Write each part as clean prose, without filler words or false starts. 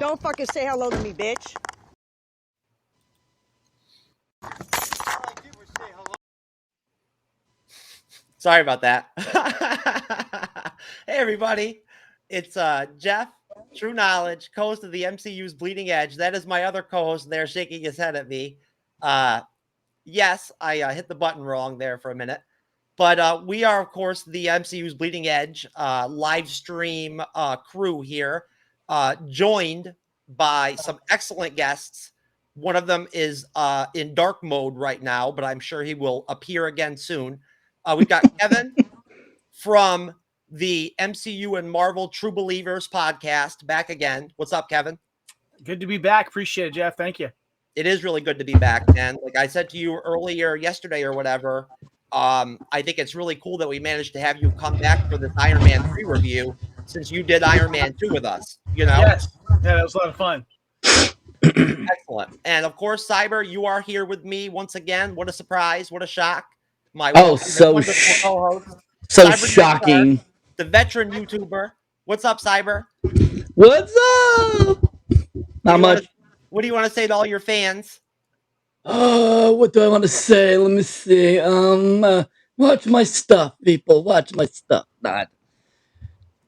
Don't fucking say hello to me, bitch. Sorry about that. Hey, everybody. It's Jeff, TrueKnowledge, co-host of the MCU's Bleeding Edge. That is my other co-host there shaking his head at me. Yes, I hit the button wrong there for a minute. But we are, of course, the MCU's Bleeding Edge live stream crew here, joined by some excellent guests. One of them is in dark mode right now, but I'm sure he will appear again soon. We've got Kevin from the MCU and Marvel True Believers podcast back again. What's up, Kevin? Good to be back. Appreciate it, Jeff. Thank you. It is really good to be back, man. Like I said to you earlier, yesterday or whatever, I think it's really cool that we managed to have you come back for this Iron Man 3 review since you did Iron Man 2 with us, you know? Yes. Yeah, that was a lot of fun. Excellent. And of course, Cyber, you are here with me once again. What a surprise. What a shock. My so wonderful co-host. so Cyberneticshark, shocking. the veteran YouTuber. What's up, Cyber? What's up? Not much. What do you want to say to all your fans? What do I want to say? Let me see. Watch my stuff, people. Watch my stuff. Not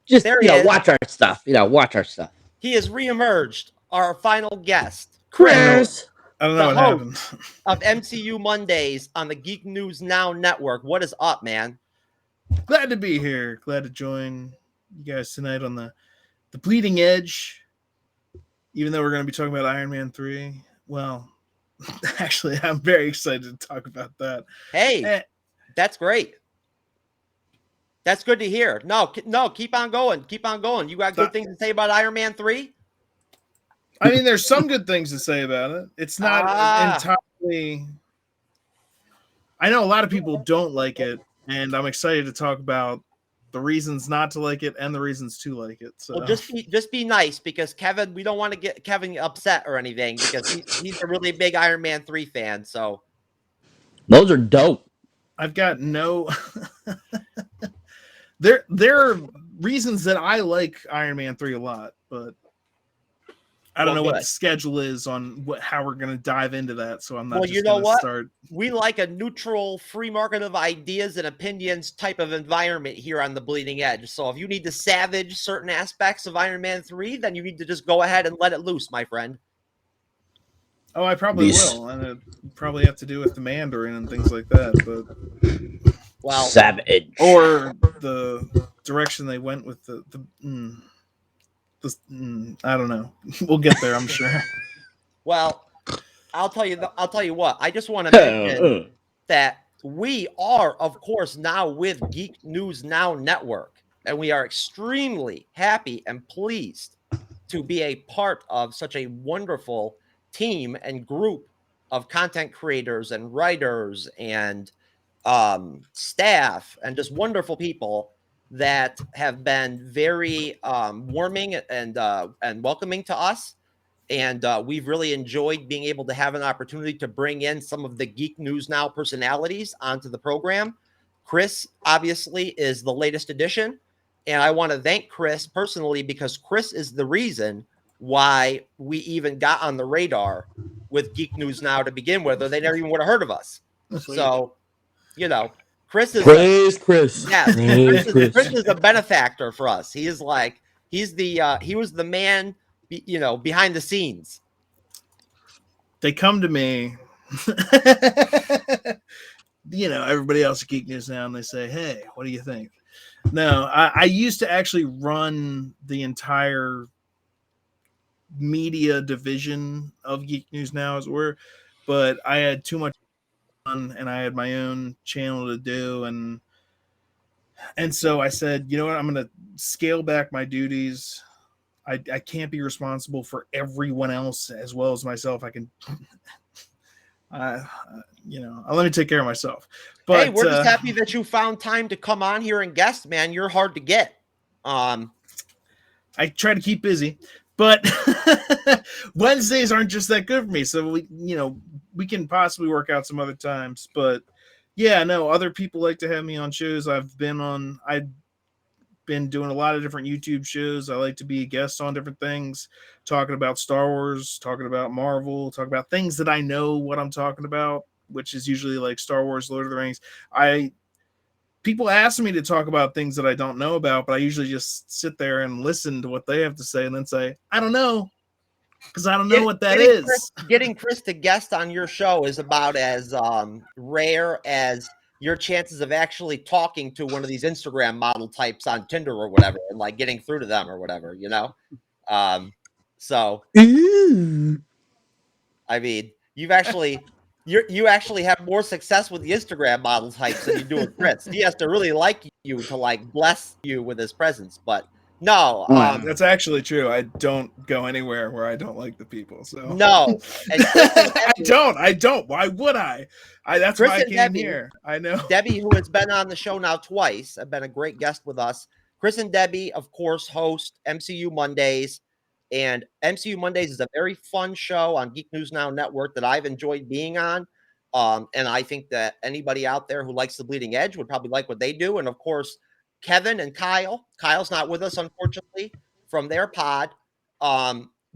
just watch our stuff. Watch our stuff. He has reemerged. Our final guest, Chris. I don't know what happened. Of MCU Mondays on the Geek News Now Network. What is up, man? Glad to be here. Glad to join you guys tonight on the Bleeding Edge. Even though we're going to be talking about Iron Man 3. Well, actually, I'm very excited to talk about that. Hey, that's great. That's good to hear. No, keep on going. Keep on going. You got good things to say about Iron Man 3? I mean, there's some good things to say about it. It's not entirely... I know a lot of people don't like it, and I'm excited to talk about the reasons not to like it and the reasons to like it. So well, just be nice, because Kevin, we don't want to get Kevin upset or anything, because he's a really big Iron Man 3 fan. So those are dope. I've got no there are reasons that I like Iron Man 3 a lot, but I don't know what the schedule is on how we're going to dive into that. So I'm not just going to start. We like a neutral, free market of ideas and opinions type of environment here on the Bleeding Edge. So if you need to savage certain aspects of Iron Man 3, then you need to just go ahead and let it loose, my friend. Oh, I probably will. And it probably have to do with the Mandarin and things like that. But savage. Or the direction they went with I don't know. We'll get there, I'm sure. Well, I'll tell you what. I just want to mention that we are, of course, now with Geek News Now Network, and we are extremely happy and pleased to be a part of such a wonderful team and group of content creators and writers and staff and just wonderful people that have been very warming and welcoming to us. And we've really enjoyed being able to have an opportunity to bring in some of the Geek News Now personalities onto the program. Chris, obviously, is the latest addition. And I want to thank Chris personally, because Chris is the reason why we even got on the radar with Geek News Now to begin with, or they never even would have heard of us. So, Chris is Chris. Yes, Chris is a benefactor for us. He is like he was the man, behind the scenes. They come to me, everybody else at Geek News Now, and they say, "Hey, what do you think?" No, I used to actually run the entire media division of Geek News Now, as it were, but I had too much fun, and I had my own channel to do, and so I said, you know what, I'm going to scale back my duties. I can't be responsible for everyone else as well as myself. I can, let me take care of myself. But hey, we're just happy that you found time to come on here and guest, man. You're hard to get. I try to keep busy, but Wednesdays aren't just that good for me. So we can possibly work out some other times, but yeah, no, other people like to have me on shows. I've been on, been doing a lot of different YouTube shows. I like to be a guest on different things, talking about Star Wars, talking about Marvel, talking about things that I know what I'm talking about, which is usually like Star Wars, Lord of the Rings. People ask me to talk about things that I don't know about, but I usually just sit there and listen to what they have to say and then say, I don't know, because I don't know what that is. Getting Chris to guest on your show is about as rare as your chances of actually talking to one of these Instagram model types on Tinder or whatever, and like getting through to them or whatever, you know? So, Ooh. I mean, you actually have more success with the Instagram model types than you do with Chris. He has to really like you to like bless you with his presence, but no, That's actually true. I don't go anywhere where I don't like the people. So no, and Chris and Debbie, I don't. Why would I? That's Chris why I and came Debbie, here. I know. Debbie, who has been on the show now twice, have been a great guest with us. Chris and Debbie, of course, host MCU Mondays. And MCU Mondays is a very fun show on Geek News Now Network that I've enjoyed being on. And I think that anybody out there who likes the Bleeding Edge would probably like what they do. And of course, Kevin and Kyle's not with us, unfortunately, from their pod,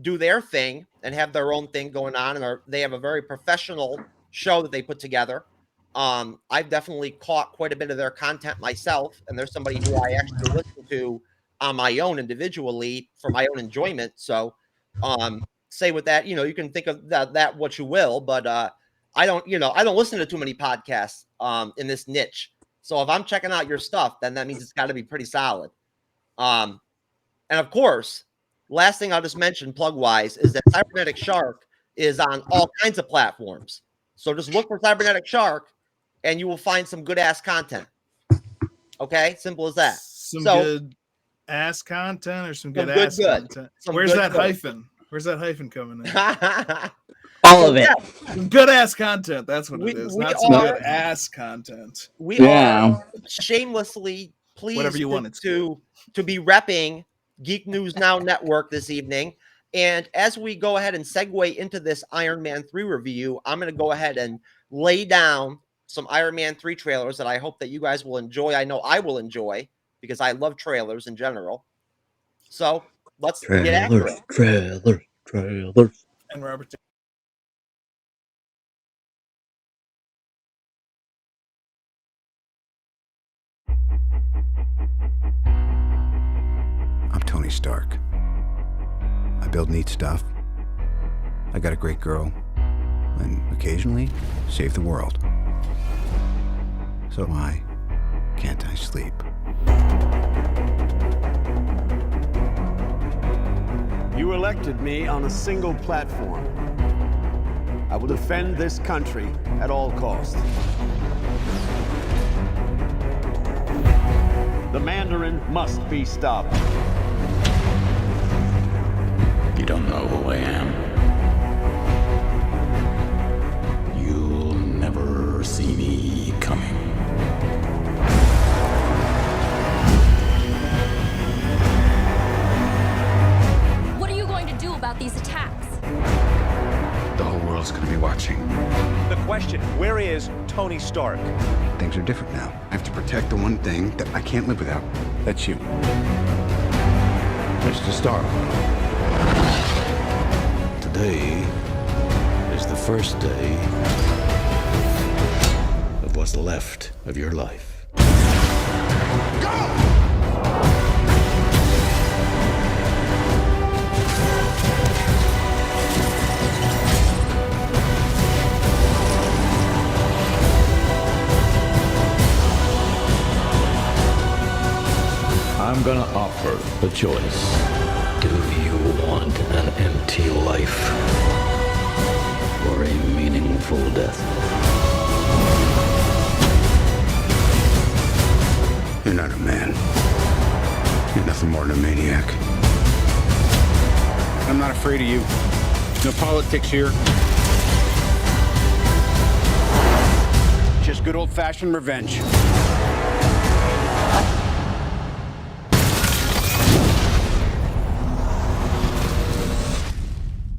do their thing and have their own thing going on. And they have a very professional show that they put together. I've definitely caught quite a bit of their content myself, and there's somebody who I actually listen to on my own individually for my own enjoyment. So, say with that, you can think of that what you will, but I don't listen to too many podcasts in this niche. So if I'm checking out your stuff, then that means it's got to be pretty solid. And of course, last thing I'll just mention plug wise is that Cyberneticshark is on all kinds of platforms. So just look for Cyberneticshark and you will find some good ass content. Okay, simple as that. Some good ass content or some good ass content. Where's that hyphen? Where's that hyphen coming in? All of it. Yeah, good ass content. That's what it is. Not some good ass content. We are shamelessly pleased to be repping Geek News Now Network this evening. And as we go ahead and segue into this Iron Man 3 review, I'm going to go ahead and lay down some Iron Man 3 trailers that I hope that you guys will enjoy. I know I will enjoy because I love trailers in general. So let's get after it. Trailers. And Robert. I'm Tony Stark. I build neat stuff. I got a great girl. And occasionally, save the world. So why can't I sleep? You elected me on a single platform. I will defend this country at all costs. The Mandarin must be stopped. You don't know who I am. You'll never see me coming. What are you going to do about these attacks? The whole world's gonna be watching. The question, where is Tony Stark? Things are different now. I have to protect the one thing that I can't live without. That's you. Mr. Stark. Today is the first day of what's left of your life. Go! I'm gonna offer a choice. Do you want an empty life or a meaningful death? You're not a man. You're nothing more than a maniac. I'm not afraid of you. No politics here. Just good old-fashioned revenge.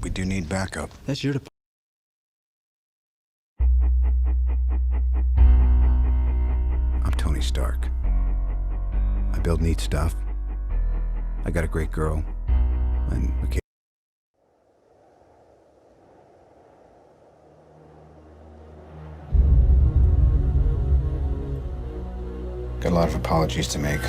We do need backup. That's your department. I'm Tony Stark. I build neat stuff. I got a great girl. And got a lot of apologies to make.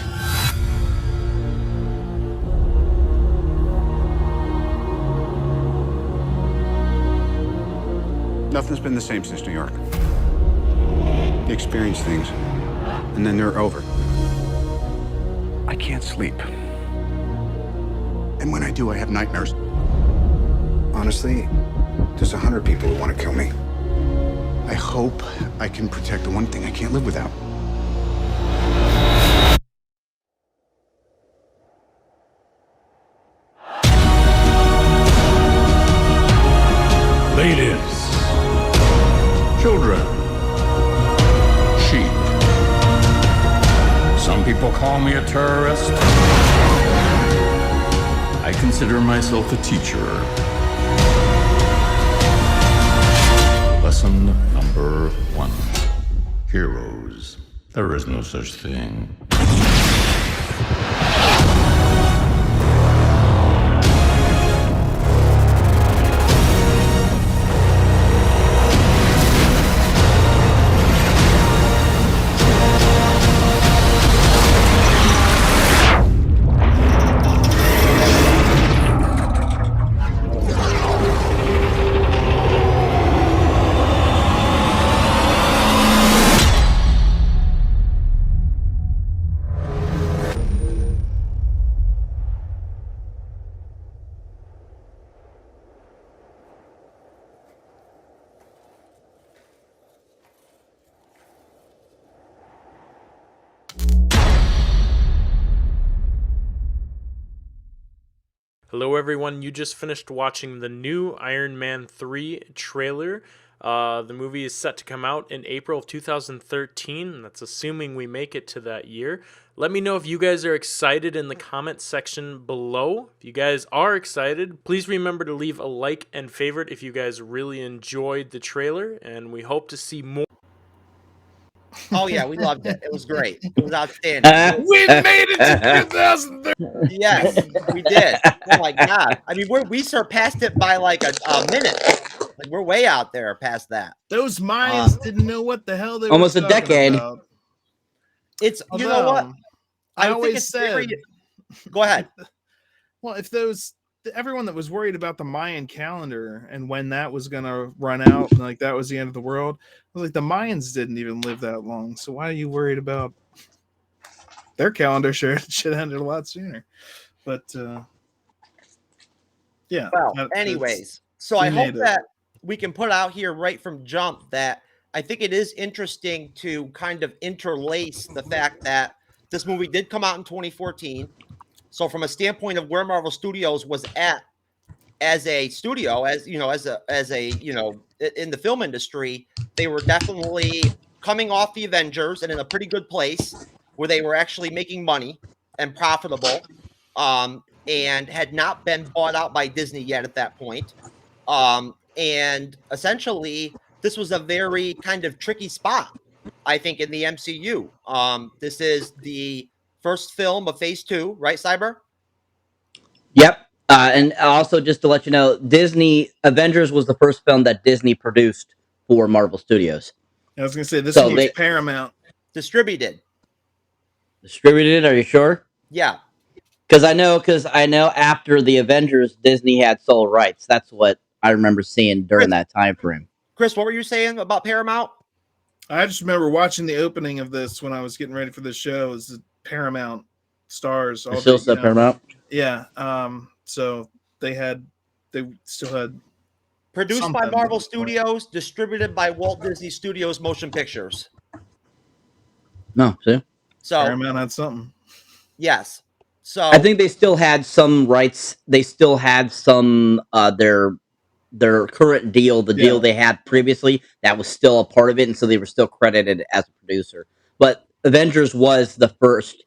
Nothing's been the same since New York. You experience things, and then they're over. I can't sleep. And when I do, I have nightmares. Honestly, there's 100 people who want to kill me. I hope I can protect the one thing I can't live without. Ladies, children, sheep. Some people call me a terrorist. I consider myself a teacher. Lesson number 1. Heroes. There is no such thing. Hello everyone, you just finished watching the new Iron Man 3 trailer. The movie is set to come out in April of 2013, that's assuming we make it to that year. Let me know if you guys are excited in the comment section below. If you guys are excited, please remember to leave a like and favorite if you guys really enjoyed the trailer, and we hope to see more. Oh yeah, we loved it. It was great. It was outstanding. We made it to 2013. Yes, we did. Oh my god! I mean, we surpassed it by like a minute. Like we're way out there past that. Those Mayans didn't know what the hell they almost were a decade. about. It's you know what I think always it's said. very, go ahead. Well, if everyone that was worried about the Mayan calendar and when that was going to run out, and like that was the end of the world, like the Mayans didn't even live that long. So why are you worried about their calendar? Should ended a lot sooner. But yeah. Well, anyways, so I hope that we can put out here right from jump that I think it is interesting to kind of interlace the fact that this movie did come out in 2014. So from a standpoint of where Marvel Studios was at as a studio, as you know, as a you know, in the film industry, they were definitely coming off the Avengers and in a pretty good place where they were actually making money and profitable, and had not been bought out by Disney yet at that point. And essentially, this was a very kind of tricky spot, I think, in the MCU. This is the first film of Phase 2, right, Cyber? Yep. And also, just to let you know, Avengers was the first film that Disney produced for Marvel Studios. I was going to say, this one's Paramount. Distributed. Distributed, are you sure? Yeah. Because I know after the Avengers, Disney had sole rights. That's what I remember seeing during that time frame. Chris, what were you saying about Paramount? I just remember watching the opening of this when I was getting ready for the show. It was Paramount stars. Still said Paramount? Yeah. So they still had produced by Marvel Studios, distributed by Walt Disney Studios Motion Pictures. No, see? So Paramount had something. Yes. So I think they still had some rights. They still had some their current deal, the deal they had previously, that was still a part of it, and so they were still credited as a producer. But Avengers was the first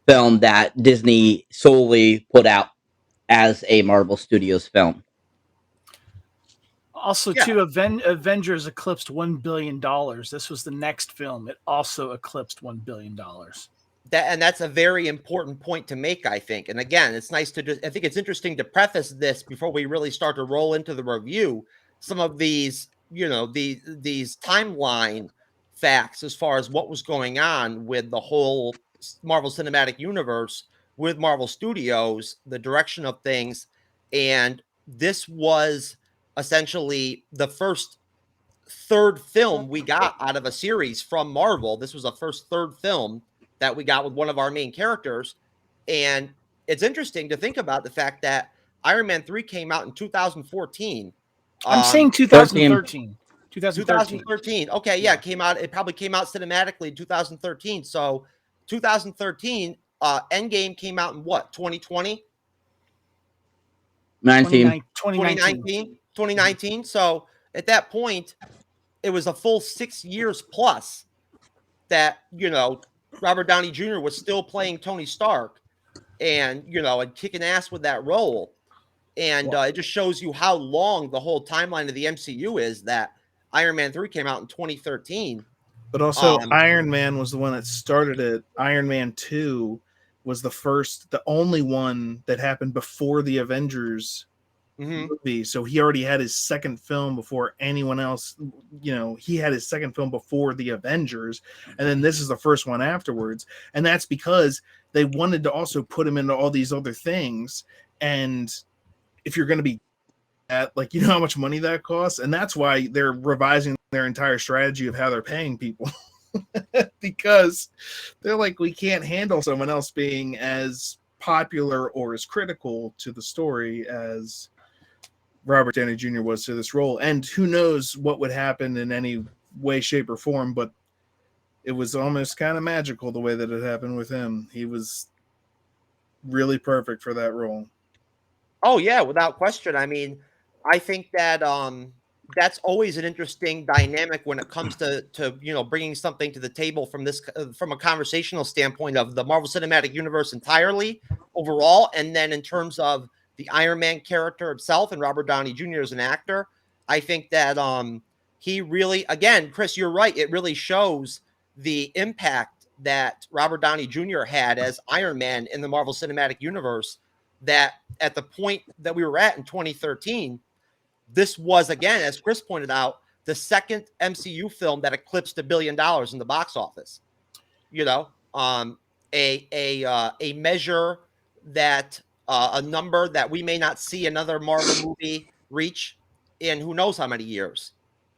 film that Disney solely put out as a Marvel Studios film. Also, too, Avengers eclipsed $1 billion. This was the next film. It also eclipsed $1 billion. that's a very important point to make, I think. And again, it's nice to I think it's interesting to preface this before we really start to roll into the review. Some of these, these timeline facts as far as what was going on with the whole Marvel Cinematic Universe with Marvel Studios, the direction of things. And this was essentially the first third film we got out of a series from Marvel. This was a first third film that we got with one of our main characters. And it's interesting to think about the fact that Iron Man 3 came out in 2014. I'm saying 2013. 2013. Okay, yeah, it came out. It probably came out cinematically in 2013. So 2013, Endgame came out in what, 2020? 2019. So at that point, it was a full 6 years plus that, Robert Downey Jr. was still playing Tony Stark and, and kicking ass with that role. And it just shows you how long the whole timeline of the MCU is, that Iron Man 3 came out in 2013. But also, Iron Man was the one that started it. Iron Man 2 was the only one that happened before the Avengers movie. So he already had his second film before anyone else. He had his second film before the Avengers, and then this is the first one afterwards. And that's because they wanted to also put him into all these other things. And if you're going to be at, how much money that costs, and that's why they're revising their entire strategy of how they're paying people. Because they're like, we can't handle someone else being as popular or as critical to the story as Robert Downey Jr. was to this role. And who knows what would happen in any way, shape, or form, but it was almost kind of magical the way that it happened with him. He was really perfect for that role. Oh yeah, without question. I mean, I think that that's always an interesting dynamic when it comes to bringing something to the table from a conversational standpoint of the Marvel Cinematic Universe entirely overall, and then in terms of the Iron Man character itself and Robert Downey Jr. as an actor. I think that he really, again, Chris, you're right. It really shows the impact that Robert Downey Jr. had as Iron Man in the Marvel Cinematic Universe, that at the point that we were at in 2013, this was, again, as Chris pointed out, the second MCU film that eclipsed $1 billion in the box office. A measure that a number that we may not see another Marvel movie reach in who knows how many years.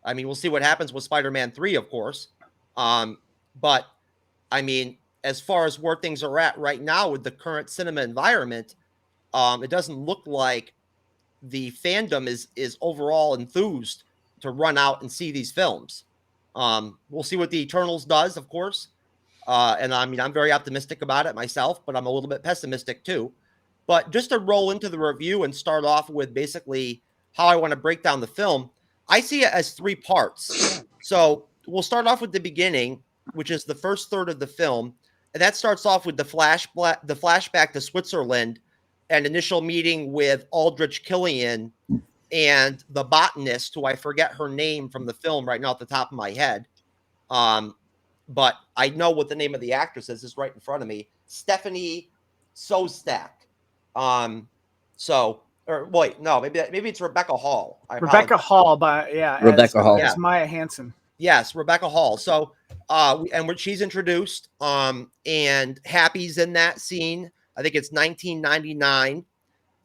I mean, we'll see what happens with Spider-Man 3, of course. But I mean, as far as where things are at right now with the current cinema environment, it doesn't look like the fandom is overall enthused to run out and see these films. We'll see what the Eternals does, of course. And I mean, I'm very optimistic about it myself, but I'm a little bit pessimistic too. But just to roll into the review and start off with basically how I want to break down the film, I see it as 3 parts. So we'll start off with the beginning, which is the first third of the film. And that starts off with the flashback to Switzerland, an initial meeting with Aldrich Killian and the botanist, who I forget her name from the film right now at the top of my head. But I know what the name of the actress is. It's right in front of me. Stephanie Sostak. Maybe it's Rebecca Hall. Rebecca Hall, Rebecca Hall. As Maya Hansen. Yes, Rebecca Hall. So, and she's introduced, and Happy's in that scene. I think it's 1999,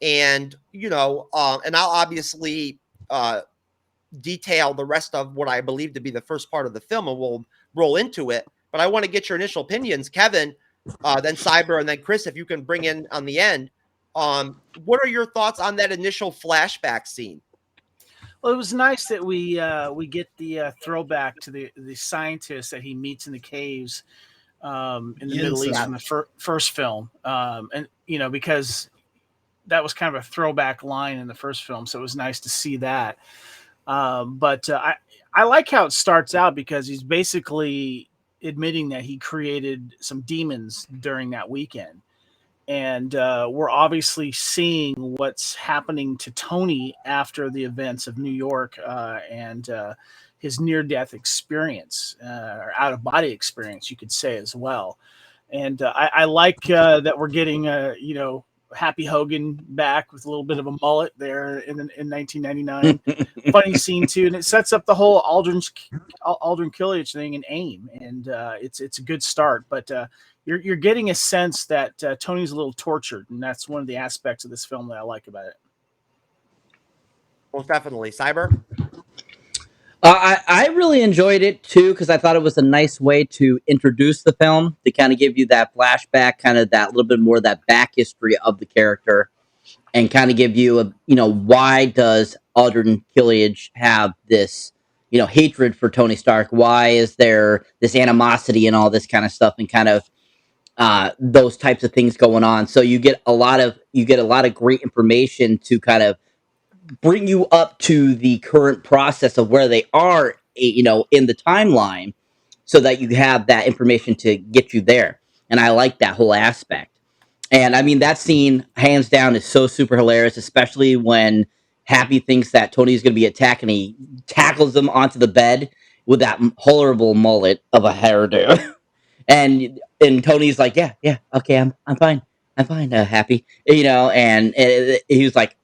and and I'll obviously detail the rest of what I believe to be the first part of the film, and we'll roll into it. But I want to get your initial opinions, Kevin, then Cyber, and then Chris, if you can bring in on the end. What are your thoughts on that initial flashback scene? Well, it was nice that we get the throwback to the scientist that he meets in the caves in the Middle East in the first film, and because that was kind of a throwback line in the first film, so it was nice to see that. But I like how it starts out, because he's basically admitting that he created some demons during that weekend. And we're obviously seeing what's happening to Tony after the events of New York and his near-death experience, or out-of-body experience, you could say as well. And I like that we're getting Happy Hogan back with a little bit of a mullet there in 1999. Funny scene too, and it sets up the whole Aldrin Killiage thing in AIM, and it's a good start. But you're getting a sense that Tony's a little tortured, and that's one of the aspects of this film that I like about it. Most definitely. Cyber? I really enjoyed it too because I thought it was a nice way to introduce the film to kind of give you that flashback, kind of that little bit more of that back history of the character, and kind of give you why does Aldrin Killiage have this hatred for Tony Stark? Why is there this animosity and all this kind of stuff, and kind of those types of things going on? So you get a lot of great information to kind of bring you up to the current process of where they are, in the timeline, so that you have that information to get you there. And I like that whole aspect. And I mean, that scene, hands down, is so super hilarious, especially when Happy thinks that Tony's going to be attacked, and he tackles him onto the bed with that horrible mullet of a hairdo. and Tony's like, yeah, okay, I'm fine, Happy, and he was like,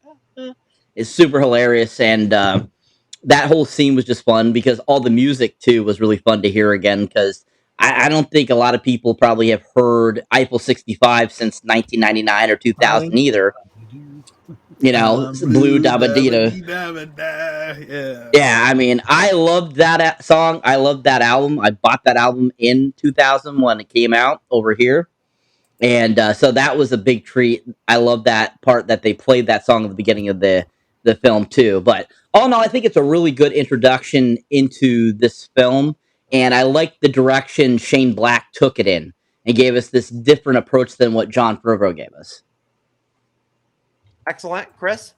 it's super hilarious, and that whole scene was just fun because all the music too was really fun to hear again. Because I don't think a lot of people probably have heard Eiffel 65 since 1999 or 2000 either. Blue Dabba-Dee. Yeah, I mean, I loved that song. I loved that album. I bought that album in 2000 when it came out over here. And so that was a big treat. I love that part that they played that song at the beginning of the film too. But all in all, I think it's a really good introduction into this film, and I like the direction Shane Black took it in and gave us this different approach than what Jon Favreau gave us. Excellent. Chris?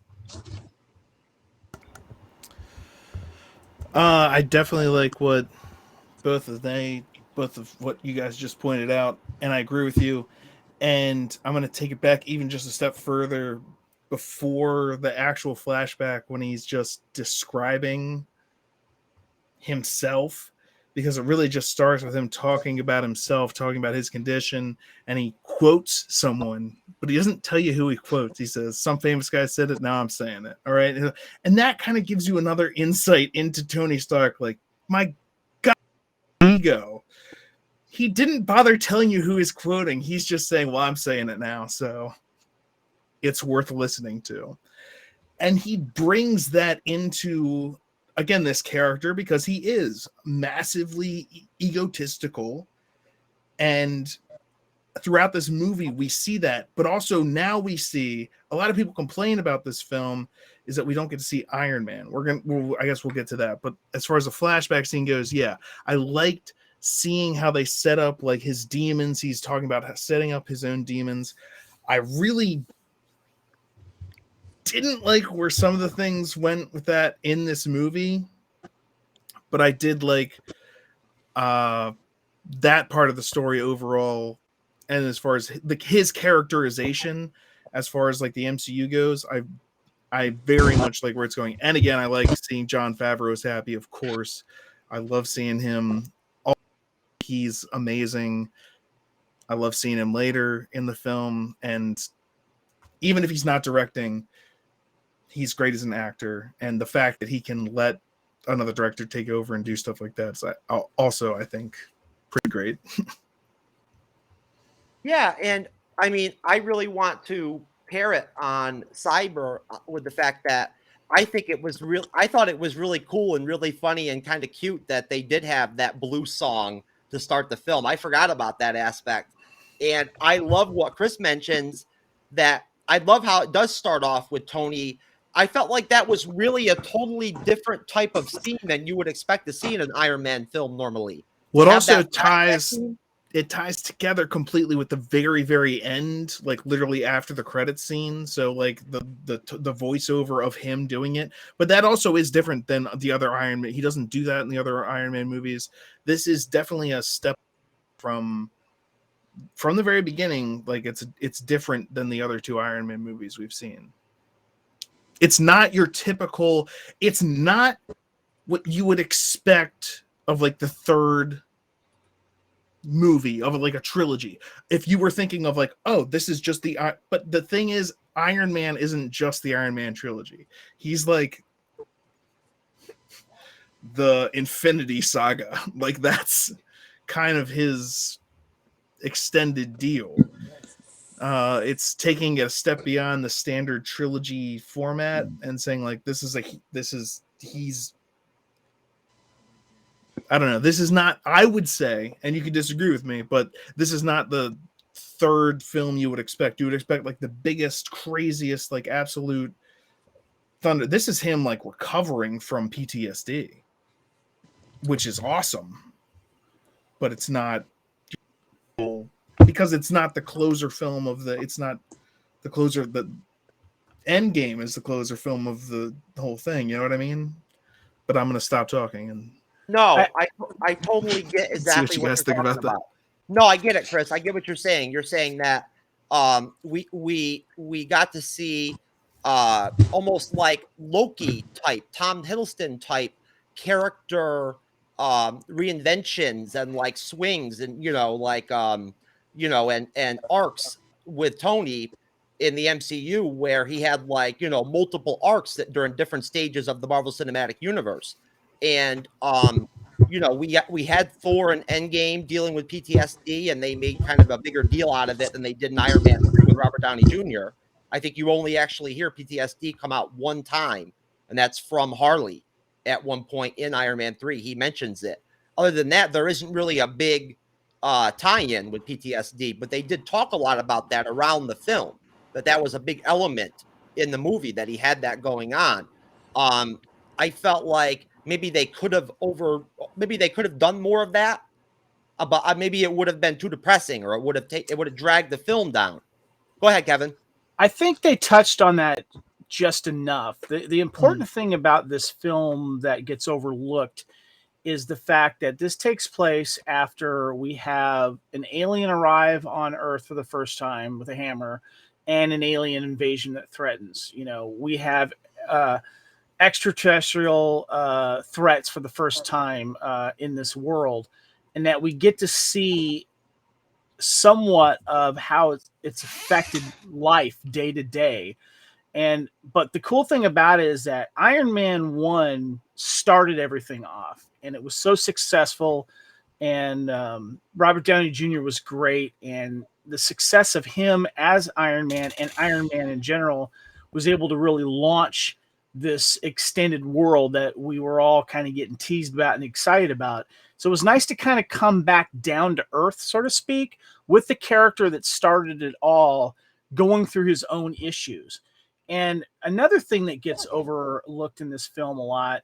I definitely like what both of what you guys just pointed out, and I agree with you. And I'm going to take it back even just a step further before the actual flashback, when he's just describing himself, because it really just starts with him talking about himself, talking about his condition, and he quotes someone, but he doesn't tell you who he quotes. He says, some famous guy said it, now I'm saying it. All right. And that kind of gives you another insight into Tony Stark. Like, my God, ego. He didn't bother telling you who he's quoting. He's just saying, well, I'm saying it now, so it's worth listening to. And he brings that into, again, this character, because he is massively egotistical. And throughout this movie, we see that. But also now we see, a lot of people complain about this film, is that we don't get to see Iron Man. I guess we'll get to that. But as far as the flashback scene goes, yeah, I liked seeing how they set up like his demons. He's talking about setting up his own demons. I really didn't like where some of the things went with that in this movie, but I did like that part of the story overall. And as far as his characterization, as far as like the MCU goes, I very much like where it's going. And again, I like seeing Jon Favreau is happy, of course. I love seeing him. He's amazing. I love seeing him later in the film, and even if he's not directing, he's great as an actor. And the fact that he can let another director take over and do stuff like that is also, I think, pretty great. Yeah, and I mean, I really want to pair it on Cyber with the fact that I thought it was really cool and really funny and kind of cute that they did have that blue song to start the film. I forgot about that aspect. And I love what Chris mentions, that I love how it does start off with Tony. I felt like that was really a totally different type of scene than you would expect to see in an Iron Man film normally. What also ties together completely with the very, very end, like literally after the credits scene. So like the voiceover of him doing it, but that also is different than the other Iron Man. He doesn't do that in the other Iron Man movies. This is definitely a step from the very beginning. Like it's different than the other two Iron Man movies we've seen. It's not your typical, it's not what you would expect of like the third movie of like a trilogy. If you were thinking of like, oh, this is just but the thing is, Iron Man isn't just the Iron Man trilogy. He's like the Infinity Saga. Like that's kind of his extended deal. It's taking it a step beyond the standard trilogy format and saying like he's I don't know. This is not, I would say, and you can disagree with me, but this is not the third film you would expect. You would expect like the biggest, craziest, like absolute thunder. This is him like recovering from PTSD, which is awesome. But it's not, because it's not the closer film of it's not the closer, the Endgame is the closer film of the whole thing. You know what I mean? But I'm going to stop talking and. No, I totally get exactly what you're talking about. No, I get it, Chris. I get what you're saying. You're saying that we got to see almost like Loki type, Tom Hiddleston type character reinventions and like swings and and arcs with Tony in the MCU, where he had like multiple arcs that during different stages of the Marvel Cinematic Universe. And we had Thor and Endgame dealing with PTSD, and they made kind of a bigger deal out of it than they did in Iron Man 3 with Robert Downey Jr. I think you only actually hear PTSD come out one time, and that's from Harley at one point in Iron Man 3. He mentions it. Other than that, there isn't really a big tie-in with PTSD, but they did talk a lot about that around the film, that was a big element in the movie, that he had that going on. I felt like maybe they could have done more of that, but maybe it would have been too depressing, or it would have dragged the film down. Go ahead, Kevin. I think they touched on that just enough. The important thing about this film that gets overlooked is the fact that this takes place after we have an alien arrive on Earth for the first time with a hammer, and an alien invasion that threatens. We have extraterrestrial threats for the first time in this world, and that we get to see somewhat of how it's affected life day to day. But the cool thing about it is that Iron Man 1 started everything off, and it was so successful, and Robert Downey Jr. was great, and the success of him as Iron Man and Iron Man in general was able to really launch this extended world that we were all kind of getting teased about and excited about. So it was nice to kind of come back down to earth, so to speak, with the character that started it all going through his own issues. And another thing that gets overlooked in this film a lot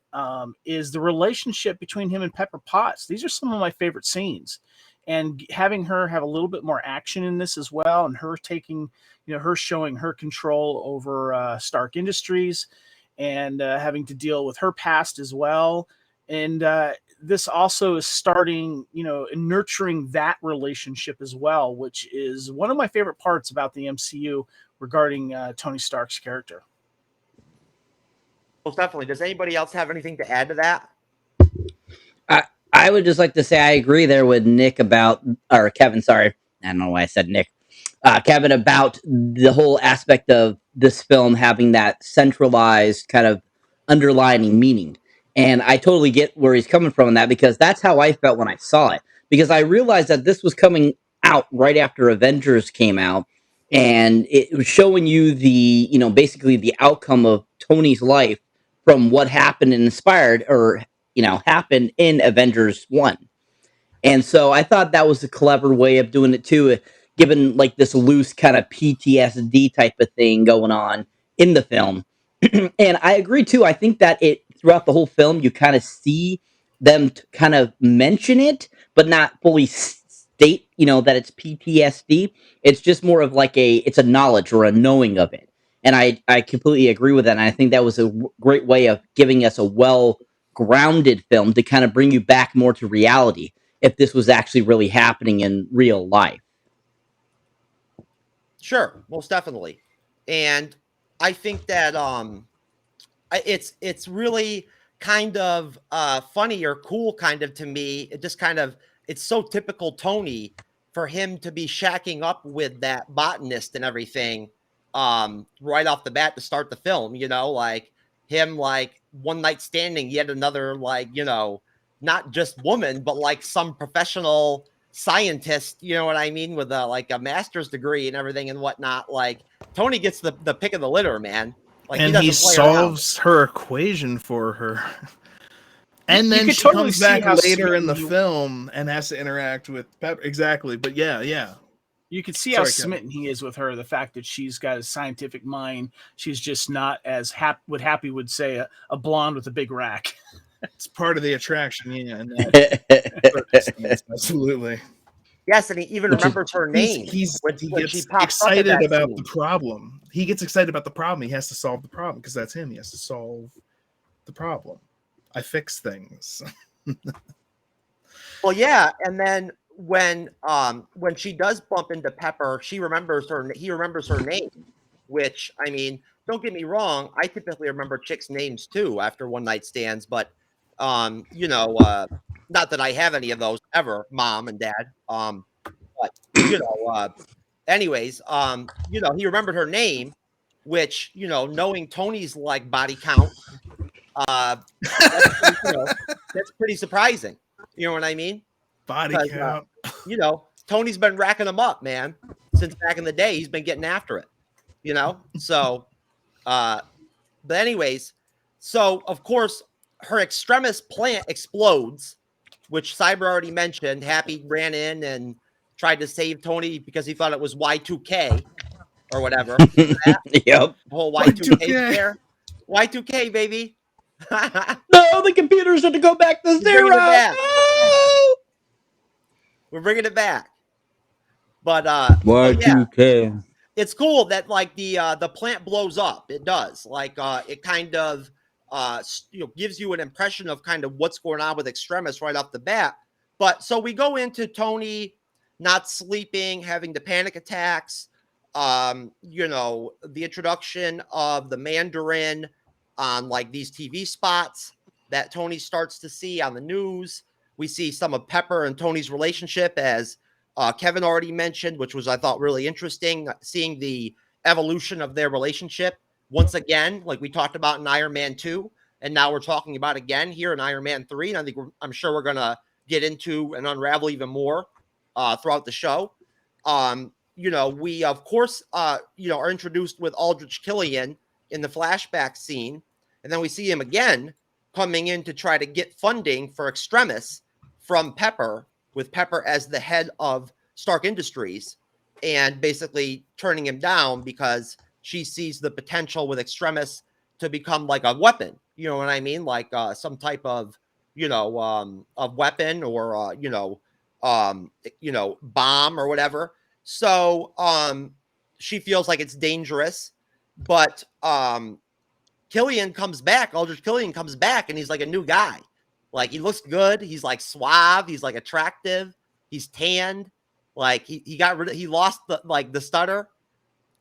is the relationship between him and Pepper Potts. These are some of my favorite scenes. And having her have a little bit more action in this as well, and her taking, her showing her control over Stark Industries, and having to deal with her past as well. And this also is starting, and nurturing that relationship as well, which is one of my favorite parts about the MCU regarding Tony Stark's character. Most definitely. Does anybody else have anything to add to that? I would just like to say I agree there with Nick or Kevin, sorry. I don't know why I said Nick. Kevin, about the whole aspect of this film having that centralized kind of underlining meaning. And I totally get where he's coming from in that, because that's how I felt when I saw it. Because I realized that this was coming out right after Avengers came out, and it was showing you the, basically the outcome of Tony's life from what happened and inspired, or, happened in Avengers 1. And so I thought that was a clever way of doing it too, given like this loose kind of PTSD type of thing going on in the film. And I agree too. I think that throughout the whole film, you kind of see them kind of mention it, but not fully state, that it's PTSD. It's just more of like it's a knowledge or a knowing of it. And I completely agree with that. And I think that was a great way of giving us a well-grounded film to kind of bring you back more to reality, if this was actually really happening in real life. Sure, most definitely. And I think that it's really kind of funny or cool kind of to me. It just kind of it's so typical Tony for him to be shacking up with that botanist and everything right off the bat to start the film, you know, like him like one night standing yet another, like, you know, not just woman, but like some professional scientist, you know what I mean, with like a master's degree and everything and whatnot. Like Tony gets the pick of the litter, man. Like and he solves her equation for her. And then she totally comes back later in the film and has to interact with Pepper. Exactly. But yeah. You can see how smitten he is with her. The fact that she's got a scientific mind. She's just not as Happy would say, a blonde with a big rack. It's part of the attraction. Yeah. And that, absolutely. Yes, and he even remembers her name. He gets excited about the problem. He gets excited about the problem. He has to solve the problem because that's him. He has to solve the problem. I fix things. Well, yeah, and then when she does bump into Pepper, he remembers her name, which, I mean, don't get me wrong, I typically remember chicks' names too after one night stands, but you know, not that I have any of those ever, mom and dad. But you know, anyways, you know, he remembered her name, which, you know, knowing Tony's like body count, that's pretty surprising. You know what I mean? Body count. You know, Tony's been racking them up, man, since back in the day. He's been getting after it. You know, so, but anyways, so of course her extremis plant explodes, which Cyber already mentioned. Happy ran in and tried to save Tony because he thought it was Y2K or whatever. Yep. The whole Y2K there. Y2K, baby. No, the computers had to go back to zero. We're bringing it back. But Y2K. Yeah, it's cool that like the plant blows up. It does. Like it kind of you know, gives you an impression of kind of what's going on with Extremis right off the bat. But so we go into Tony not sleeping, having the panic attacks, you know, the introduction of the Mandarin on like these TV spots that Tony starts to see on the news. We see some of Pepper and Tony's relationship, as Kevin already mentioned, which was, I thought, really interesting, seeing the evolution of their relationship once again, like we talked about in Iron Man 2, and now we're talking about again here in Iron Man 3. And I'm sure we're going to get into and unravel even more throughout the show. You know, we, of course, you know, are introduced with Aldrich Killian in the flashback scene. And then we see him again coming in to try to get funding for Extremis from Pepper, with Pepper as the head of Stark Industries, and basically turning him down because she sees the potential with Extremis to become like a weapon. You know what I mean? Like some type of, you know, of weapon or, you know, bomb or whatever. So she feels like it's dangerous, but Killian comes back. Aldrich Killian comes back, and he's like a new guy. Like, he looks good. He's like suave. He's like attractive. He's tanned. Like he lost the stutter.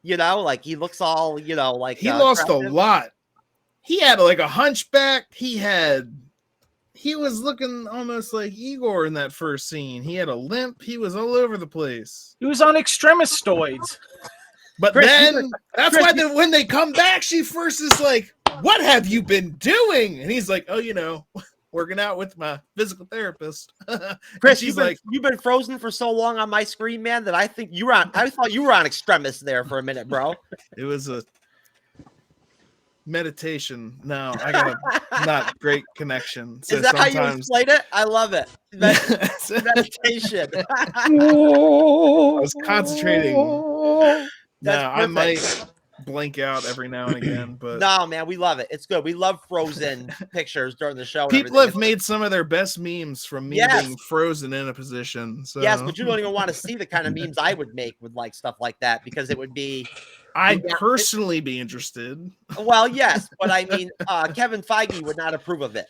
You know, like he looks all, you know, like he lost attractive. A lot. He had like a hunchback. He was looking almost like Igor in that first scene. He had a limp. He was all over the place. He was on Extremis steroids. But Chris, then that's why when they come back, she first is like, "What have you been doing?" And he's like, "Oh, you know, working out with my physical therapist." Chris, you've been frozen for so long on my screen, man, that I thought you were on Extremis there for a minute, bro. It was a meditation. No, I got a not great connection. So is that how you explain it? I love it. Meditation. I was concentrating. Now I might blank out every now and again, but no, man, we love it. It's good. We love frozen pictures during the show. People have made some of their best memes from me being frozen in a position. So. Yes, but you don't even want to see the kind of memes I would make with like stuff like that, because it would be. I'd personally be interested. Well, yes, but I mean, Kevin Feige would not approve of it.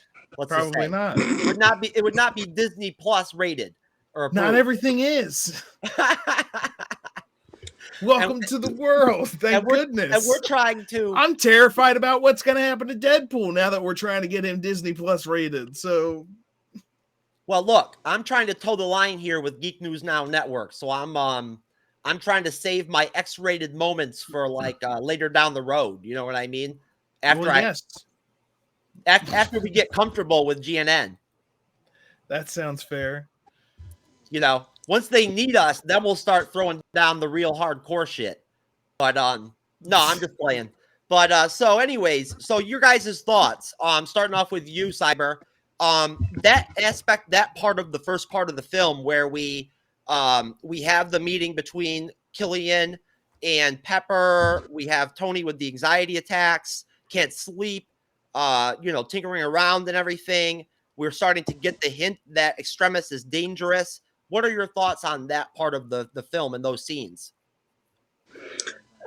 Probably not. It would not be Disney Plus rated or approved. Not everything is. Welcome to the world. Thank goodness. And we're trying to. I'm terrified about what's going to happen to Deadpool now that we're trying to get him Disney Plus rated. So, Well, look, I'm trying to toe the line here with Geek News Now Network, so I'm trying to save my X-rated moments for like later down the road. You know what I mean? After we get comfortable with GNN. That sounds fair. You know, once they need us, then we'll start throwing down the real hardcore shit. But no, I'm just playing. But so anyways, so your guys' thoughts. Starting off with you, Cyber. That aspect, that part of the first part of the film where we have the meeting between Killian and Pepper. We have Tony with the anxiety attacks, can't sleep, tinkering around and everything. We're starting to get the hint that Extremis is dangerous. What are your thoughts on that part of the film and those scenes?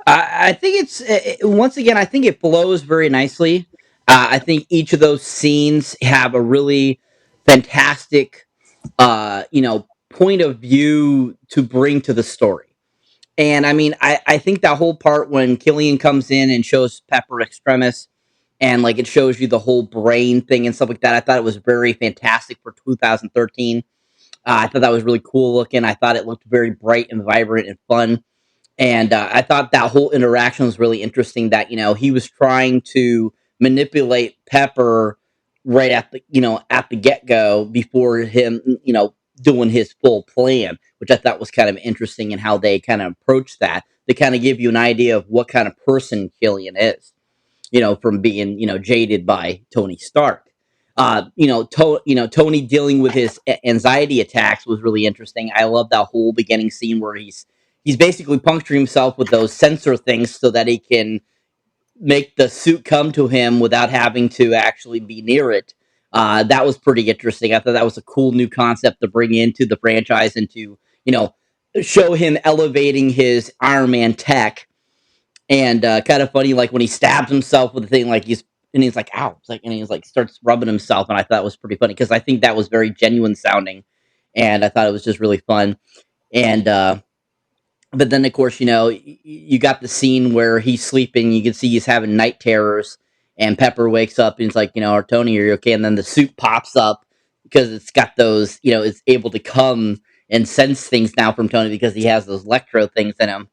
I think it's once again. I think it flows very nicely. I think each of those scenes have a really fantastic, point of view to bring to the story. And I mean, I think that whole part when Killian comes in and shows Pepper Extremis, and like it shows you the whole brain thing and stuff like that. I thought it was very fantastic for 2013. I thought that was really cool looking. I thought it looked very bright and vibrant and fun. And I thought that whole interaction was really interesting. That he was trying to manipulate Pepper right at the get go before him doing his full plan, which I thought was kind of interesting in how they kind of approached that to kind of give you an idea of what kind of person Killian is. From being jaded by Tony Stark. Tony dealing with his anxiety attacks was really interesting. I love that whole beginning scene where he's basically puncturing himself with those sensor things so that he can make the suit come to him without having to actually be near it. That was pretty interesting. I thought that was a cool new concept to bring into the franchise and to, show him elevating his Iron Man tech. And kind of funny, like when he stabs himself with the thing, like he's like, ow, and he's like starts rubbing himself, and I thought it was pretty funny because I think that was very genuine sounding, and I thought it was just really fun. And but then of course, you got the scene where he's sleeping, you can see he's having night terrors, and Pepper wakes up and he's like, Tony, are you okay? And then the suit pops up because it's got those, it's able to come and sense things now from Tony because he has those electro things in him.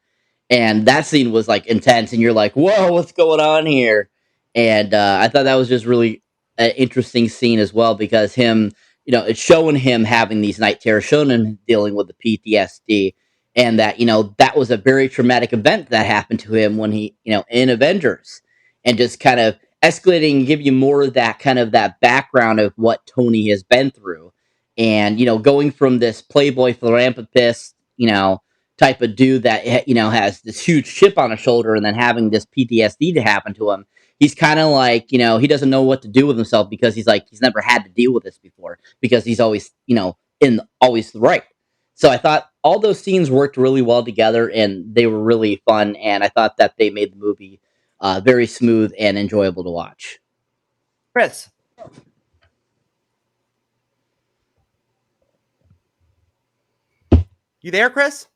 And that scene was like intense, and you're like, "Whoa, what's going on here?" And I thought that was just really an interesting scene as well because him, it's showing him having these night terrors, showing him dealing with the PTSD, and that that was a very traumatic event that happened to him when he, in Avengers, and just kind of escalating and give you more of that kind of that background of what Tony has been through, and going from this playboy philanthropist, type of dude that has this huge chip on his shoulder and then having this PTSD to happen to him. He's kind of like, he doesn't know what to do with himself because he's never had to deal with this before because he's always, always right. So I thought all those scenes worked really well together and they were really fun. And I thought that they made the movie very smooth and enjoyable to watch. Chris. You there, Chris?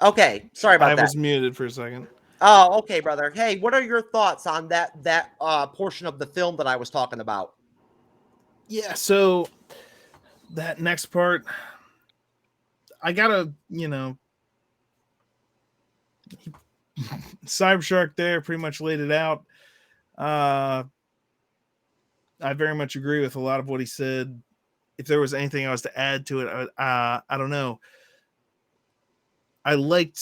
Okay, sorry about that. I was muted for a second. Oh, okay, brother. Hey, what are your thoughts on that portion of the film that I was talking about? Yeah, so that next part, I gotta, Cybershark there pretty much laid it out. I very much agree with a lot of what he said. If there was anything I was to add to it, I don't know. I like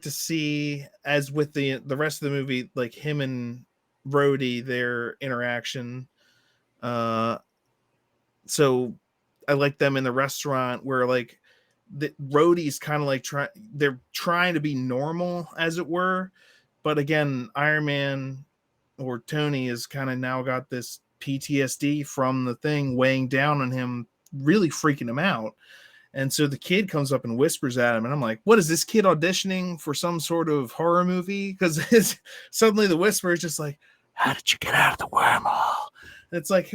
to see, as with the rest of the movie, like him and Rhodey, their interaction. So I like them in the restaurant where like Rhodey's kind of like they're trying to be normal, as it were, but again, Iron Man or Tony has kind of now got this PTSD from the thing weighing down on him, really freaking him out. And so the kid comes up and whispers at him, and I'm like, what is this kid auditioning for some sort of horror movie? Because suddenly the whisper is just like, how did you get out of the wormhole? And it's like,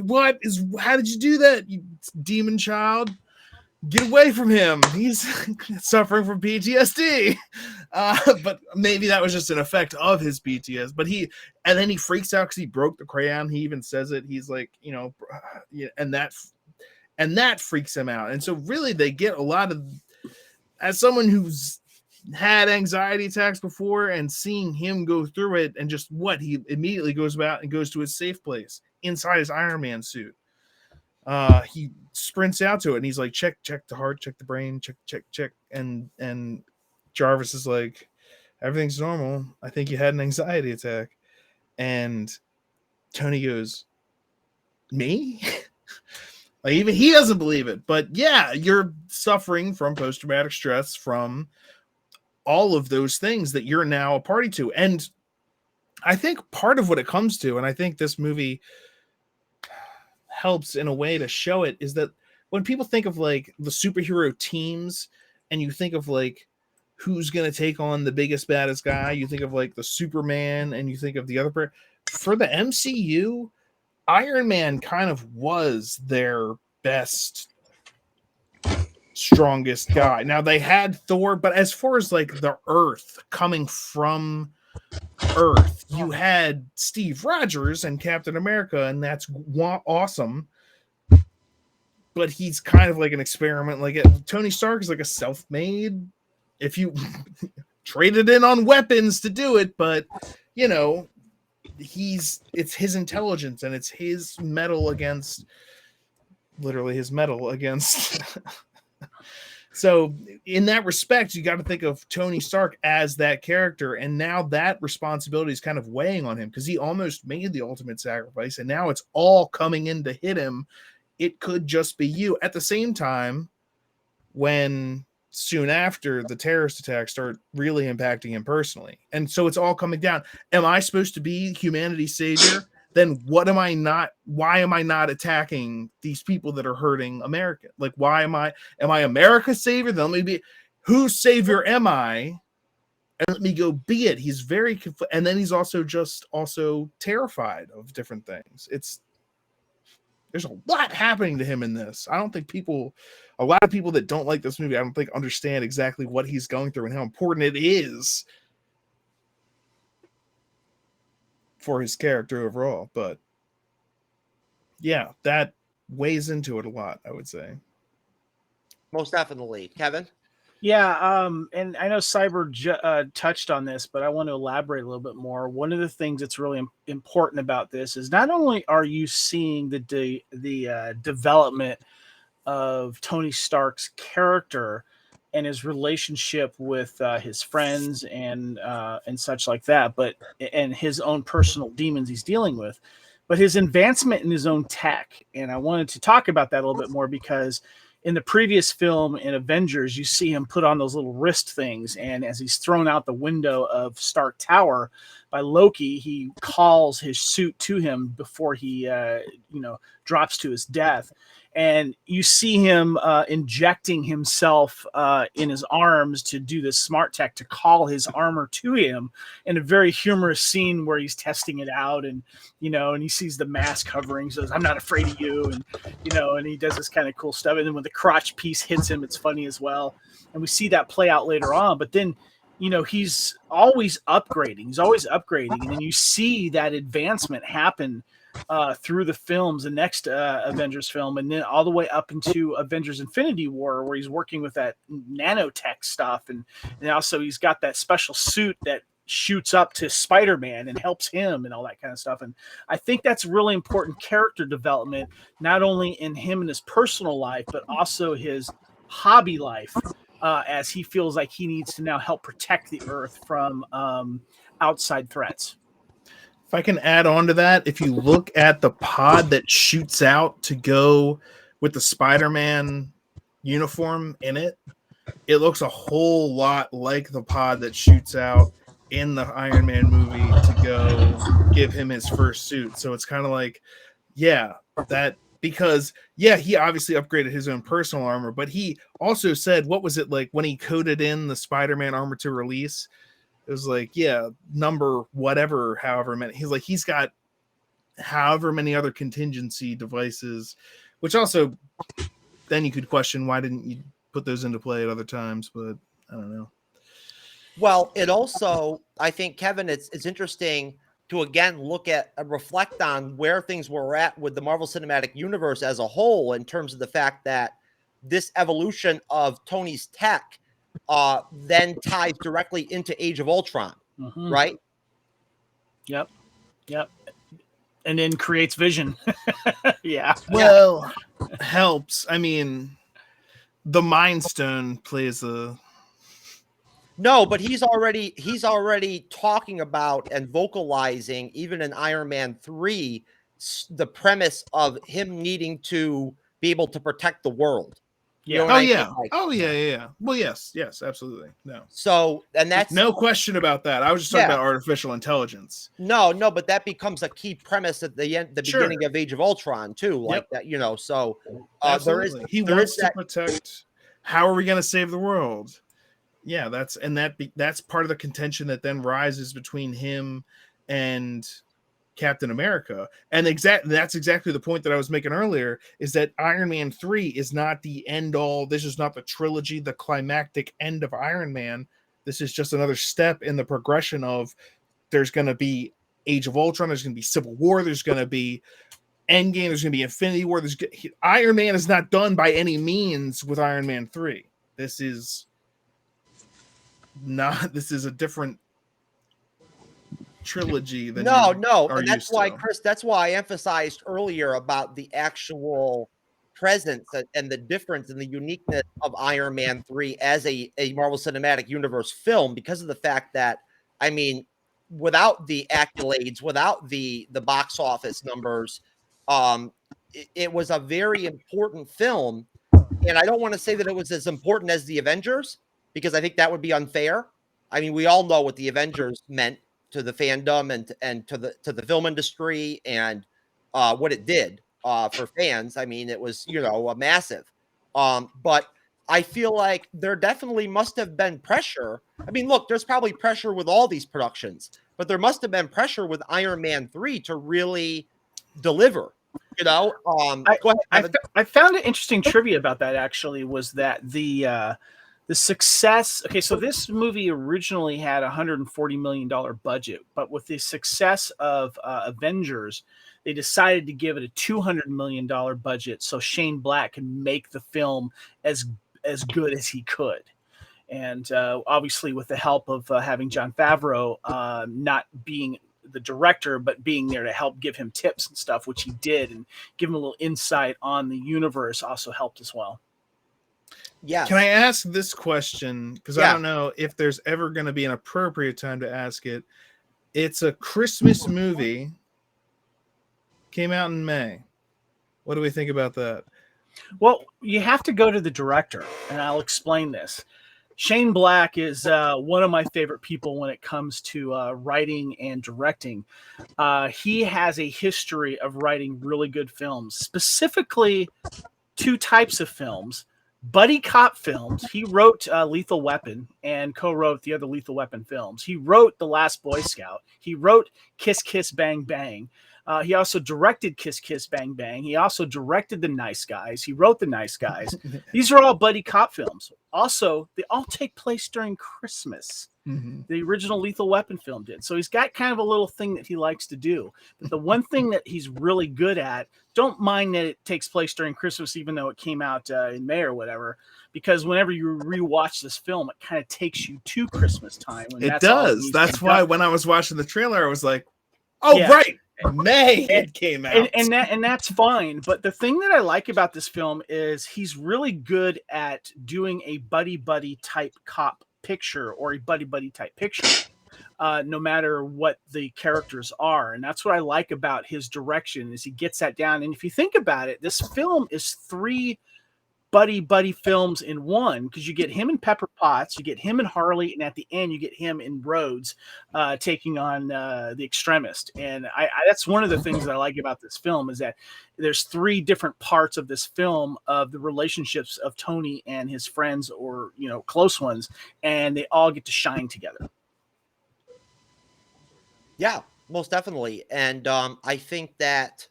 how did you do that, you demon child? get away from him. He's suffering from PTSD. But maybe that was just an effect of his PTSD. But then he freaks out because he broke the crayon. He even says it. He's like, and that freaks him out. And so really they get a lot of, as someone who's had anxiety attacks before and seeing him go through it, and just what he immediately goes about and goes to his safe place inside his Iron Man suit. He sprints out to it and he's like, check the heart, check the brain, check. And Jarvis is like, everything's normal. I think you had an anxiety attack. And Tony goes, me? Like, even he doesn't believe it. But yeah, you're suffering from post-traumatic stress from all of those things that you're now a party to. And I think part of what it comes to, and I think this movie helps in a way to show it, is that when people think of like the superhero teams and you think of like who's going to take on the biggest, baddest guy, you think of like the Superman and you think of the other for the MCU, Iron Man kind of was their best, strongest guy. Now they had Thor, but as far as like the Earth, coming from Earth, you had Steve Rogers and Captain America, and that's awesome. But he's kind of like an experiment. Like Tony Stark is like a self-made, if you traded in on weapons to do it, but it's his intelligence and it's his metal against literally his metal against. So in that respect, you got to think of Tony Stark as that character. And now that responsibility is kind of weighing on him because he almost made the ultimate sacrifice. And now it's all coming in to hit him. It could just be you. At the same time, when soon after the terrorist attacks start really impacting him personally. And so it's all coming down. Am I supposed to be humanity's savior? Then what am I not? Why am I not attacking these people that are hurting America? Like, why am I America's savior? Then let me be, whose savior am I? And let me go be it. He's very, and then he's also terrified of different things. There's a lot happening to him in this. I don't think a lot of people that don't like this movie, I don't think understand exactly what he's going through and how important it is for his character overall. But yeah, that weighs into it a lot, I would say. Most definitely. Kevin? Yeah, and I know Cyber touched on this, but I want to elaborate a little bit more. One of the things that's really important about this is not only are you seeing the development of Tony Stark's character and his relationship with his friends and such like that, and his own personal demons he's dealing with, but his advancement in his own tech. And I wanted to talk about that a little bit more because in the previous film in Avengers, you see him put on those little wrist things, and as he's thrown out the window of Stark Tower by Loki, he calls his suit to him before he drops to his death. And you see him injecting himself in his arms to do this smart tech to call his armor to him in a very humorous scene where he's testing it out, and and he sees the mask covering, says, "I'm not afraid of you," and and he does this kind of cool stuff. And then when the crotch piece hits him, it's funny as well. And we see that play out later on. But then he's always upgrading. And then you see that advancement happen through the films, the next Avengers film, and then all the way up into Avengers Infinity War, where he's working with that nanotech stuff. And also he's got that special suit that shoots up to Spider-Man and helps him and all that kind of stuff. And I think that's really important character development, not only in him and his personal life, but also his hobby life, as he feels like he needs to now help protect the Earth from outside threats. If I can add on to that, if you look at the pod that shoots out to go with the Spider-Man uniform in it, it looks a whole lot like the pod that shoots out in the Iron Man movie to go give him his first suit. So it's kind of like, because he obviously upgraded his own personal armor, but he also said, what was it like when he coded in the Spider-Man armor to release? It was like, number whatever, however many. He's like, he's got however many other contingency devices, which also then you could question why didn't you put those into play at other times, but I don't know. Well, it also, I think, Kevin, it's interesting to again look at and reflect on where things were at with the Marvel Cinematic Universe as a whole, in terms of the fact that this evolution of Tony's tech then ties directly into Age of Ultron, right? Yep. And then creates Vision. Yeah. Well, helps. I mean, the Mind Stone plays a... No, but he's already talking about and vocalizing, even in Iron Man 3, the premise of him needing to be able to protect the world. You know what I mean? Yeah. Well, yes, absolutely. No. So, and that's no question about that. I was just talking about artificial intelligence. No, but that becomes a key premise at the end, the beginning of Age of Ultron too, like that. You know, so absolutely. He wants to protect. How are we going to save the world? Yeah, that's part of the contention that then rises between him and Captain America. And that's exactly the point that I was making earlier, is that Iron Man 3 is not the end all. This is not the trilogy, the climactic end of Iron Man. This is just another step in the progression of, there's going to be Age of Ultron, there's going to be Civil War, there's going to be Endgame, there's going to be Infinity War. Iron Man is not done by any means with Iron Man 3. This is a different trilogy than and that's why, Chris, that's why I emphasized earlier about the actual presence and the difference and the uniqueness of Iron Man 3 as a Marvel Cinematic Universe film, because of the fact that, I mean, without the accolades, without the box office numbers, it was a very important film. And I don't want to say that it was as important as the Avengers, because I think that would be unfair. I mean, we all know what the Avengers meant to the fandom and to the film industry, and what it did for fans. I mean, it was, a massive. But I feel like there definitely must have been pressure. I mean, look, there's probably pressure with all these productions, but there must have been pressure with Iron Man 3 to really deliver. Go ahead. I found an interesting trivia about that, actually, was that the success. Okay, so this movie originally had $140 million budget, but with the success of Avengers, they decided to give it a $200 million budget so Shane Black can make the film as good as he could. And obviously, with the help of having Jon Favreau not being the director, but being there to help give him tips and stuff, which he did, and give him a little insight on the universe, also helped as well. Yeah. Can I ask this question? Because I don't know if there's ever going to be an appropriate time to ask it. It's a Christmas movie. Came out in May. What do we think about that? Well, you have to go to the director, and I'll explain this. Shane Black is one of my favorite people when it comes to writing and directing. He has a history of writing really good films, specifically two types of films. Buddy cop films. He wrote Lethal Weapon and co-wrote the other Lethal Weapon films. He wrote The Last Boy Scout. He wrote Kiss Kiss Bang Bang. He also directed Kiss Kiss Bang Bang. He also directed The Nice Guys. He wrote The Nice Guys. These are all buddy cop films. Also, they all take place during Christmas. Mm-hmm. The original Lethal Weapon film did. So he's got kind of a little thing that he likes to do. But the one thing that he's really good at, don't mind that it takes place during Christmas, even though it came out in May or whatever, because whenever you rewatch this film, it kind of takes you to Christmas time. It does. That's why when I was watching the trailer, I was like, oh, yeah. Right. May it came out, and that's fine. But the thing that I like about this film is he's really good at doing a buddy type cop picture or a buddy type picture, no matter what the characters are. And that's what I like about his direction, is he gets that down. And if you think about it, this film is three buddy films in one, because you get him and Pepper Potts, you get him and Harley, and at the end you get him and Rhodes taking on the Extremist. And I that's one of the things that I like about this film, is that there's three different parts of this film of the relationships of Tony and his friends, or close ones, and they all get to shine together. Yeah, most definitely. And I think that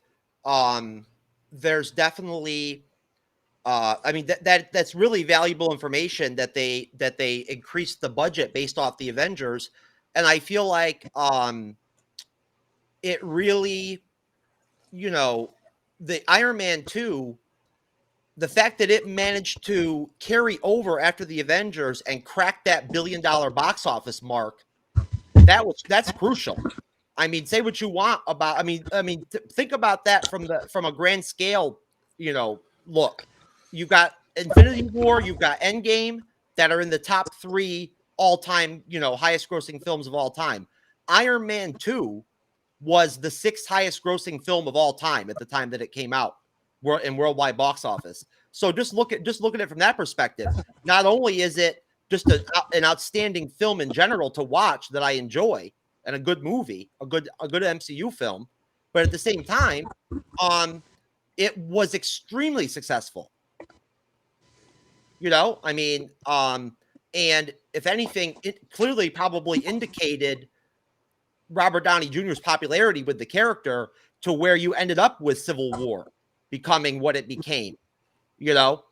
there's definitely I mean that's really valuable information that they increased the budget based off the Avengers, and I feel like it really, you know, the Iron Man 2, the fact that it managed to carry over after the Avengers and crack that $1 billion box office mark, that's crucial. I mean, say what you want about. I mean, think about that from a grand scale. You know, look, you've got Infinity War, you've got Endgame that are in the top 3 all-time, you know, highest-grossing films of all time. Iron Man 2 was the 6th highest-grossing film of all time at the time that it came out in worldwide box office. So just look at it from that perspective. Not only is it just an outstanding film in general to watch that I enjoy, and a good movie, a good MCU film, but at the same time, it was extremely successful. You know, I mean, and if anything, it clearly probably indicated Robert Downey Jr.'s popularity with the character to where you ended up with Civil War becoming what it became. You know,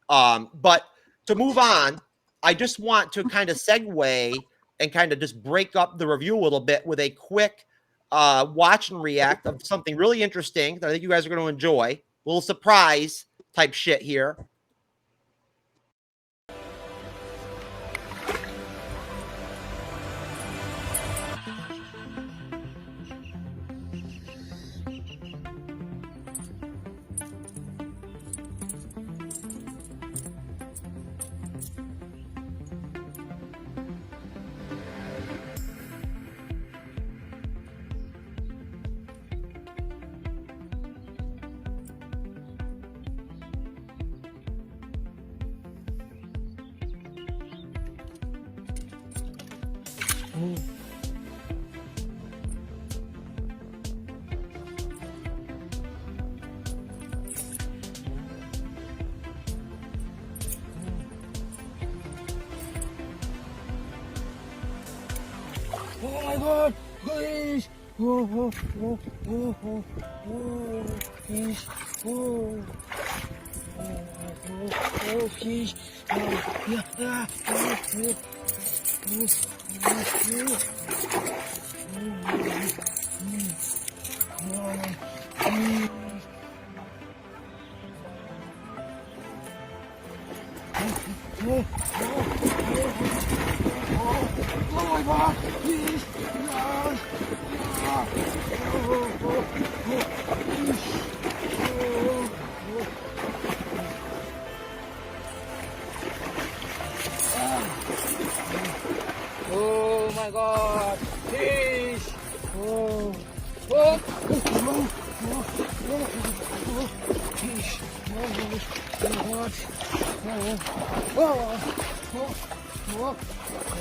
but to move on, I just want to kind of segue and kind of just break up the review a little bit with a quick watch and react of something really interesting that I think you guys are going to enjoy. A little surprise type shit here. Oh my God! Please! Oh, please! Please! Oh my God! Please! Oh my God! Please! Oh! Oh! Please! Oh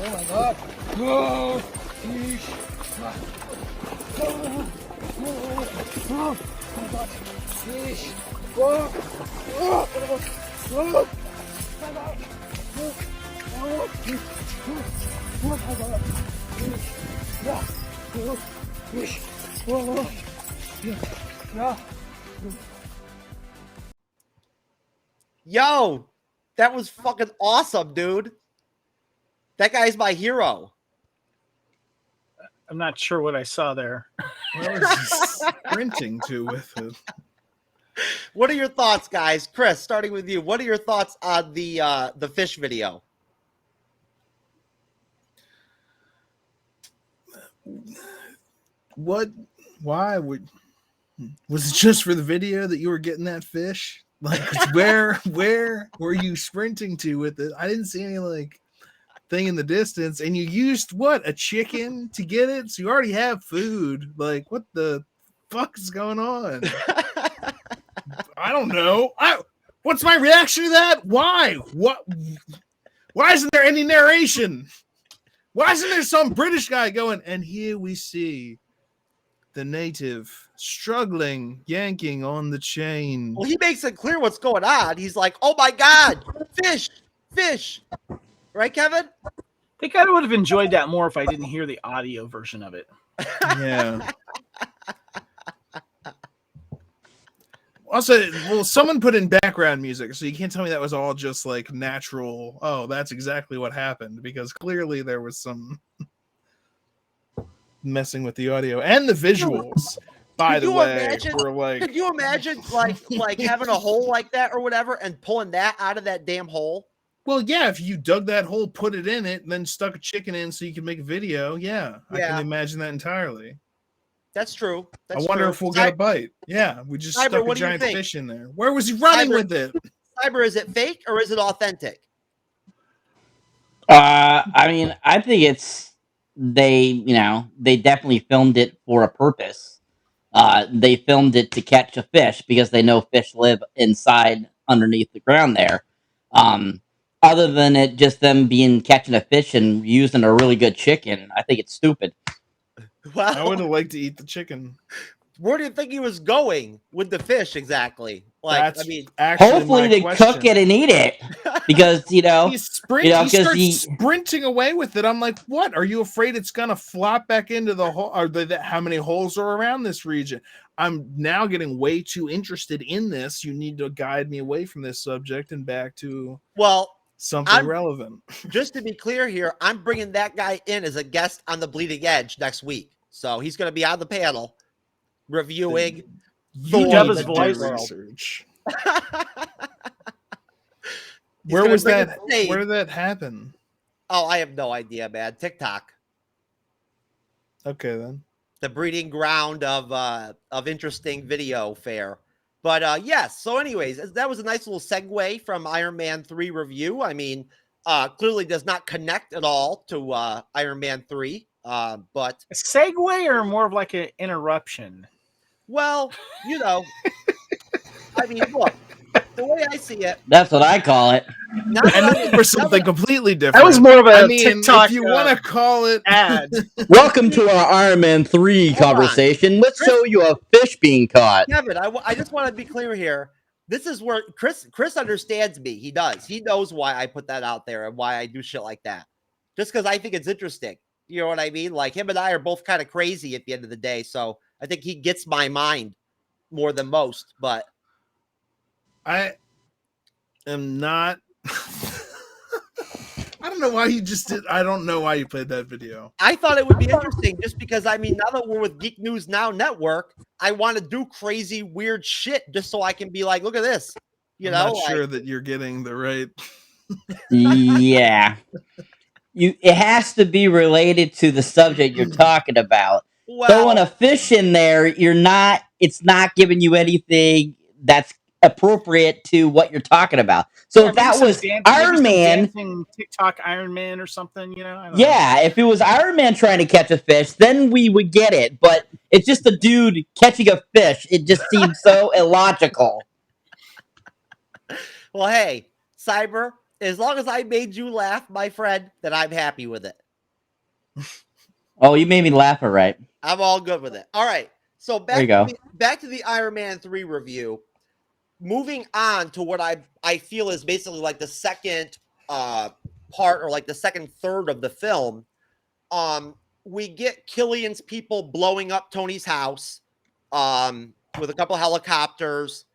my God! Oh! Please! Oh my God! Please! Oh! Oh my God! Oh my God! Oh my God! Please! Yeah! Oh! Please! Oh! Yeah! Yo, that was fucking awesome, dude. That guy's my hero. I'm not sure what I saw there. What was he sprinting to with it? What are your thoughts, guys? Chris, starting with you. What are your thoughts on the fish video? What? Why would? Was it just for the video that you were getting that fish? Like, where were you sprinting to with it? I didn't see any like thing in the distance, and you used what, a chicken to get it? So you already have food. Like, what the fuck is going on? I don't know. What's my reaction to that? Why? What? Why isn't there any narration? Why isn't there some British guy going, and here we see the native struggling, yanking on the chain? Well, he makes it clear what's going on. He's like, oh my God, fish, fish. Right, Kevin? I think I would have enjoyed that more if I didn't hear the audio version of it. Yeah. Also, well, someone put in background music, so you can't tell me that was all just like natural. Oh, that's exactly what happened, because clearly there was some messing with the audio and the visuals. By the way, were like, could you imagine like having a hole like that or whatever and pulling that out of that damn hole? Well, yeah, if you dug that hole, put it in it, and then stuck a chicken in so you could make a video, yeah. I can imagine that entirely. That's true. I wonder if we'll get a bite. Yeah, we just stuck a giant fish in there. Where was he running with it? Cyber, is it fake or is it authentic? I mean, I think they definitely filmed it for a purpose. They filmed it to catch a fish because they know fish live inside underneath the ground there. Other than it just them catching a fish and using a really good chicken, I think it's stupid. Well, I would have liked to eat the chicken. Where do you think he was going with the fish exactly? Like, That's I mean, hopefully they cook it and eat it because he starts sprinting away with it. I'm like, what? Are you afraid it's gonna flop back into the hole? How many holes are around this region? I'm now getting way too interested in this. You need to guide me away from this subject and back to something relevant. Just to be clear here, I'm bringing that guy in as a guest on the Bleeding Edge next week, so he's going to be on the panel reviewing. You have his voice research. Where was that? Where did that happen? Oh, I have no idea, man. TikTok. Okay, then. The breeding ground of interesting video fare. But yes, so anyways, that was a nice little segue from Iron Man 3 review. I mean, clearly does not connect at all to Iron Man 3. But a segue or more of like an interruption? Well, you know, I mean, look, the way I see it. That's what I call it. And for something completely different. That was more of a TikTok. If you want to call it ad. Welcome to our Iron Man 3 conversation. Let's show you a fish being caught. Kevin, I just want to be clear here. This is where Chris understands me. He does. He knows why I put that out there and why I do shit like that. Just because I think it's interesting. You know what I mean? Like, him and I are both kind of crazy at the end of the day. So I think he gets my mind more than most. But I am not. I don't know why you just did. I don't know why you played that video. I thought it would be interesting just because, I mean, now that we're with Geek News Now Network, I want to do crazy, weird shit just so I can be like, look at this. You know, I'm not sure that you're getting the right. Yeah. It has to be related to the subject you're talking about. Well, throwing a fish in there, it's not giving you anything that's appropriate to what you're talking about. So if that was Iron Man, TikTok Iron Man or something, you know? I don't know. If it was Iron Man trying to catch a fish, then we would get it. But it's just a dude catching a fish. It just seems so illogical. Well, hey, Cyber, as long as I made you laugh, my friend, then I'm happy with it. Oh, you made me laugh, all right. I'm all good with it. All right. So back to the Iron Man 3 review. Moving on to what I feel is basically like the second part or like the second third of the film. We get Killian's people blowing up Tony's house with a couple helicopters.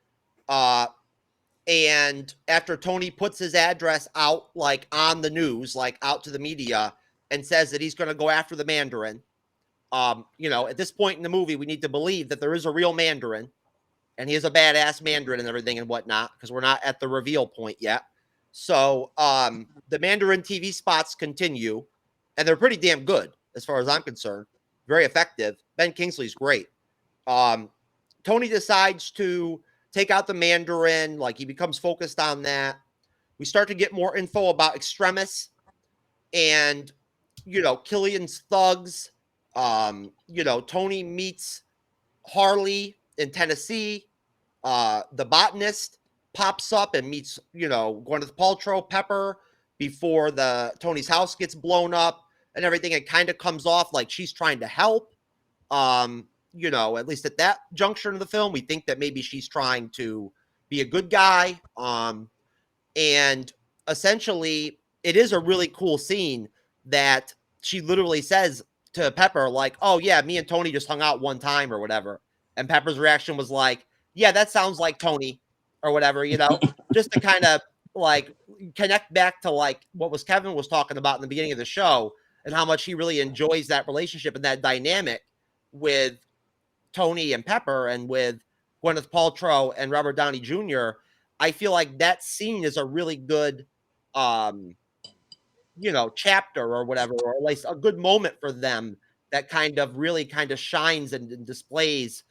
And after Tony puts his address out, like on the news, like out to the media, and says that he's going to go after the Mandarin. You know, at this point in the movie, we need to believe that there is a real Mandarin, and he is a badass Mandarin and everything and whatnot, because we're not at the reveal point yet. So the Mandarin TV spots continue, and they're pretty damn good as far as I'm concerned. Very effective. Ben Kingsley's great. Tony decides to take out the Mandarin, like he becomes focused on that. We start to get more info about Extremis and, you know, Killian's thugs. You know, Tony meets Harley in Tennessee. The botanist pops up and meets, you know, Gwyneth Paltrow, Pepper, before Tony's house gets blown up and everything. It kind of comes off like she's trying to help. You know, at least at that juncture in the film, we think that maybe she's trying to be a good guy. And essentially, it is a really cool scene that she literally says to Pepper, like, oh, yeah, me and Tony just hung out one time or whatever. And Pepper's reaction was like, yeah, that sounds like Tony or whatever, just to kind of like connect back to like what was Kevin was talking about in the beginning of the show and how much he really enjoys that relationship and that dynamic with Tony and Pepper and with Gwyneth Paltrow and Robert Downey Jr. I feel like that scene is a really good, chapter or whatever, or at least a good moment for them that kind of really kind of shines and displays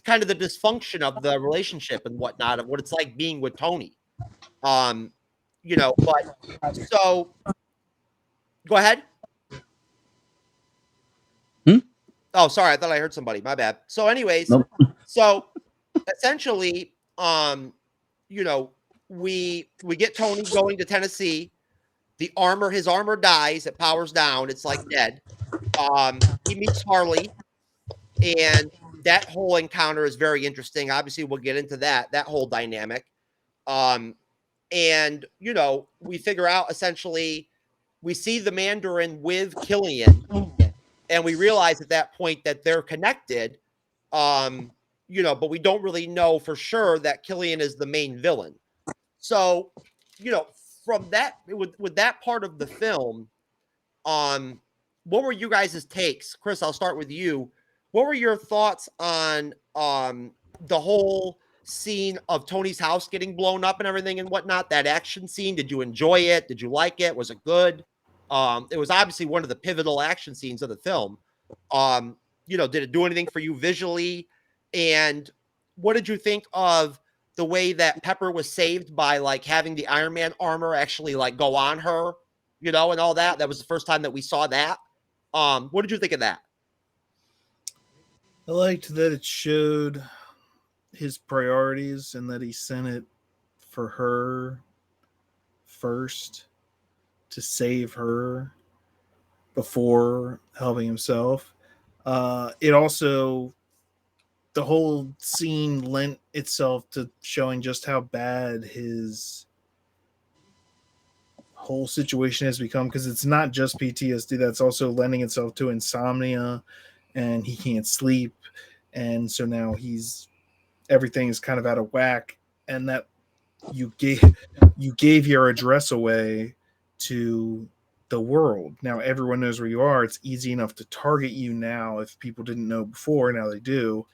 kind of the dysfunction of the relationship and whatnot of what it's like being with Tony. But so go ahead. Oh, sorry. I thought I heard somebody. My bad. So anyways, Nope. So essentially, we get Tony going to Tennessee. His armor dies. It powers down. It's like dead. He meets Harley, and that whole encounter is very interesting. Obviously, we'll get into that whole dynamic. And we figure out essentially, we see the Mandarin with Killian, and we realize at that point that they're connected. But we don't really know for sure that Killian is the main villain. So, from that, with that part of the film, what were you guys' takes? Chris, I'll start with you. What were your thoughts on the whole scene of Tony's house getting blown up and everything and whatnot? That action scene, did you enjoy it? Did you like it? Was it good? It was obviously one of the pivotal action scenes of the film. Did it do anything for you visually? And what did you think of the way that Pepper was saved by like having the Iron Man armor actually like go on her, and all that? That was the first time that we saw that. What did you think of that? I liked that it showed his priorities and that he sent it for her first to save her before helping himself. It also, the whole scene lent itself to showing just how bad his whole situation has become, because it's not just PTSD, that's also lending itself to insomnia, and he can't sleep, and so now everything is kind of out of whack, and that you gave your address away to the world. Now everyone knows where you are. It's easy enough to target you now. If people didn't know before, now they do.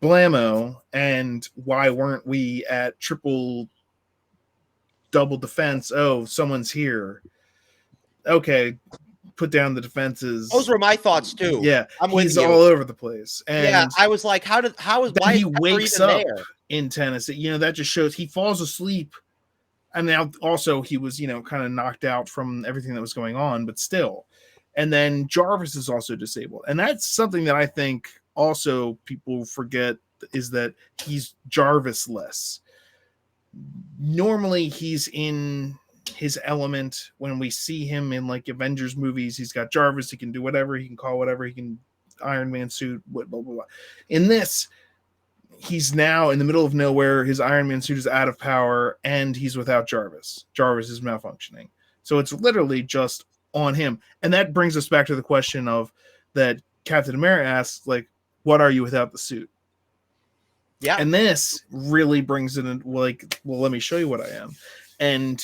Blammo. And why weren't we at triple double defense? Oh, someone's here. Okay, put down the defenses. Those were my thoughts too. Yeah, I'm with he's you. all over the place. And yeah, I was like, why he wakes up there? In Tennessee? That just shows he falls asleep. And now also he was, kind of knocked out from everything that was going on, but still. And then Jarvis is also disabled. And that's something that I think also people forget, is that he's Jarvis-less. Normally he's in his element. When we see him in like Avengers movies, he's got Jarvis. He can do whatever. He can call whatever. He can Iron Man suit, blah, blah, blah. In this, he's now in the middle of nowhere. His Iron Man suit is out of power, and he's without Jarvis. Jarvis is malfunctioning. So it's literally just on him. And that brings us back to the question of that Captain America asks, like, what are you without the suit? Yeah. And this really brings it in, like, well, let me show you what I am. And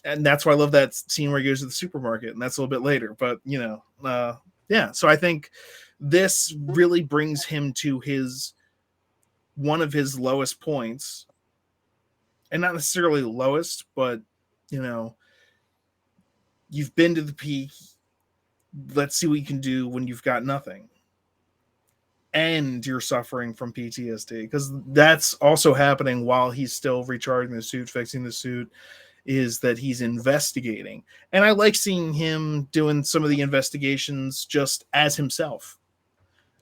that's why I love that scene where he goes to the supermarket, and that's a little bit later. But, yeah. So I think this really brings him to one of his lowest points, and not necessarily the lowest, but you've been to the peak. Let's see what you can do when you've got nothing, and you're suffering from PTSD, because that's also happening while he's still recharging the suit, fixing the suit, is that he's investigating. And I like seeing him doing some of the investigations just as himself.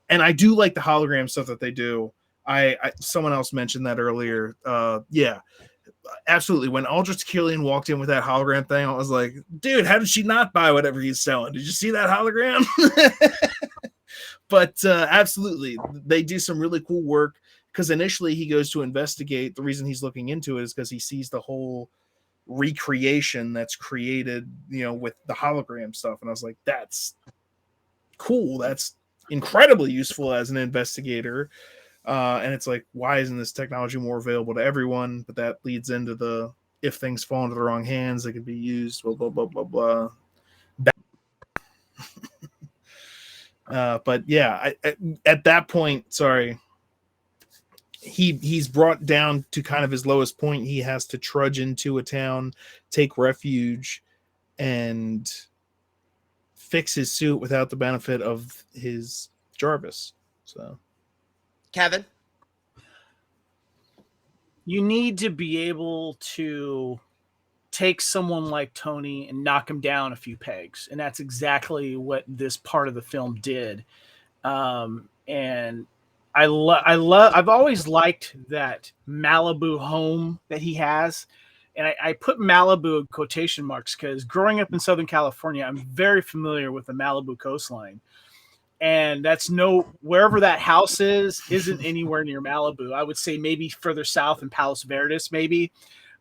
And I do like the hologram stuff that they do. Someone else mentioned that earlier. Yeah, absolutely. When Aldrich Killian walked in with that hologram thing, I was like, dude, how did she not buy whatever he's selling? Did you see that hologram? But absolutely, they do some really cool work, because initially he goes to investigate. The reason he's looking into it is because he sees the whole recreation that's created, with the hologram stuff. And I was like, that's cool. That's incredibly useful as an investigator. And it's like, why isn't this technology more available to everyone? But that leads into the, if things fall into the wrong hands, they could be used, blah, blah, blah, blah, blah. But yeah, at that point, sorry, he's brought down to kind of his lowest point. He has to trudge into a town, take refuge, and fix his suit without the benefit of his Jarvis. So, Kevin, you need to be able to take someone like Tony and knock him down a few pegs, and that's exactly what this part of the film did. And I've always liked that Malibu home that he has. And I put Malibu in quotation marks because growing up in Southern California, I'm very familiar with the Malibu coastline. And wherever that house isn't anywhere near Malibu. I would say maybe further south in Palos Verdes, maybe.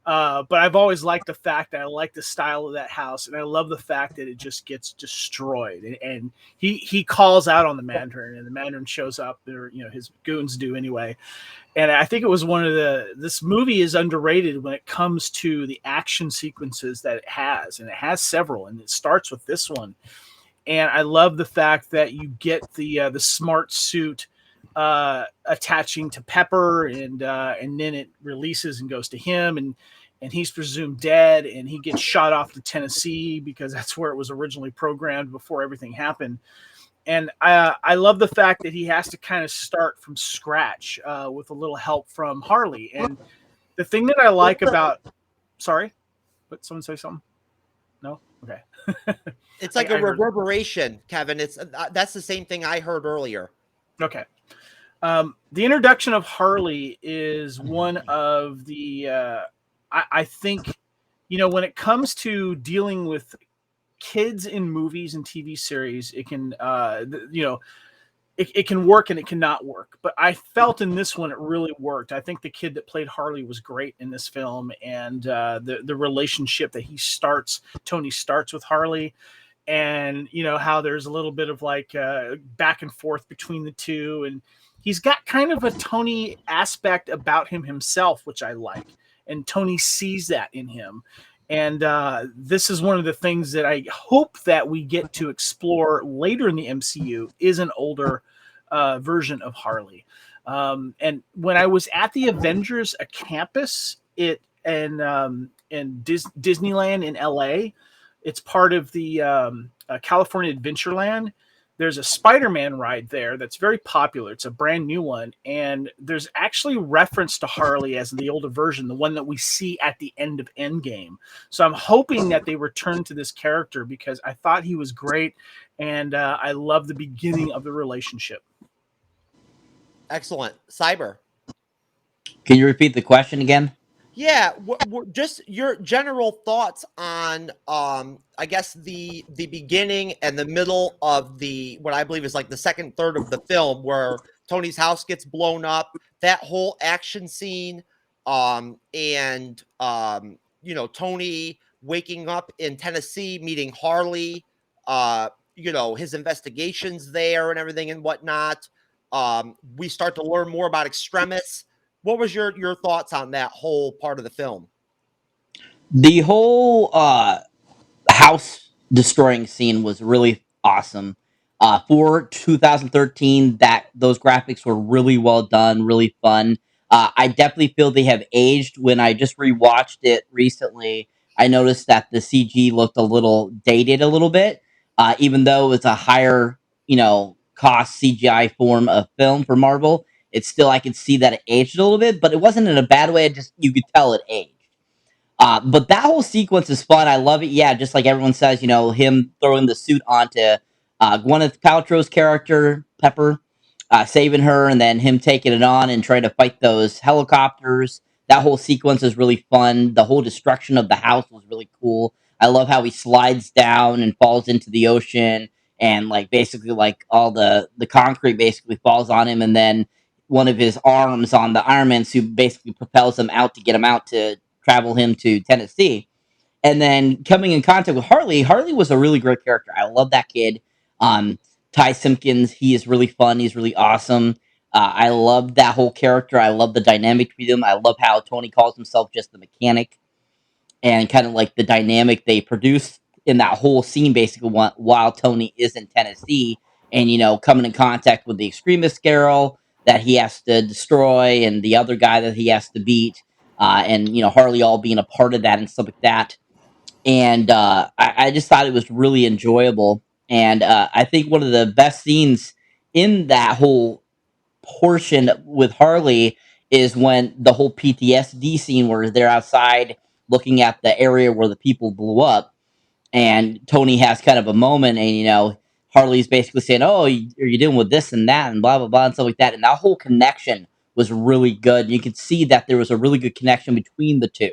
But I've always liked the fact that I like the style of that house, and I love the fact that it just gets destroyed. And he calls out on the Mandarin, and the Mandarin shows up. Or his goons do anyway. And I think it was this movie is underrated when it comes to the action sequences that it has, and it has several, and it starts with this one. And I love the fact that you get the smart suit attaching to Pepper, and then it releases and goes to him, and he's presumed dead, and he gets shot off to Tennessee because that's where it was originally programmed before everything happened. And I love the fact that he has to kind of start from scratch with a little help from Harley. And the thing that I like about, sorry, but someone say something? No? Okay. It's like a reverberation, Kevin. That's the same thing I heard earlier. Okay. The introduction of Harley is one of the, I think, when it comes to dealing with kids in movies and TV series, it can, it can work and it cannot work. But I felt in this one, it really worked. I think the kid that played Harley was great in this film. And the relationship that Tony starts with Harley, and how there's a little bit of like back and forth between the two, and he's got kind of a Tony aspect about him himself, which I like, and Tony sees that in him. And this is one of the things that I hope that we get to explore later in the MCU is an older version of Harley. And when I was at the Avengers campus in Disneyland in LA, it's part of the California Adventureland. There's a Spider-Man ride there that's very popular. It's a brand new one. And there's actually reference to Harley as the older version, the one that we see at the end of Endgame. So I'm hoping that they return to this character because I thought he was great. And I love the beginning of the relationship. Excellent. Cyber. Can you repeat the question again? Yeah, just your general thoughts on, I guess the beginning and the middle of what I believe is like the second third of the film, where Tony's house gets blown up. That whole action scene, and Tony waking up in Tennessee, meeting Harley, his investigations there and everything and whatnot. We start to learn more about Extremis. What was your thoughts on that whole part of the film? The whole house destroying scene was really awesome. For 2013, those graphics were really well done, really fun. I definitely feel they have aged. When I just rewatched it recently, I noticed that the CG looked a little dated a little bit, even though it's a higher, cost CGI form of film for Marvel. It's still, I could see that it aged a little bit, but it wasn't in a bad way. You could tell it aged. But that whole sequence is fun. I love it. Yeah, just like everyone says, him throwing the suit onto Gwyneth Paltrow's character, Pepper, saving her, and then him taking it on and trying to fight those helicopters. That whole sequence is really fun. The whole destruction of the house was really cool. I love how he slides down and falls into the ocean, and basically all the concrete basically falls on him, and then one of his arms on the Iron Man suit basically propels him out to get him out to travel him to Tennessee. And then coming in contact with Harley was a really great character. I love that kid. Ty Simpkins, he is really fun. He's really awesome. I love that whole character. I love the dynamic between them. I love how Tony calls himself just the mechanic, and kind of like the dynamic they produce in that whole scene, basically while Tony is in Tennessee, and coming in contact with the extremist girl that he has to destroy, and the other guy that he has to beat, and Harley all being a part of that and stuff like that. And I just thought it was really enjoyable. And I think one of the best scenes in that whole portion with Harley is when the whole PTSD scene where they're outside looking at the area where the people blew up, and Tony has kind of a moment, and Harley's basically saying, "Oh, are you dealing with this and that and blah blah blah and stuff like that," and that whole connection was really good. You could see that there was a really good connection between the two,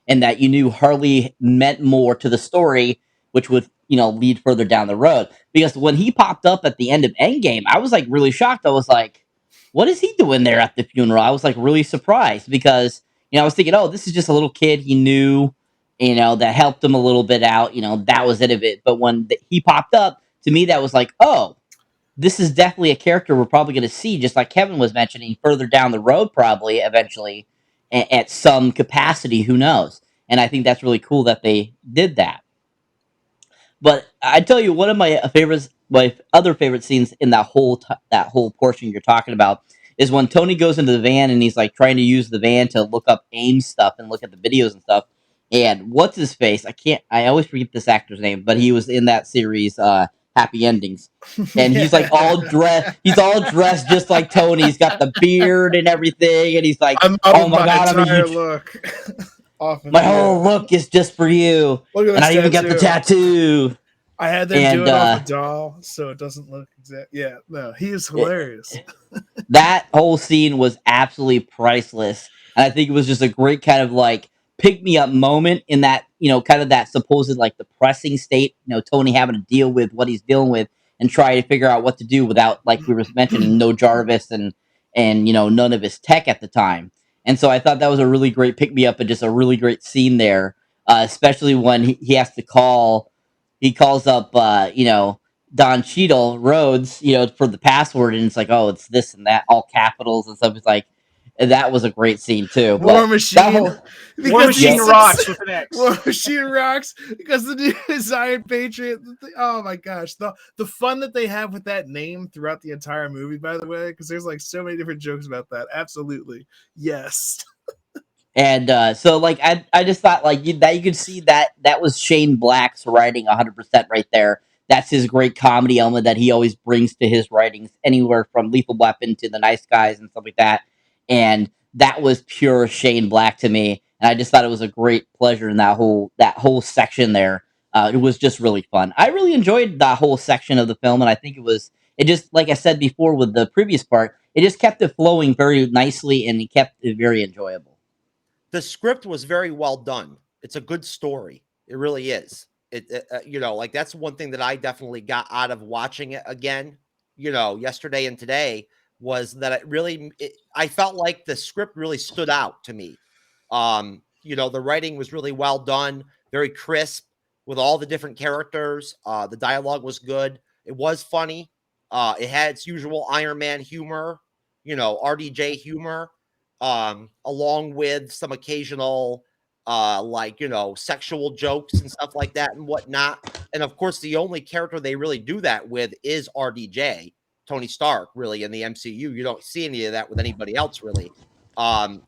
and that you knew Harley meant more to the story, which would lead further down the road. Because when he popped up at the end of Endgame, I was like really shocked. I was like, "What is he doing there at the funeral?" I was like really surprised because I was thinking, "Oh, this is just a little kid he knew." That helped him a little bit out. That was it of it. But when he popped up, to me, that was like, oh, this is definitely a character we're probably going to see, just like Kevin was mentioning, further down the road, probably eventually, at some capacity. Who knows? And I think that's really cool that they did that. But I tell you, one of my favorites, my other favorite scenes in that whole portion you're talking about is when Tony goes into the van and he's like trying to use the van to look up AIM stuff and look at the videos and stuff. And what's his face? I always forget this actor's name, but he was in that series, Happy Endings. And he's like he's all dressed just like Tony. He's got the beard and everything, and he's like, "Oh my god, I'm a huge look." My whole look is just for you. Look at and I even got the tattoo. I had them do it off a doll, so it doesn't look exact. Yeah, no, he is hilarious. That whole scene was absolutely priceless. And I think it was just a great kind of like pick me up moment in that, kind of that supposed like depressing state, Tony having to deal with what he's dealing with and try to figure out what to do without, like we were mentioning, no Jarvis and none of his tech at the time. And so I thought that was a really great pick me up and just a really great scene there, especially when he has to he calls up, Don Cheadle Rhodes, for the password, and it's like, oh, it's this and that, all capitals and stuff. It's like, that was a great scene too. War Machine, War Machine rocks with an X. War Machine rocks because the dude is Iron Patriot. Oh my gosh, the fun that they have with that name throughout the entire movie, by the way, because there's like so many different jokes about that. Absolutely, yes. And so, like, I just thought like you could see that was Shane Black's writing 100% right there. That's his great comedy element that he always brings to his writings, anywhere from Lethal Weapon to The Nice Guys and stuff like that. And that was pure Shane Black to me. And I just thought it was a great pleasure in that whole section there. It was just really fun. I really enjoyed that whole section of the film, and I think it just, like I said before with the previous part, it just kept it flowing very nicely, and it kept it very enjoyable. The script was very well done. It's a good story. It really is. Like that's one thing that I definitely got out of watching it again, yesterday and today, was that I felt like the script really stood out to me. The writing was really well done, very crisp with all the different characters. The dialogue was good. It was funny. It had its usual Iron Man humor, RDJ humor, along with some occasional sexual jokes and stuff like that and whatnot. And of course, the only character they really do that with is RDJ, Tony Stark, really, in the MCU. You don't see any of that with anybody else, really. So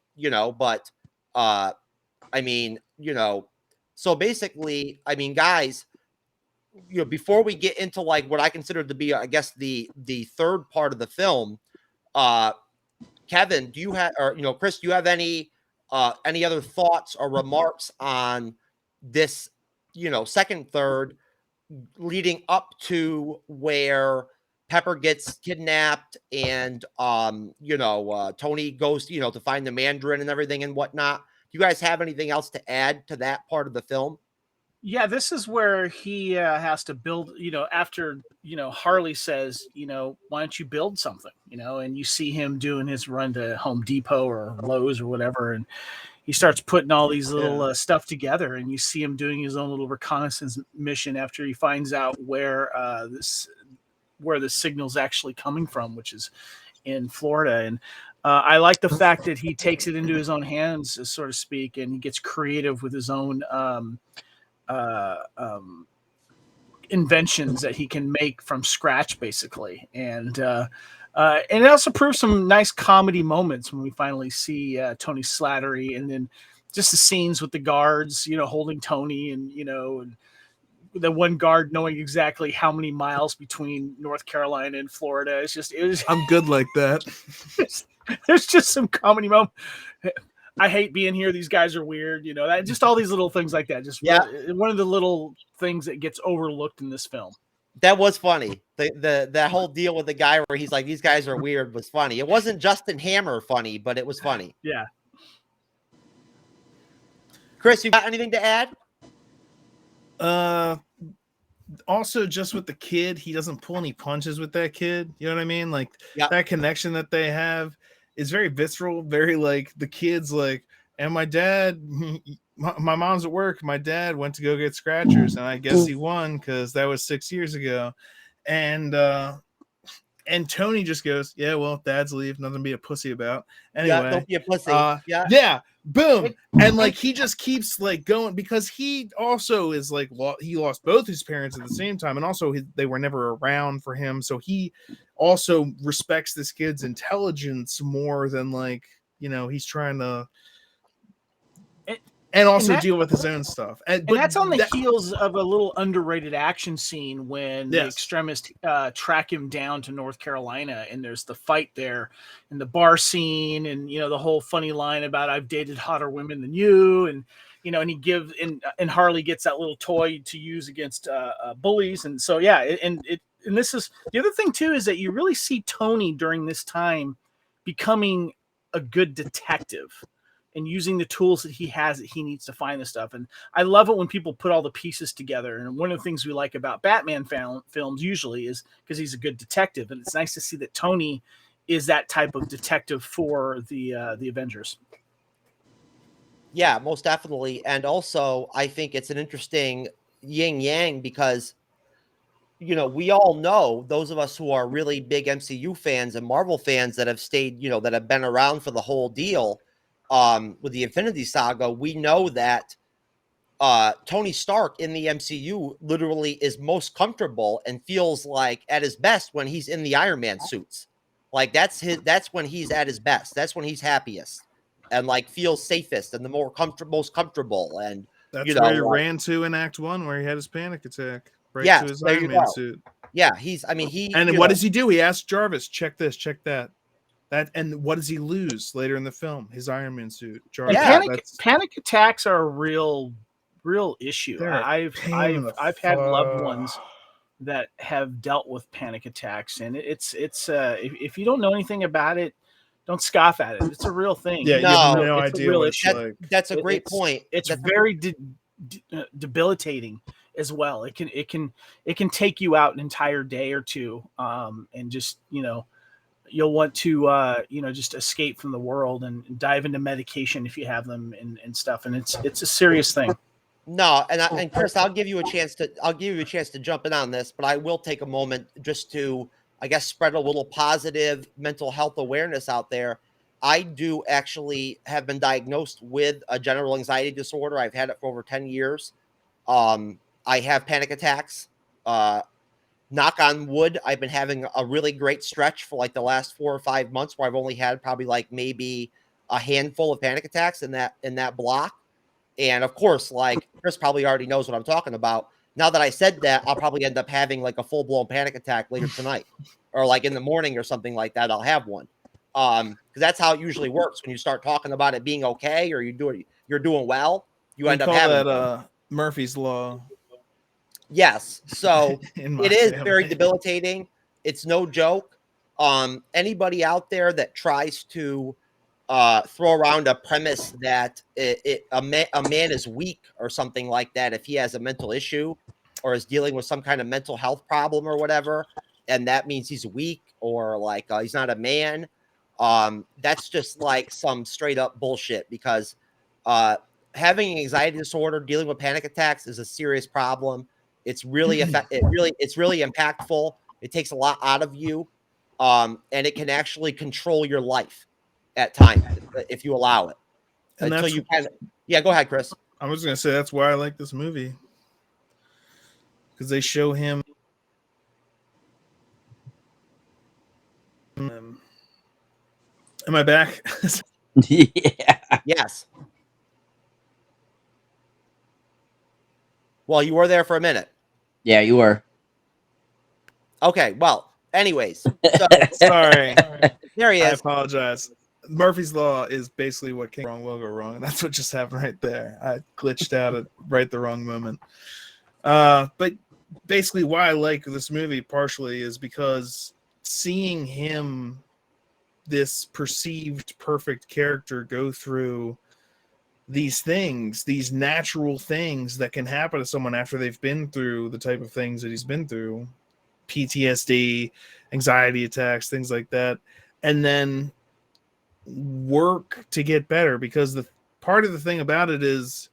basically, guys, before we get into like what I consider to be, I guess, the third part of the film, Kevin, do you have, or Chris, do you have any other thoughts or remarks on this, second third leading up to where Pepper gets kidnapped and, Tony goes, to find the Mandarin and everything and whatnot? Do you guys have anything else to add to that part of the film? Yeah, this is where he has to build, after, Harley says, why don't you build something, and you see him doing his run to Home Depot or Lowe's or whatever. And he starts putting all these little stuff together, and you see him doing his own little reconnaissance mission after he finds out where the signal's actually coming from, which is in Florida. And I like the fact that he takes it into his own hands, so to speak, and he gets creative with his own inventions that he can make from scratch, basically. And it also proves some nice comedy moments when we finally see Tony Slattery, and then just the scenes with the guards, holding Tony, and and the one guard knowing exactly how many miles between North Carolina and Florida. It was. I'm good like that. There's just some comedy moment. I hate being here. These guys are weird. Just all these little things like that. Just one of the little things that gets overlooked in this film. That was funny. That whole deal with the guy where he's like, these guys are weird, was funny. It wasn't Justin Hammer funny, but it was funny. Yeah. Chris, you got anything to add? Also, just with the kid, he doesn't pull any punches with that kid. You know what I mean? Like that connection that they have is very visceral, very like the kid's like, and my dad, my mom's at work. My dad went to go get scratchers, and I guess he won because that was 6 years ago. And Tony just goes, yeah, well, dad's leave, nothing to be a pussy about. Anyway, don't be a pussy. Boom. And like he just keeps like going because he also is like he lost both his parents at the same time, and also they were never around for him, so he also respects this kid's intelligence more than like he's trying to and also deal with his own stuff. But that's on the heels of a little underrated action scene when the extremists track him down to North Carolina, and there's the fight there in the bar scene, and the whole funny line about I've dated hotter women than you, and and he gives and Harley gets that little toy to use against bullies, and so and this is the other thing too, is that you really see Tony during this time becoming a good detective and using the tools that he has that he needs to find this stuff. And I love it when people put all the pieces together. And one of the things we like about Batman films usually is because he's a good detective. And it's nice to see that Tony is that type of detective for the Avengers. Yeah, most definitely. And also, I think it's an interesting yin-yang because, we all know, those of us who are really big MCU fans and Marvel fans that have stayed, that have been around for the whole deal, with the Infinity Saga, we know that Tony Stark in the MCU literally is most comfortable and feels like at his best when he's in the Iron Man suits. Like that's when he's at his best. That's when he's happiest and like feels safest and the most comfortable. And that's where he ran to in Act 1 where he had his panic attack. Right to his Iron Man suit. Yeah, and what does he do? He asks Jarvis, check this, check that. And what does he lose later in the film? His Iron Man suit. Jarvis. Panic attacks are a real issue. I've had loved ones that have dealt with panic attacks, and it's if you don't know anything about it, don't scoff at it. It's a real thing. Yeah, you have no idea. Real issue. That's a great point. It's very debilitating as well. It can take you out an entire day or two, and just you'll want to just escape from the world and dive into medication if you have them and stuff. And it's a serious thing. No, and Chris, I'll give you a chance to jump in on this, but I will take a moment just to, I guess, spread a little positive mental health awareness out there. I do actually have been diagnosed with a general anxiety disorder. I've had it for over 10 years. I have panic attacks. Knock on wood, I've been having a really great stretch for like the last 4 or 5 months where I've only had probably like maybe a handful of panic attacks in that block. And of course, like Chris probably already knows what I'm talking about. Now that I said that, I'll probably end up having like a full-blown panic attack later tonight or like in the morning or something like that. I'll have one. Because that's how it usually works. When you start talking about it being okay or you're doing well, you end up having that Murphy's Law. Yes. So it is very debilitating. It's no joke. Anybody out there that tries to throw around a premise that a man is weak or something like that if he has a mental issue or is dealing with some kind of mental health problem or whatever, and that means he's weak or like he's not a man, that's just like some straight up bullshit because having an anxiety disorder, dealing with panic attacks is a serious problem. It's really it's really impactful. It takes a lot out of you. and it can actually control your life at times if you allow it. And Until you can. Yeah, go ahead, Chris. I was going to say that's why I like this movie, because they show him. Am I back? Yeah. Yes. Well, you were there for a minute. Yeah, you were. Okay. Well, anyways. So, sorry. There he is. I apologize. Murphy's Law is basically what came wrong will go wrong. And that's what just happened right there. I glitched out at right the wrong moment. But basically why I like this movie partially is because seeing him, this perceived perfect character, go through these things, these natural things that can happen to someone after they've been through the type of things that he's been through, PTSD, anxiety attacks, things like that, and then work to get better. Because the part of the thing about it is,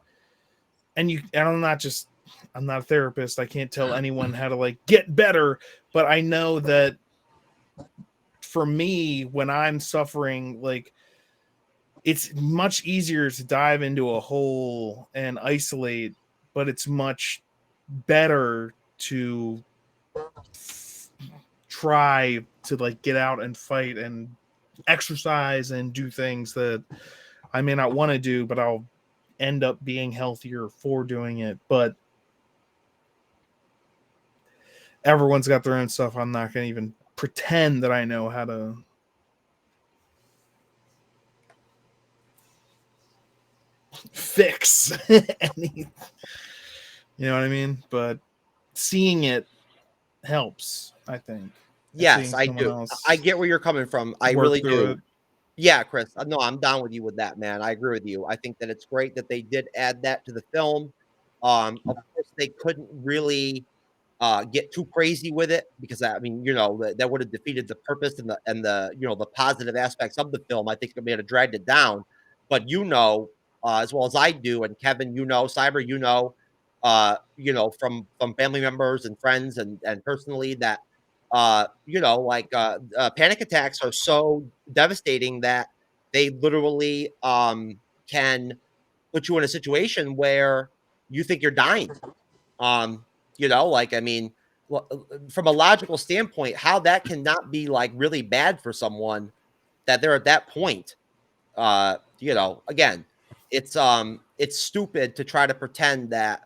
and I'm not a therapist, I can't tell anyone how to like get better, but I know that for me, when I'm suffering, like, it's much easier to dive into a hole and isolate, but it's much better to try to like get out and fight and exercise and do things that I may not want to do, but I'll end up being healthier for doing it. But everyone's got their own stuff. I'm not going to even pretend that I know how to fix any, you know what I mean? But seeing it helps, I think. Yes, I do. I get where you're coming from. I really do. Yeah, Chris. No, I'm down with you with that, man. I agree with you. I think that it's great that they did add that to the film. Of course, they couldn't really get too crazy with it because I mean, that would have defeated the purpose and the the positive aspects of the film. I think it may have dragged it down. But as well as I do, and Kevin, Cyber, from family members and friends and personally that panic attacks are so devastating that they literally can put you in a situation where you think you're dying. I mean, from a logical standpoint, how that cannot be like really bad for someone that they're at that point. Again, it's stupid to try to pretend that,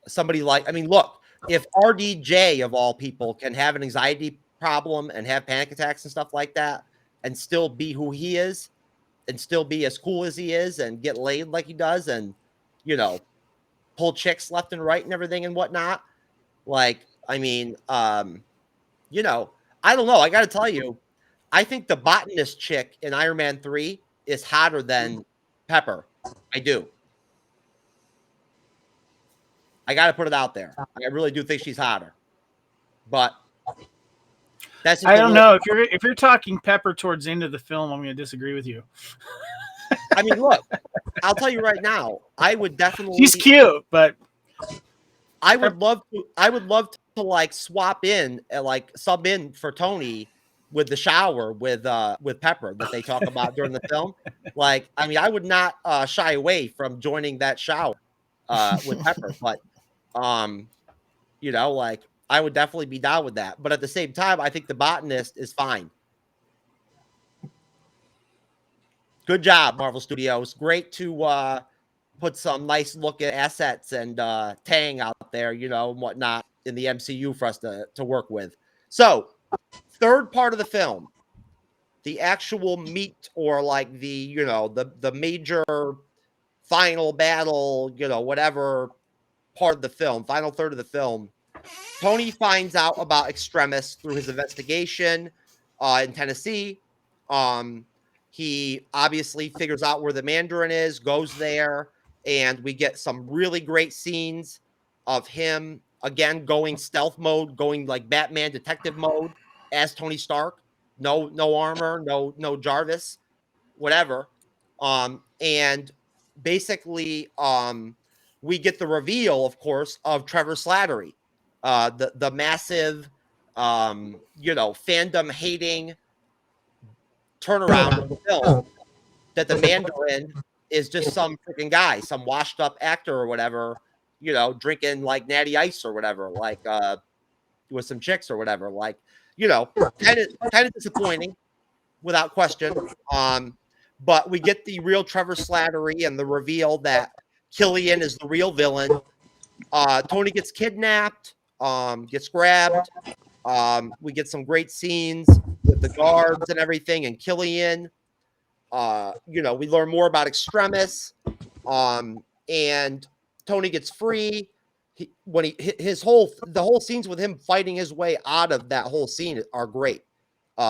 somebody like, I mean, look, if RDJ of all people can have an anxiety problem and have panic attacks and stuff like that and still be who he is and still be as cool as he is and get laid like he does and, pull chicks left and right and everything and whatnot. Like, I mean, I don't know. I got to tell you, I think the botanist chick in Iron Man 3 is hotter than Pepper. I do. I got to put it out there. I really do think she's hotter. But that's just I don't know. If you're talking Pepper towards the end of the film, I'm going to disagree with you. I mean, look, I'll tell you right now, I would definitely. She's cute, but I would love to like swap in and like sub in for Tony with the shower with Pepper that they talk about during the film. Like, I mean, I would not shy away from joining that shower with Pepper, but like I would definitely be down with that. But at the same time, I think the botanist is fine. Good job, Marvel Studios. Great to put some nice looking assets and Tang out there, and whatnot in the MCU for us to work with. So, third part of the film, the actual meat or like the the major final battle, whatever part of the film, final third of the film. Tony finds out about Extremis through his investigation in Tennessee. He obviously figures out where the Mandarin is, goes there, and we get some really great scenes of him again going stealth mode, going like Batman detective mode as Tony Stark. No armor, no Jarvis, whatever. And basically, we get the reveal, of course, of Trevor Slattery, the massive fandom hating turnaround of the film that the Mandarin is just some freaking guy, some washed up actor or whatever, drinking like natty ice or whatever, like with some chicks or whatever, like, kind of disappointing without question. But we get the real Trevor Slattery and the reveal that Killian is the real villain. Tony gets kidnapped, gets grabbed. We get some great scenes with the guards and everything, and Killian. We learn more about Extremis, and Tony gets free. The whole scenes with him fighting his way out of that whole scene are great.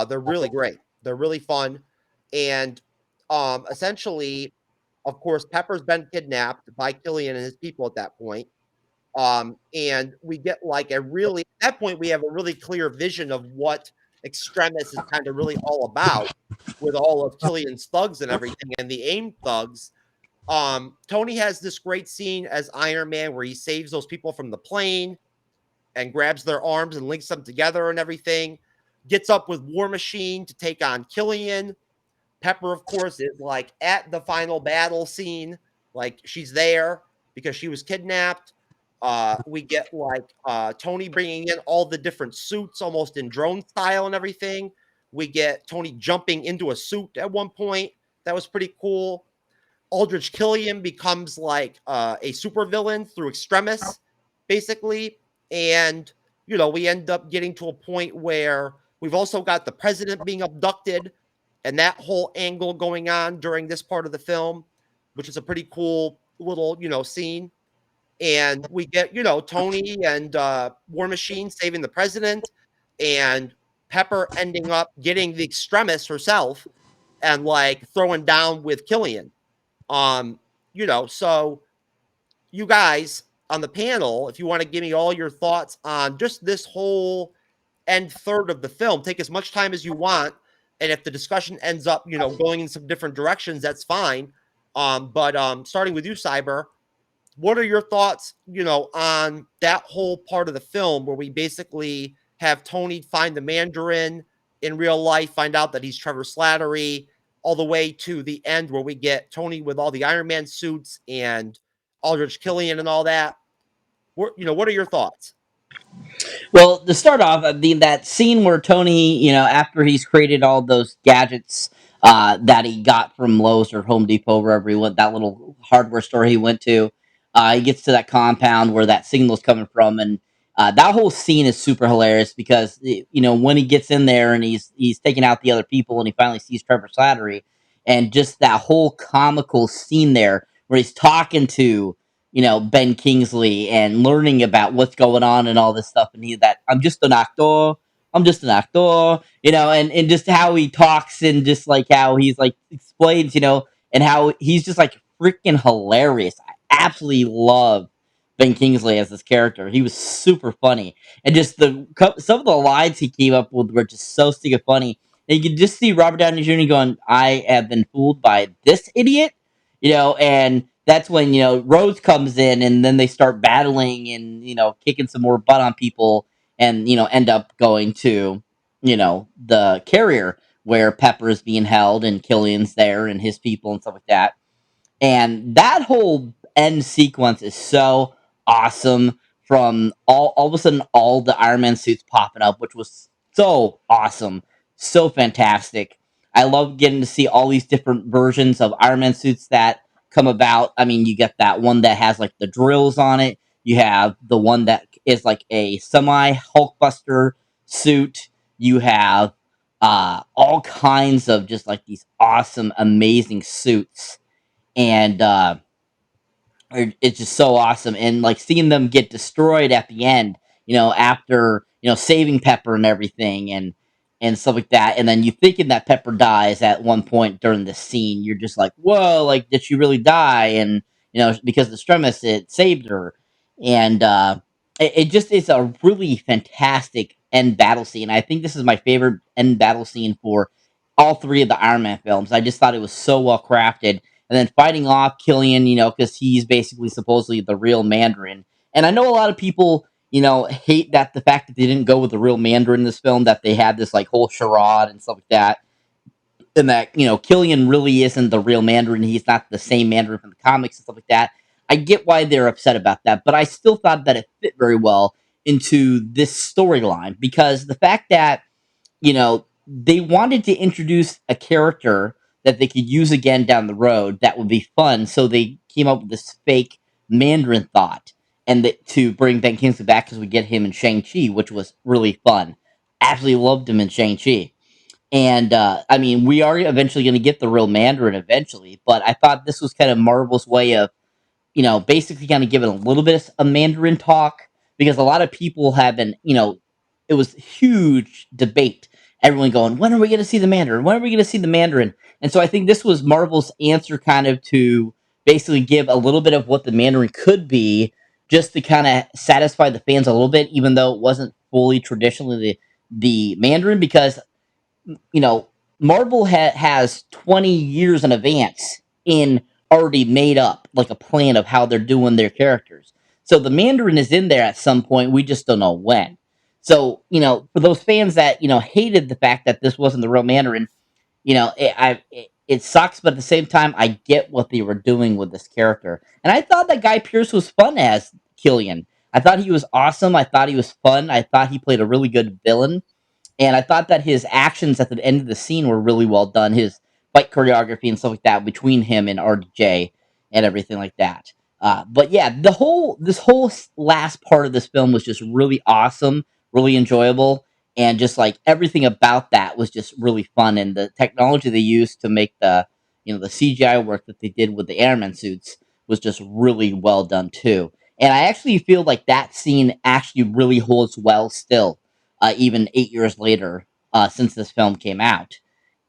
They're really great. They're really fun, and essentially, of course, Pepper's been kidnapped by Killian and his people at that point. And we get like at that point we have a really clear vision of what Extremis is kind of really all about, with all of Killian's thugs and everything, and the AIM thugs. Tony has this great scene as Iron Man where he saves those people from the plane and grabs their arms and links them together and everything. Gets up with War Machine to take on Killian. Pepper, of course, is like at the final battle scene, like she's there because she was kidnapped. We get like Tony bringing in all the different suits almost in drone style and everything. We get Tony jumping into a suit at one point. That was pretty cool. Aldrich Killian becomes like a supervillain through Extremis, basically. And, we end up getting to a point where we've also got the president being abducted and that whole angle going on during this part of the film, which is a pretty cool little, scene. And we get, Tony and War Machine saving the president, and Pepper ending up getting the Extremis herself and like throwing down with Killian. So you guys on the panel, if you want to give me all your thoughts on just this whole end third of the film, take as much time as you want. And if the discussion ends up, going in some different directions, that's fine. But starting with you, Cyber, what are your thoughts, on that whole part of the film where we basically have Tony find the Mandarin in real life, find out that he's Trevor Slattery, all the way to the end where we get Tony with all the Iron Man suits and Aldrich Killian and all that? What are your thoughts? Well, to start off, I mean, that scene where Tony, after he's created all those gadgets that he got from Lowe's or Home Depot, wherever he went, that little hardware store he went to, he gets to that compound where that signal's coming from, and that whole scene is super hilarious because, when he gets in there and he's taking out the other people and he finally sees Trevor Slattery, and just that whole comical scene there where he's talking to Ben Kingsley and learning about what's going on and all this stuff. And I'm just an actor. I'm just an actor, and just how he talks and just like how he's like explains, and how he's just like freaking hilarious. I absolutely love Ben Kingsley as this character. He was super funny. And just some of the lines he came up with were just so stinking funny. And you could just see Robert Downey Jr. going, I have been fooled by this idiot, and that's when, Rhodes comes in and then they start battling and, kicking some more butt on people and, end up going to, the carrier where Pepper is being held and Killian's there and his people and stuff like that. And that whole end sequence is so awesome, from all of a sudden all the Iron Man suits popping up, which was so awesome, so fantastic. I love getting to see all these different versions of Iron Man suits that come about. I mean, you get that one that has like the drills on it. You have the one that is like a semi Hulkbuster suit. You have all kinds of just like these awesome, amazing suits. And it's just so awesome. And like seeing them get destroyed at the end, after, saving Pepper and everything and stuff like that. And then you thinking that Pepper dies at one point during the scene. You're just like, whoa, like, did she really die? And, because the Stremis, it saved her. And it just is a really fantastic end battle scene. I think this is my favorite end battle scene for all three of the Iron Man films. I just thought it was so well crafted. And then fighting off Killian, because he's basically supposedly the real Mandarin. And I know a lot of people, hate that the fact that they didn't go with the real Mandarin in this film, that they had this like whole charade and stuff like that. And that, Killian really isn't the real Mandarin. He's not the same Mandarin from the comics and stuff like that. I get why they're upset about that, but I still thought that it fit very well into this storyline, because the fact that, they wanted to introduce a character that they could use again down the road that would be fun, so they came up with this fake Mandarin thought, and to bring Ben Kingsley back, because we get him in Shang-Chi, which was really fun. Absolutely loved him in Shang-Chi. And I mean, we are eventually going to get the real Mandarin eventually, but I thought this was kind of Marvel's way of, basically kind of giving a little bit of a Mandarin talk, because a lot of people have been, it was huge debate. Everyone going, when are we going to see the Mandarin? When are we going to see the Mandarin? And so I think this was Marvel's answer, kind of to basically give a little bit of what the Mandarin could be, just to kind of satisfy the fans a little bit, even though it wasn't fully traditionally the Mandarin, because Marvel has 20 years in advance in already made up like a plan of how they're doing their characters. So the Mandarin is in there at some point. We just don't know when. So, for those fans that, hated the fact that this wasn't the real Mandarin, it sucks, but at the same time, I get what they were doing with this character. And I thought that Guy Pearce was fun as Killian. I thought he was awesome. I thought he was fun. I thought he played a really good villain. And I thought that his actions at the end of the scene were really well done. His fight choreography and stuff like that between him and RDJ and everything like that. But yeah, this whole last part of this film was just really awesome, really enjoyable, and just like everything about that was just really fun. And the technology they used to make the CGI work that they did with the airman suits was just really well done too. And I actually feel like that scene actually really holds well still, even 8 years later, since this film came out.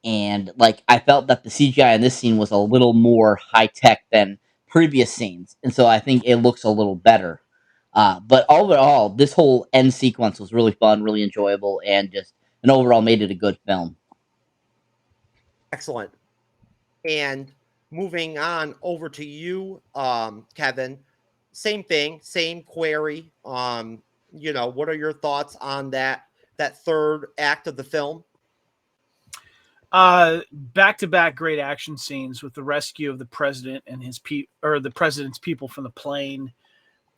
And like I felt that the CGI in this scene was a little more high tech than previous scenes, and so I think it looks a little better. But overall, this whole end sequence was really fun, really enjoyable, and overall made it a good film. Excellent. And moving on over to you, Kevin. Same thing, same query. What are your thoughts on that third act of the film? Back-to-back great action scenes with the rescue of the president and the president's people from the plane,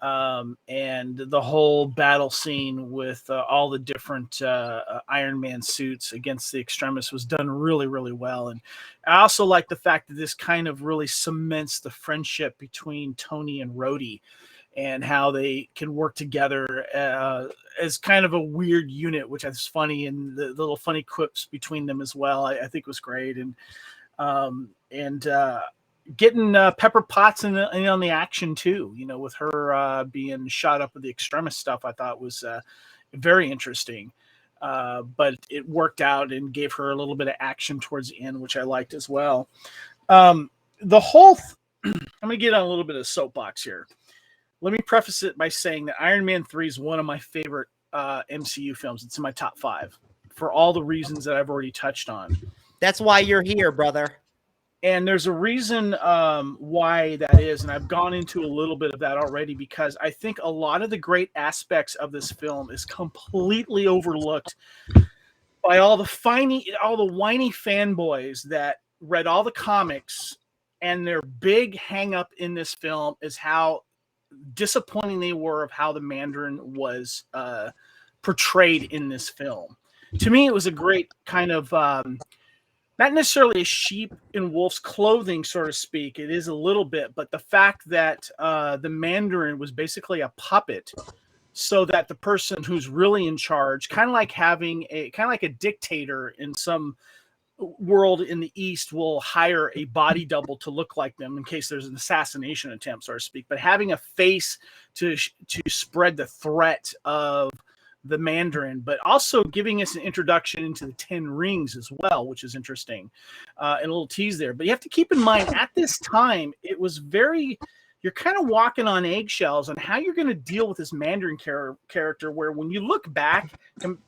and the whole battle scene with all the different Iron Man suits against the extremists was done really, really well. And I also like the fact that this kind of really cements the friendship between Tony and Rhodey, and how they can work together as kind of a weird unit, which is funny, and the little funny quips between them as well, I think was great. And getting Pepper Potts in on the action too, with her being shot up with the extremist stuff, I thought was very interesting. But it worked out and gave her a little bit of action towards the end, which I liked as well. I'm going to get on a little bit of soapbox here. Let me preface it by saying that Iron Man 3 is one of my favorite MCU films. It's in my top 5 for all the reasons that I've already touched on. That's why you're here, brother. And there's a reason why that is, and I've gone into a little bit of that already, because I think a lot of the great aspects of this film is completely overlooked by all the whiny fanboys that read all the comics, and their big hang up in this film is how disappointing they were of how the Mandarin was portrayed in this film. To me, it was a great kind of not necessarily a sheep in wolf's clothing, so to speak. It is a little bit, but the fact that the Mandarin was basically a puppet, so that the person who's really in charge, kind of like a dictator in some world in the East, will hire a body double to look like them in case there's an assassination attempt, so to speak. But having a face to spread the threat of the Mandarin, but also giving us an introduction into the 10 rings as well, which is interesting, and a little tease there. But you have to keep in mind, at this time, it was you're kind of walking on eggshells on how you're going to deal with this Mandarin character, where when you look back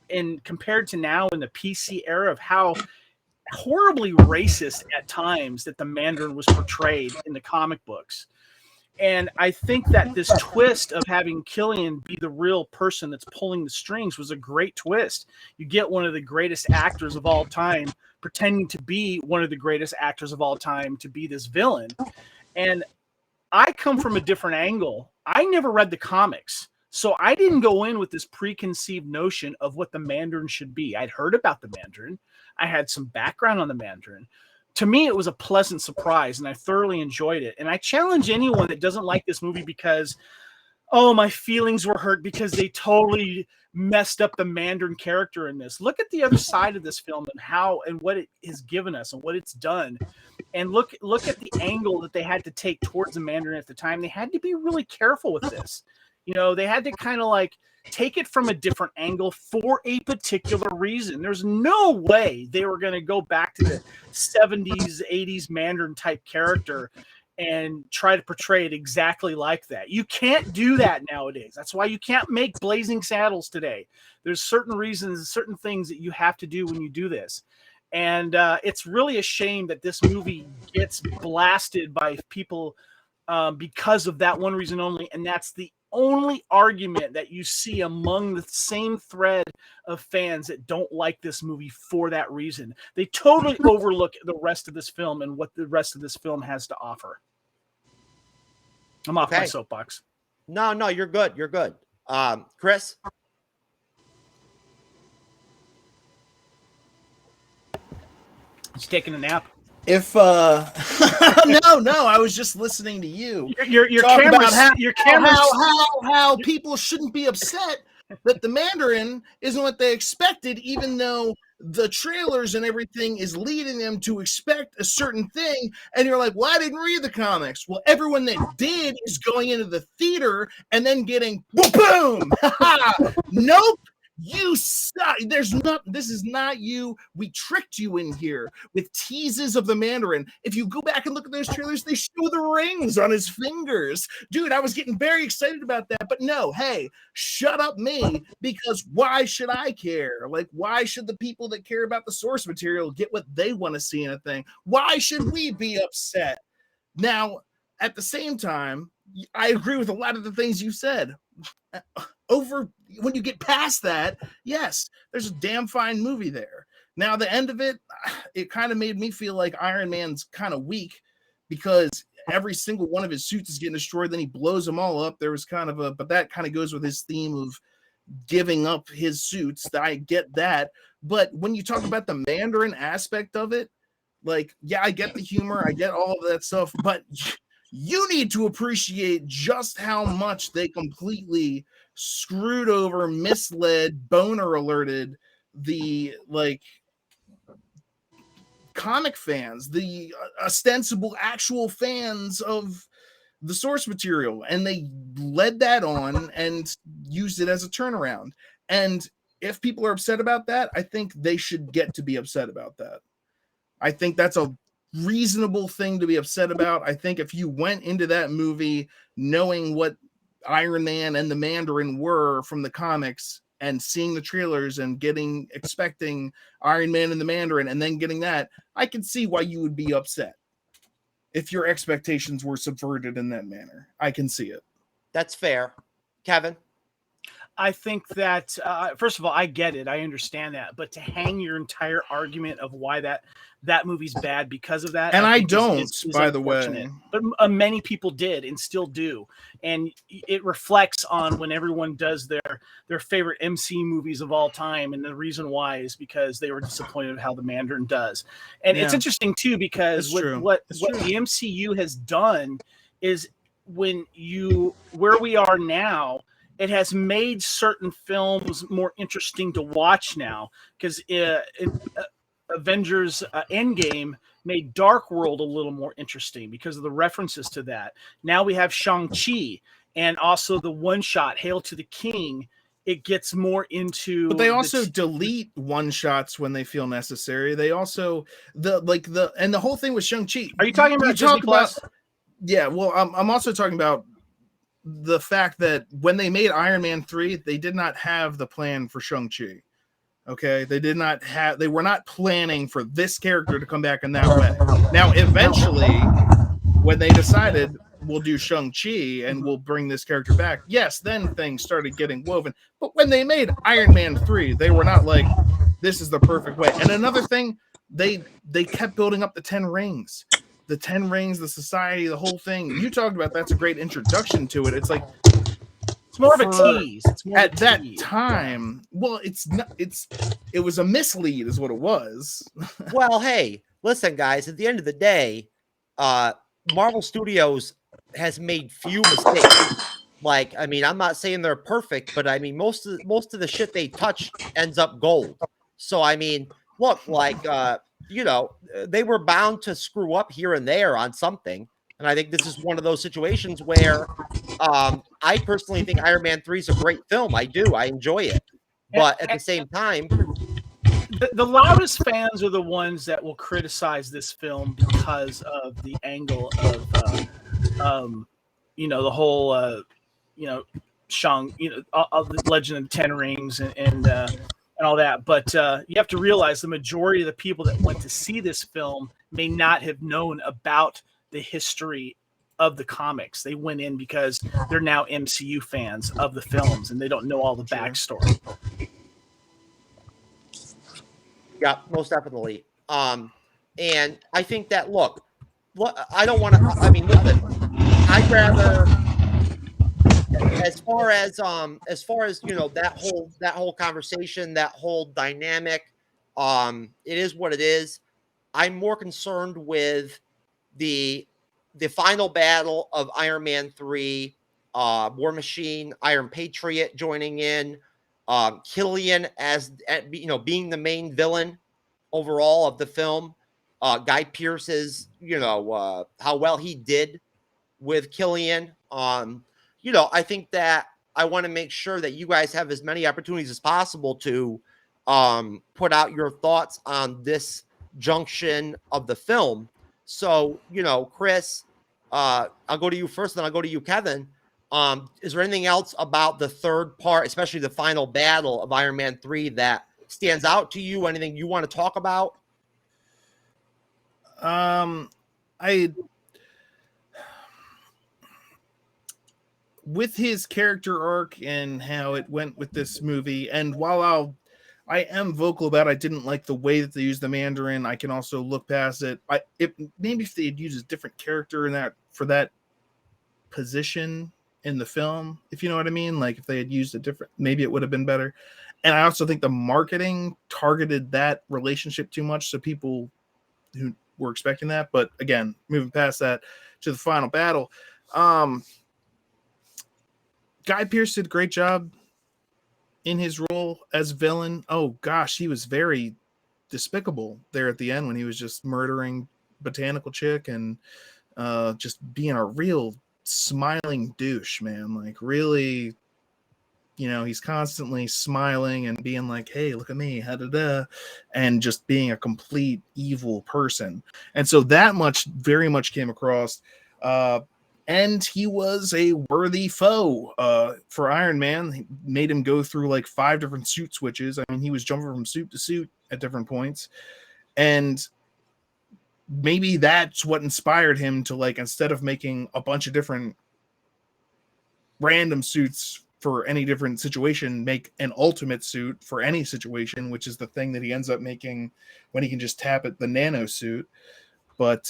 and compared to now in the PC era, of how horribly racist at times that the Mandarin was portrayed in the comic books. And I think that this twist of having Killian be the real person that's pulling the strings was a great twist. You get one of the greatest actors of all time pretending to be one of the greatest actors of all time to be this villain. And I come from a different angle. I never read the comics, so I didn't go in with this preconceived notion of what the Mandarin should be. I'd heard about the Mandarin. I had some background on the Mandarin. To me, it was a pleasant surprise, and I thoroughly enjoyed it. And I challenge anyone that doesn't like this movie because, oh, my feelings were hurt because they totally messed up the Mandarin character in this. Look at the other side of this film and how and what it has given us and what it's done. And look at the angle that they had to take towards the Mandarin at the time. They had to be really careful with this. You know, they had to kind of like take it from a different angle for a particular reason. There's no way they were going to go back to the 70s, 80s Mandarin type character and try to portray it exactly like that. You can't do that nowadays. That's why you can't make Blazing Saddles today. There's certain reasons, certain things that you have to do when you do this. And it's really a shame that this movie gets blasted by people because of that one reason only. And that's the only argument that you see among the same thread of fans that don't like this movie for that reason. They totally overlook the rest of this film and what the rest of this film has to offer. I'm off my soapbox. No, you're good. You're good. Chris? He's taking a nap. If no, I was just listening to you. Your camera. How people shouldn't be upset that the Mandarin isn't what they expected, even though the trailers and everything is leading them to expect a certain thing. And you're like, well, I didn't read the comics. Well, everyone that did is going into the theater and then getting boom. Nope. You suck. This is not you. We tricked you in here with teases of the Mandarin. If you go back and look at those trailers, they show the rings on his fingers. Dude, I was getting very excited about that. But no, hey, shut up me, because why should I care? Like, why should the people that care about the source material get what they want to see in a thing? Why should we be upset? Now, at the same time, I agree with a lot of the things you said. When you get past that, yes, there's a damn fine movie there. Now, the end of it kind of made me feel like Iron Man's kind of weak because every single one of his suits is getting destroyed. Then he blows them all up. There was but that kind of goes with his theme of giving up his suits. I get that. But when you talk about the Mandarin aspect of it, like, yeah, I get the humor. I get all of that stuff. But you need to appreciate just how much they completely screwed over, misled, boner alerted the comic fans, the ostensible actual fans of the source material, and they led that on and used it as a turnaround. And if people are upset about that, I think they should get to be upset about that. I think that's a reasonable thing to be upset about. I think if you went into that movie knowing what Iron Man and the Mandarin were from the comics and seeing the trailers and expecting Iron Man and the Mandarin and then getting that, I can see why you would be upset if your expectations were subverted in that manner. I can see it. That's fair. Kevin? I think that, first of all, I get it. I understand that. But to hang your entire argument of why that movie's bad because of that. And I don't, by the way. But many people did and still do. And it reflects on when everyone does their favorite MCU movies of all time. And the reason why is because they were disappointed with how the Mandarin does. And it's interesting, too, because what the MCU has done is where we are now, it has made certain films more interesting to watch now, because Avengers Endgame made Dark World a little more interesting because of the references to that. Now we have Shang-Chi and also the one-shot Hail to the King. It gets more into... But they also delete one-shots when they feel necessary. They also... And the whole thing with Shang-Chi... Are you talking about Disney Plus? Yeah, well, I'm also talking about the fact that when they made Iron Man 3, they did not have the plan for Shang-Chi. Okay, they were not planning for this character to come back in that way. Now, eventually, when they decided, we'll do Shang-Chi and we'll bring this character back. Yes, then things started getting woven. But when they made Iron Man 3, they were not like, this is the perfect way. And another thing, they kept building up the 10 rings. The 10 rings, the society, the whole thing. You talked about that's a great introduction to it. It's like, it's more of a tease. It's more at that time. Well, it's not. It was a mislead, is what it was. Well, hey, listen, guys. At the end of the day, Marvel Studios has made few mistakes. Like, I mean, I'm not saying they're perfect, but I mean, most of the shit they touch ends up gold. So, I mean, look, like, you know, they were bound to screw up here and there on something. And I think this is one of those situations where I personally think Iron Man 3 is a great film. I do. I enjoy it. But at the same time, the loudest fans are the ones that will criticize this film because of the angle of, you know, the whole, you know, of the Legend of the Ten Rings and all that. But you have to realize the majority of the people that went to see this film may not have known about the history of the comics. They went in because they're now MCU fans of the films and they don't know all the backstory. Yeah, most definitely. And I think that look, I don't want to. I mean, listen, I'd rather, as far as you know, that whole conversation, that whole dynamic, it is what it is. I'm more concerned with the final battle of Iron Man 3, War Machine, Iron Patriot joining in, Killian as you know, being the main villain overall of the film. Guy Pearce's, you know, how well he did with Killian. You know, I think that I want to make sure that you guys have as many opportunities as possible to put out your thoughts on this junction of the film. So, you know, Chris, I'll go to you first, then I'll go to you, Kevin. Is there anything else about the third part, especially the final battle of Iron Man 3, that stands out to you? Anything you want to talk about? With his character arc and how it went with this movie, and while I am vocal about I didn't like the way that they used the Mandarin, I can also look past it. Maybe if they had used a different character in that for that position in the film, if you know what I mean, like if they had used a different, maybe it would have been better. And I also think the marketing targeted that relationship too much, so people who were expecting that. But again, moving past that to the final battle, Guy Pearce did a great job in his role as villain. Oh gosh, he was very despicable there at the end when he was just murdering Botanical Chick and just being a real smiling douche, man. Like really, you know, he's constantly smiling and being like, hey, look at me, and just being a complete evil person. And so that much very much came across. And he was a worthy foe for Iron Man. He made him go through like 5 different suit switches. I mean, he was jumping from suit to suit at different points. And maybe that's what inspired him to, like, instead of making a bunch of different random suits for any different situation, make an ultimate suit for any situation, which is the thing that he ends up making when he can just tap at the nano suit. But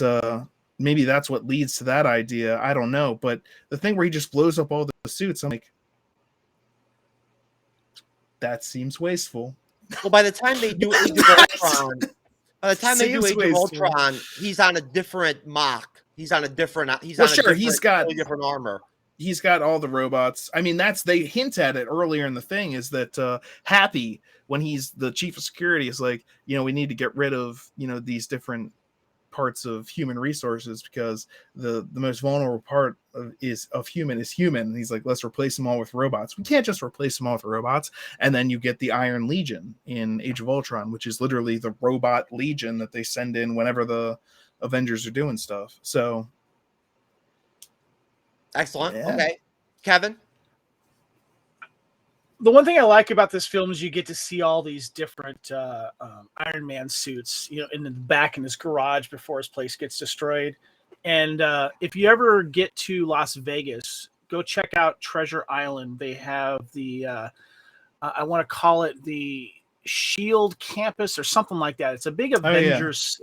maybe that's what leads to that idea. I don't know. But the thing where he just blows up all the suits, I'm like, that seems wasteful. Well, by the time they do Age of Ultron, he's on a different mock. He's on a different different armor. He's got all the robots. I mean, they hint at it earlier in the thing, is that Happy, when he's the chief of security, is like, you know, we need to get rid of, you know, these different parts of human resources because the most vulnerable part of human is human. And he's like, let's replace them all with robots. We can't just replace them all with robots. And then you get the Iron Legion in Age of Ultron, which is literally the robot legion that they send in whenever the Avengers are doing stuff. So excellent. Yeah. Okay, Kevin. The one thing I like about this film is you get to see all these different Iron Man suits, you know, in the back in his garage before his place gets destroyed. And if you ever get to Las Vegas, go check out Treasure Island. They have the I want to call it the Shield Campus or something like that. It's a big Avengers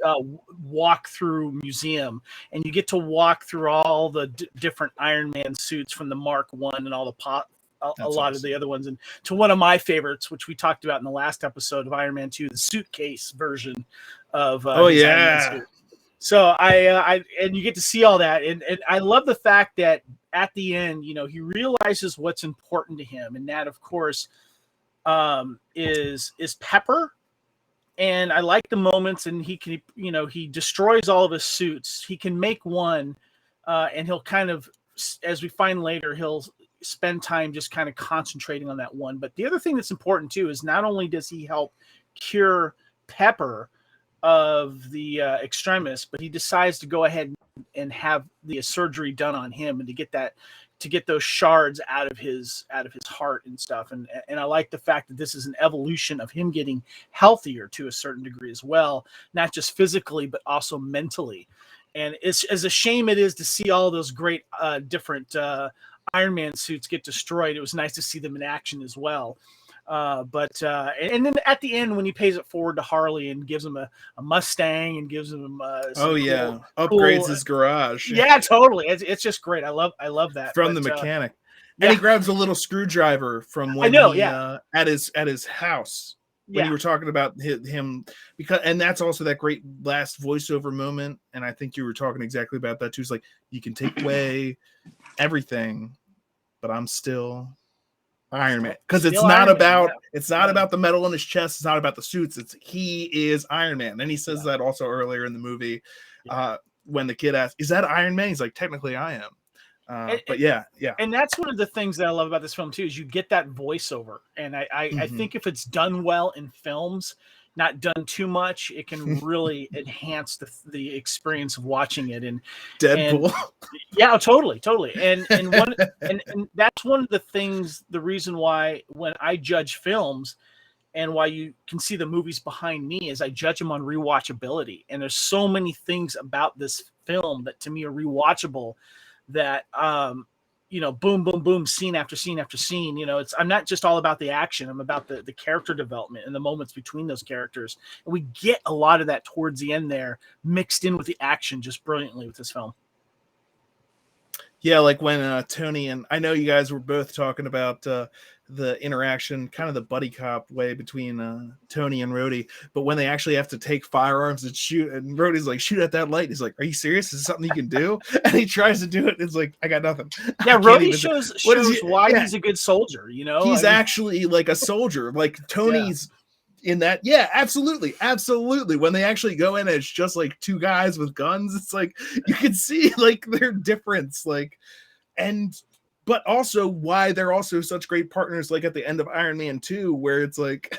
walk-through museum, and you get to walk through all the different Iron Man suits from the Mark I and all the a lot of the other ones, and to one of my favorites, which we talked about in the last episode of Iron Man 2, the suitcase version of his Iron Man suit. So and you get to see all that, and I love the fact that at the end, you know, he realizes what's important to him, and that, of course, is Pepper. And I like the moments, and he can, you know, he destroys all of his suits. He can make one, and he'll kind of, as we find later, he'll spend time just kind of concentrating on that one. But the other thing that's important too is not only does he help cure Pepper of the extremis, but he decides to go ahead and have the surgery done on him, and to get those shards out of his heart and stuff. And I like the fact that this is an evolution of him getting healthier to a certain degree as well, not just physically, but also mentally. And it's as a shame it is to see all those great different Iron Man suits get destroyed. It was nice to see them in action as well. But and then at the end, when he pays it forward to Harley and gives him a Mustang and gives him upgrades his garage. Yeah, totally. It's just great. I love that from the mechanic. And he grabs a little screwdriver from when at his house when you were talking about him, and that's also that great last voiceover moment. And I think you were talking exactly about that too. It's like, you can take away everything, but I'm still Iron Man, because it's not about the metal in his chest. It's not about the suits. It's he is Iron Man, and he says that also earlier in the movie when the kid asks, "Is that Iron Man?" He's like, "Technically, I am." But yeah, and that's one of the things that I love about this film too, is you get that voiceover, and I think if it's done well in films, not done too much, it can really enhance the experience of watching it. And Deadpool, yeah, totally. And that's one of the things, the reason why when I judge films and why you can see the movies behind me is I judge them on rewatchability. And there's so many things about this film that to me are rewatchable, that you know, boom, boom, boom, scene after scene after scene. You know, I'm not just all about the action. I'm about the character development and the moments between those characters. And we get a lot of that towards the end there, mixed in with the action just brilliantly with this film. Yeah, like when Tony, and I know you guys were both talking about the interaction, kind of the buddy cop way between Tony and Rhodey, but when they actually have to take firearms and shoot, and Rhodey's like, "Shoot at that light." He's like, "Are you serious? Is this something you can do?" And he tries to do it. It's like, I got nothing. Yeah, Rhodey shows why he's a good soldier. You know, he's actually like a soldier. Like Tony's in that. Yeah, absolutely. When they actually go in, it's just like two guys with guns. It's like you can see like their difference, like, but also why they're also such great partners, like at the end of Iron Man 2, where it's like,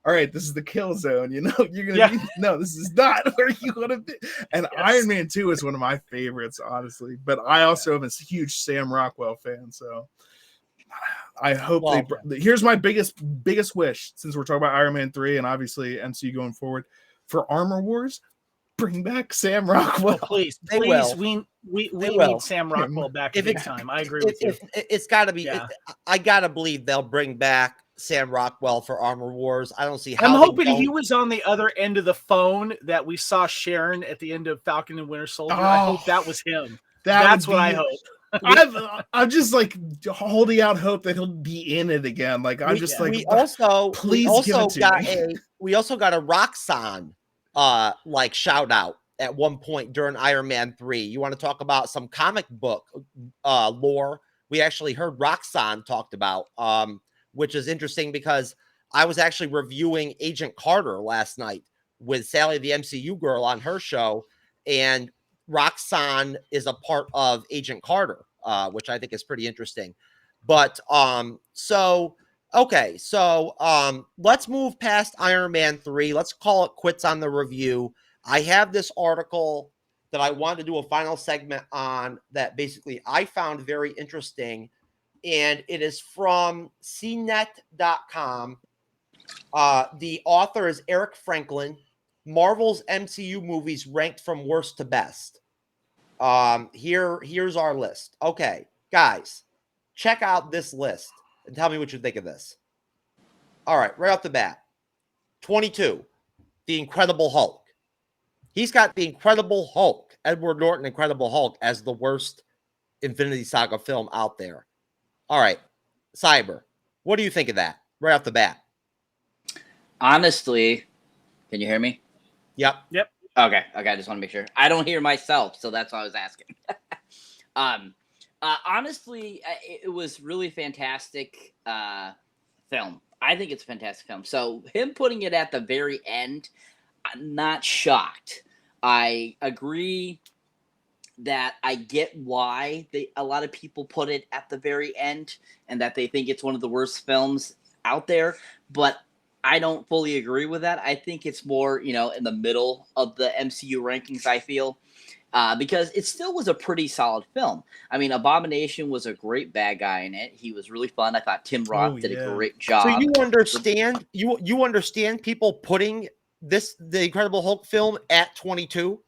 all right, this is the kill zone, you know, you're gonna be, no, this is not where you want to be. And Iron Man 2 is one of my favorites, honestly, but I also am a huge Sam Rockwell fan, so I hope here's my biggest wish, since we're talking about Iron Man 3 and obviously MCU going forward, for Armor Wars, bring back Sam Rockwell. Oh, please, we need Sam Rockwell back big time. I agree with you. It's got to be. I gotta believe they'll bring back Sam Rockwell for Armor Wars. I don't see how. I'm hoping he was on the other end of the phone that we saw Sharon at the end of Falcon and Winter Soldier. I hope that was him. That's what I hope. I'm just like holding out hope that he'll be in it again. Like I'm just like, please give it to me. We also got a Roxanne like shout out at one point during Iron Man 3. You want to talk about some comic book lore? We actually heard Roxanne talked about, which is interesting because I was actually reviewing Agent Carter last night with Sally, the MCU girl, on her show, and Roxanne is a part of Agent Carter, which I think is pretty interesting. But let's move past Iron Man 3. Let's call it quits on the review. I have this article that I wanted to do a final segment on that basically I found very interesting, and it is from cnet.com. The author is Eric Franklin. Marvel's MCU movies ranked from worst to best. Here's our list. Okay, guys, check out this list and tell me what you think of this. All right, right off the bat, 22, The Incredible Hulk. He's got The Incredible Hulk, Edward Norton Incredible Hulk, as the worst Infinity Saga film out there. All right, Cyber, what do you think of that right off the bat? Honestly, can you hear me? Yep. Okay. I just want to make sure. I don't hear myself, so that's why I was asking. Honestly, it was really fantastic film. I think it's a fantastic film. So him putting it at the very end, I'm not shocked. I agree that I get why a lot of people put it at the very end and that they think it's one of the worst films out there, but I don't fully agree with that. I think it's more, in the middle of the MCU rankings, I feel, because it still was a pretty solid film. I mean, Abomination was a great bad guy in it. He was really fun. I thought Tim Roth did a great job. So you understand, you understand people putting the Incredible Hulk film at 22?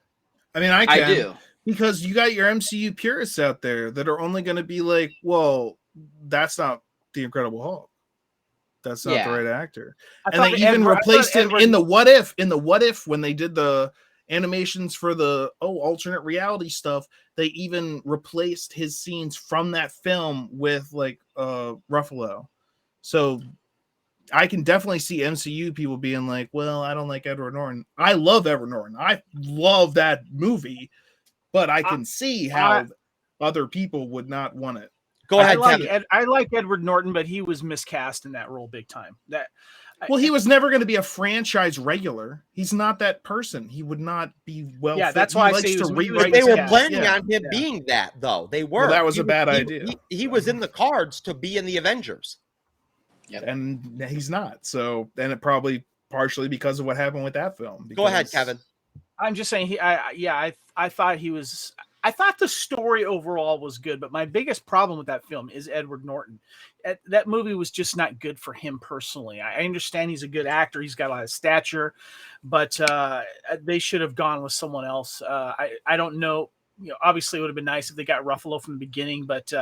I mean, I can. I do. Because you got your MCU purists out there that are only going to be like, well, that's not the Incredible Hulk. That's not the right actor. And they even replaced him in the What If when they did the animations for the alternate reality stuff, they even replaced his scenes from that film with like Ruffalo. So I can definitely see MCU people being like, well, I don't like Edward Norton. I love Edward Norton. I love that movie. But I can see how other people would not want it. Go ahead, Kevin. I like Edward Norton, but he was miscast in that role big time. He was never going to be a franchise regular. He's not that person. He would not be well. Yeah, fit. that's why he I say they were planning on him being that, though. They were. Well, that was a bad idea. He was in the cards to be in the Avengers. Yep. And he's not. So, and it probably partially because of what happened with that film. Go ahead, Kevin. I'm just saying I thought he was. I thought the story overall was good, but my biggest problem with that film is Edward Norton. That movie was just not good for him personally. I understand he's a good actor; he's got a lot of stature, but they should have gone with someone else. I don't know. Obviously, it would have been nice if they got Ruffalo from the beginning, but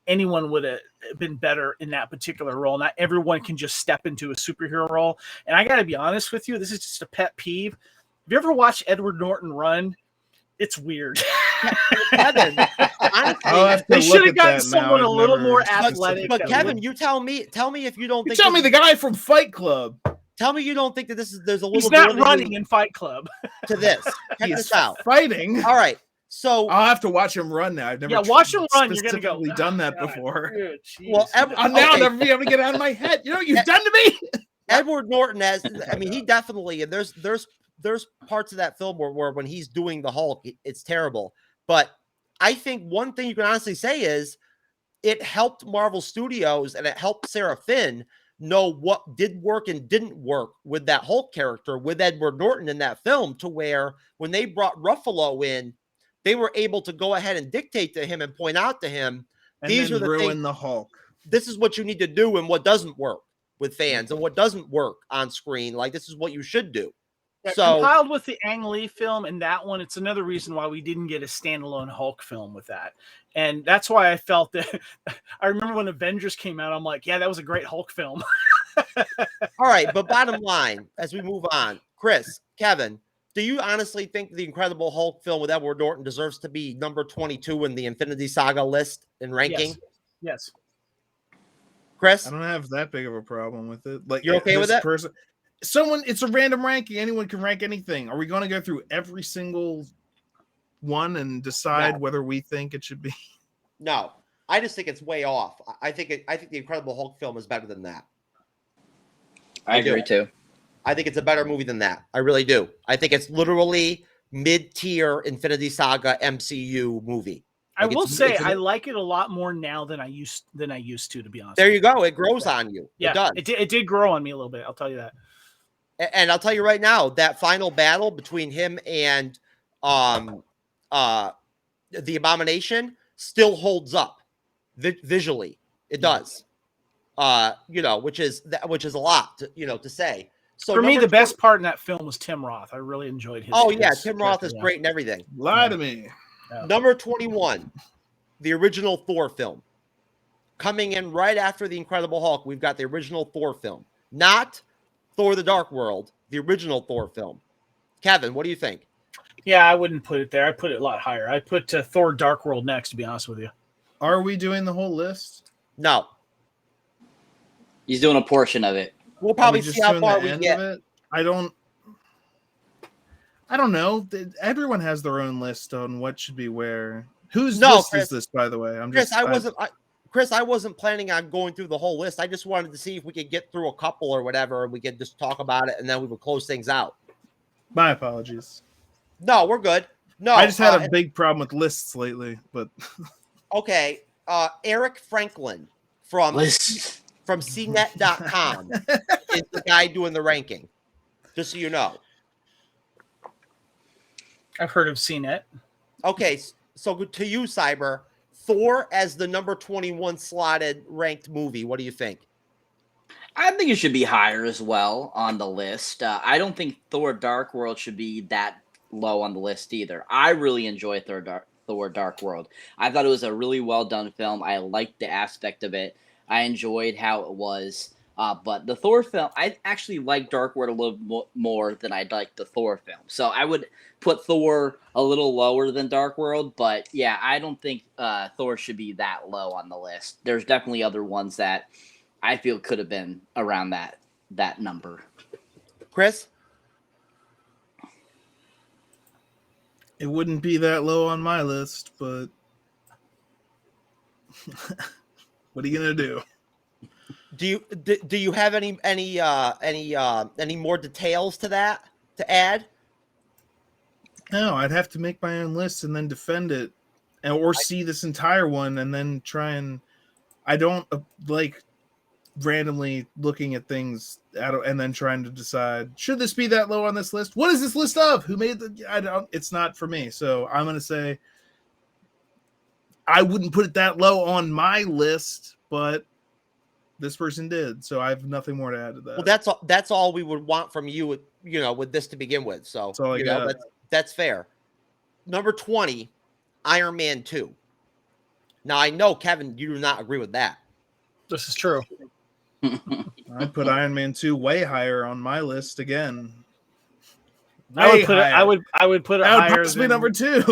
anyone would have been better in that particular role. Not everyone can just step into a superhero role. And I got to be honest with you, this is just a pet peeve. Have you ever watched Edward Norton run? It's weird. Kevin, honestly, they should have gotten someone a little more athletic. But Kevin, you tell me if you don't think. Tell me the guy from Fight Club. Tell me you don't think that there's a little. He's not running in Fight Club. To this, check this out. Fighting. All right, so I'll have to watch him run now. I've never watch him run. You're gonna go. Done that before. Dude, well, I'll never be able to get out of my head. You know what you've done to me. Edward Norton has. I mean, he definitely. And there's parts of that film where when he's doing the Hulk, it's terrible. But I think one thing you can honestly say is it helped Marvel Studios and it helped Sarah Finn know what did work and didn't work with that Hulk character with Edward Norton in that film, to where when they brought Ruffalo in, they were able to go ahead and dictate to him and point out to him, and these are the ruin things, the Hulk. This is what you need to do and what doesn't work with fans and what doesn't work on screen. Like, this is what you should do. Yeah, so compiled with the Ang Lee film and that one, it's another reason why we didn't get a standalone Hulk film with that. And that's why I felt that I remember when Avengers came out, I'm like, yeah, that was a great Hulk film. All right, but bottom line, as we move on, Chris, Kevin, do you honestly think the Incredible Hulk film with Edward Norton deserves to be number 22 in the Infinity Saga list in ranking? Yes. Chris? I don't have that big of a problem with it. Like, you're okay with that? It's a random ranking. Anyone can rank anything. Are we going to go through every single one and decide whether we think it should be? No, I just think it's way off. I think the Incredible Hulk film is better than that. I agree too. I think it's a better movie than that. I really do. I think it's literally mid-tier Infinity Saga MCU movie. I will say I like it a lot more now than I used to be honest. There you go. It grows on you. Yeah, it does. It did grow on me a little bit. I'll tell you that. And I'll tell you right now, that final battle between him and the Abomination still holds up visually. It does. Which is a lot to say. So for me, the best part in that film was Tim Roth. I really enjoyed his. Tim Roth is great and everything. Lie to me. Number 21, the original Thor film. Coming in right after the Incredible Hulk, we've got the original Thor film. Not Thor the Dark World, the original Thor film. Kevin, what do you think? Yeah, I wouldn't put it there. I'd put it a lot higher. I'd put Thor Dark World next, to be honest with you. Are we doing the whole list? No. He's doing a portion of it. We'll probably see how far we get. I don't know. Everyone has their own list on what should be where. Whose list Chris, is this, by the way? Chris, I wasn't planning on going through the whole list. I just wanted to see if we could get through a couple or whatever, and we could just talk about it, and then we would close things out. My apologies. No, we're good. No, I just had a big problem with lists lately, but okay. Eric Franklin from CNET.com is the guy doing the ranking. Just so you know. I've heard of CNET. Okay, so to you, Cyber, Thor as the number 21 slotted ranked movie. What do you think? I think it should be higher as well on the list. I don't think Thor Dark World should be that low on the list either. I really enjoy Thor Dark World. I thought it was a really well done film. I liked the aspect of it. I enjoyed how it was. But the Thor film, I actually like Dark World a little more than I'd like the Thor film. So I would put Thor a little lower than Dark World. But yeah, I don't think Thor should be that low on the list. There's definitely other ones that I feel could have been around that number. Chris? it wouldn't be that low on my list, but what are you gonna do? Do you have any more details to that to add? No, I'd have to make my own list and then defend it, or see this entire one and then try and. I don't like randomly looking at things and then trying to decide, should this be that low on this list? What is this list of? Who made the? I don't. It's not for me. So I'm gonna say I wouldn't put it that low on my list, but this person did. So I have nothing more to add to that. Well, that's all we would want from you, with this to begin with. So that's fair. Number 20, Iron Man 2. Now I know, Kevin, you do not agree with that. This is true. I put Iron Man 2 way higher on my list again. I would put it that would higher possibly than number 2.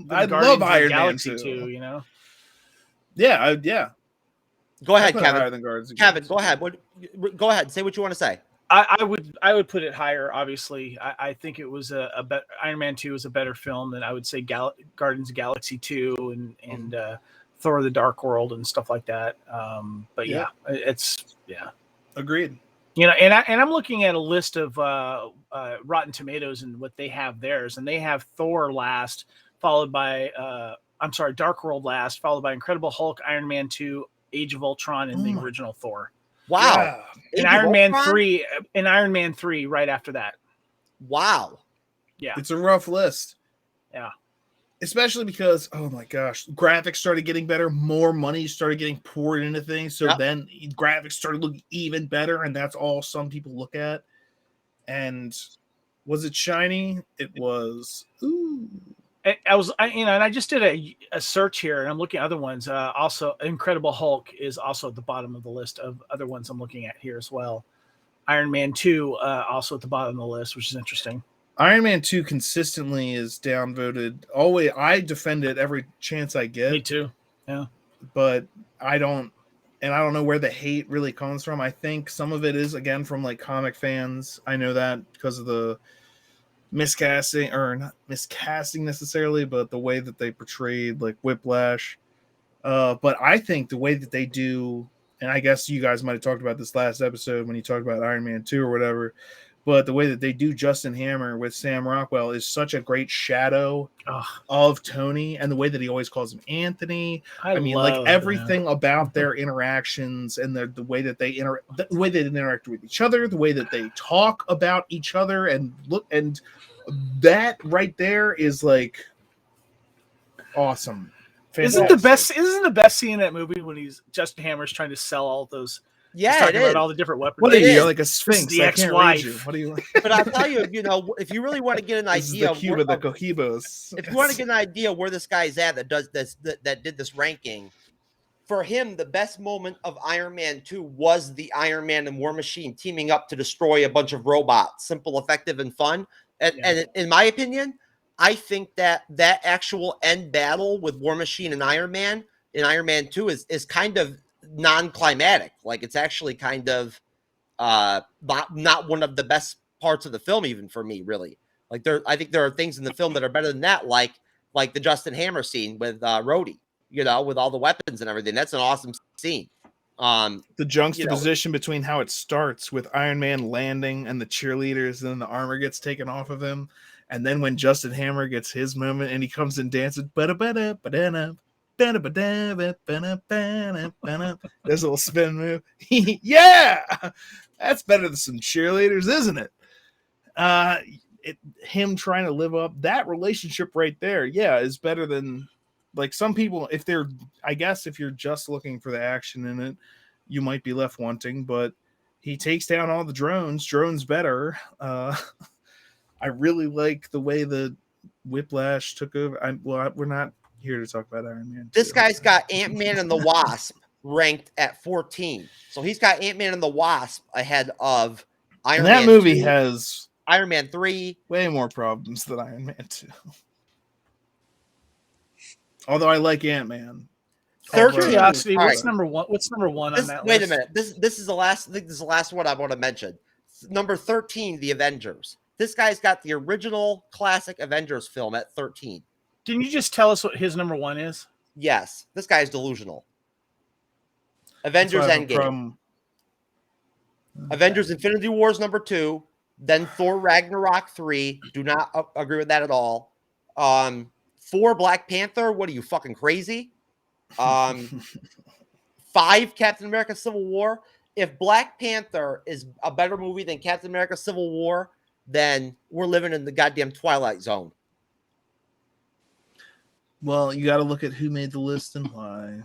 I Guardians love of the Iron Man Galaxy 2. Yeah. Yeah. Go ahead, Kevin. Kevin, go ahead. Go ahead. Say what you want to say. I would put it higher. Obviously, I think it was a better Iron Man 2 is a better film than I would say Guardians of the Galaxy 2 and Thor: The Dark World and stuff like that. But yeah, it's agreed. And I'm looking at a list of Rotten Tomatoes and what they have theirs, and they have Thor last, followed by Dark World last, followed by Incredible Hulk, Iron Man 2, Age of Ultron, and the original Thor. Wow. Yeah. And Iron Man 3 right after that. Wow. Yeah. It's a rough list. Yeah. Especially because, oh my gosh, graphics started getting better, more money started getting poured into things. So then graphics started looking even better, and that's all some people look at. And was it shiny? It was. Ooh. I just did a search here, and I'm looking at other ones. Also, Incredible Hulk is also at the bottom of the list of other ones I'm looking at here as well. Iron Man 2 also at the bottom of the list, which is interesting. Iron Man 2 consistently is downvoted. Always, I defend it every chance I get. Me too. Yeah, but I don't know where the hate really comes from. I think some of it is again from like comic fans. I know that because of the miscasting, or not miscasting necessarily, but the way that they portrayed like Whiplash. But I think the way that they do, and I guess you guys might have talked about this last episode when you talked about Iron Man 2 or whatever, but the way that they do Justin Hammer with Sam Rockwell is such a great shadow of Tony, and the way that he always calls him Anthony. I mean, like everything about their interactions and the way that they interact with each other, the way that they talk about each other, and that right there is like awesome. Fantastic. Isn't the best scene in that movie when Justin Hammer's trying to sell all those Yeah, He's talking it about is. all the different weapons. What are you, is. like a sphinx? the I can't read you. ex-wife. What are you? But I'll tell you, if you really want to get an This is idea the of cube where, of the Cohibos. if you want to get an idea where this guy's at that does this, that did this ranking, for him, the best moment of Iron Man 2 was the Iron Man and War Machine teaming up to destroy a bunch of robots. Simple, effective, and fun. And in my opinion, I think that actual end battle with War Machine and Iron Man in Iron Man 2 is kind of non-climatic. Like, it's actually kind of not one of the best parts of the film, even for me, really. Like, I think there are things in the film that are better than that, like the Justin Hammer scene with Rhodey, with all the weapons and everything. That's an awesome scene. The juxtaposition between how it starts with Iron Man landing and the cheerleaders, and then the armor gets taken off of him, and then when Justin Hammer gets his moment and he comes and dances, there's a little spin move. Yeah, that's better than some cheerleaders, isn't it? Him trying to live up that relationship right there, yeah, is better than, like, some people. If you're just looking for the action in it, you might be left wanting. But he takes down all the drones better. I really like the way the Whiplash took over. We're not here to talk about Iron Man 2. This guy's got Ant-Man and the Wasp ranked at 14. So he's got Ant-Man and the Wasp ahead of Iron Man. And that movie 2, has Iron Man 3. Way more problems than Iron Man 2. Although I like Ant-Man. 13. Curiosity, All what's right. number one? What's number one on that Wait list? a minute. This is the last. I think this is the last one I want to mention. Number 13, The Avengers. This guy's got the original classic Avengers film at 13. Didn't you just tell us what his number one is? Yes, this guy's delusional. Avengers Endgame. Avengers Infinity War's number 2. Then Thor Ragnarok 3. Do not agree with that at all. 4 Black Panther. What are you, fucking crazy? 5 Captain America Civil War. If Black Panther is a better movie than Captain America Civil War, then we're living in the goddamn Twilight Zone. Well, you got to look at who made the list and why.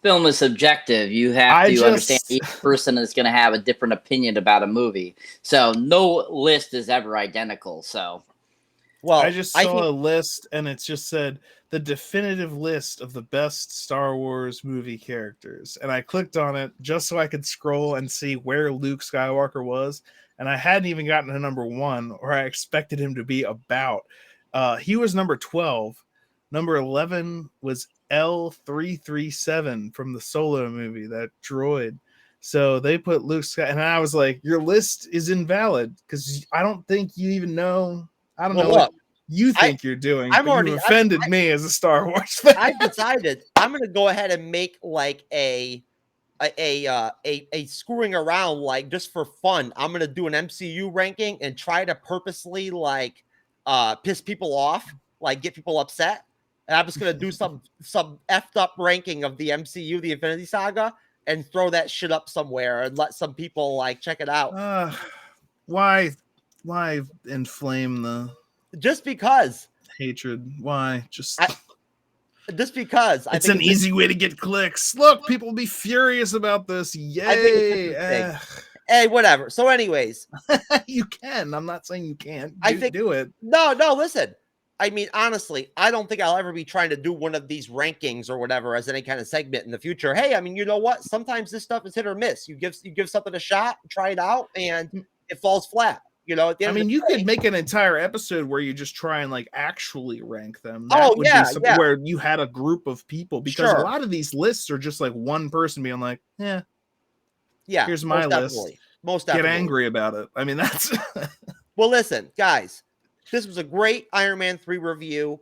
Film is subjective. You have to understand each person is going to have a different opinion about a movie. So no list is ever identical. So, well, I just saw a list and it just said the definitive list of the best Star Wars movie characters. And I clicked on it just so I could scroll and see where Luke Skywalker was. And I hadn't even gotten to number 1, or I expected him to be about. He was number 12. Number 11 was L337 from the Solo movie, that droid. So they put Luke Skywalker, and I was like, your list is invalid because I don't think you even know. I don't know what you think you're doing. You offended me as a Star Wars fan. I decided I'm going to go ahead and make like a screwing around, like, just for fun. I'm going to do an MCU ranking and try to purposely like piss people off, like get people upset. And I'm just going to do some effed up ranking of the MCU, the Infinity Saga, and throw that shit up somewhere and let some people like check it out. Why inflame the just because hatred? Why just because it's an easy way to get clicks. Look, people will be furious about this. Yay! Hey, whatever. So, anyways, you can. I'm not saying you can't. Do it. No. Listen. I mean, honestly, I don't think I'll ever be trying to do one of these rankings or whatever as any kind of segment in the future. Hey, I mean, you know what? Sometimes this stuff is hit or miss. You give something a shot, try it out, and it falls flat. At the end of the you day, could make an entire episode where you just try and like actually rank them. That would be something where you had a group of people, because a lot of these lists are just like one person being like, yeah, here's my list. Most definitely. Get angry about it. I mean, that's well, listen, guys, this was a great Iron Man 3 review.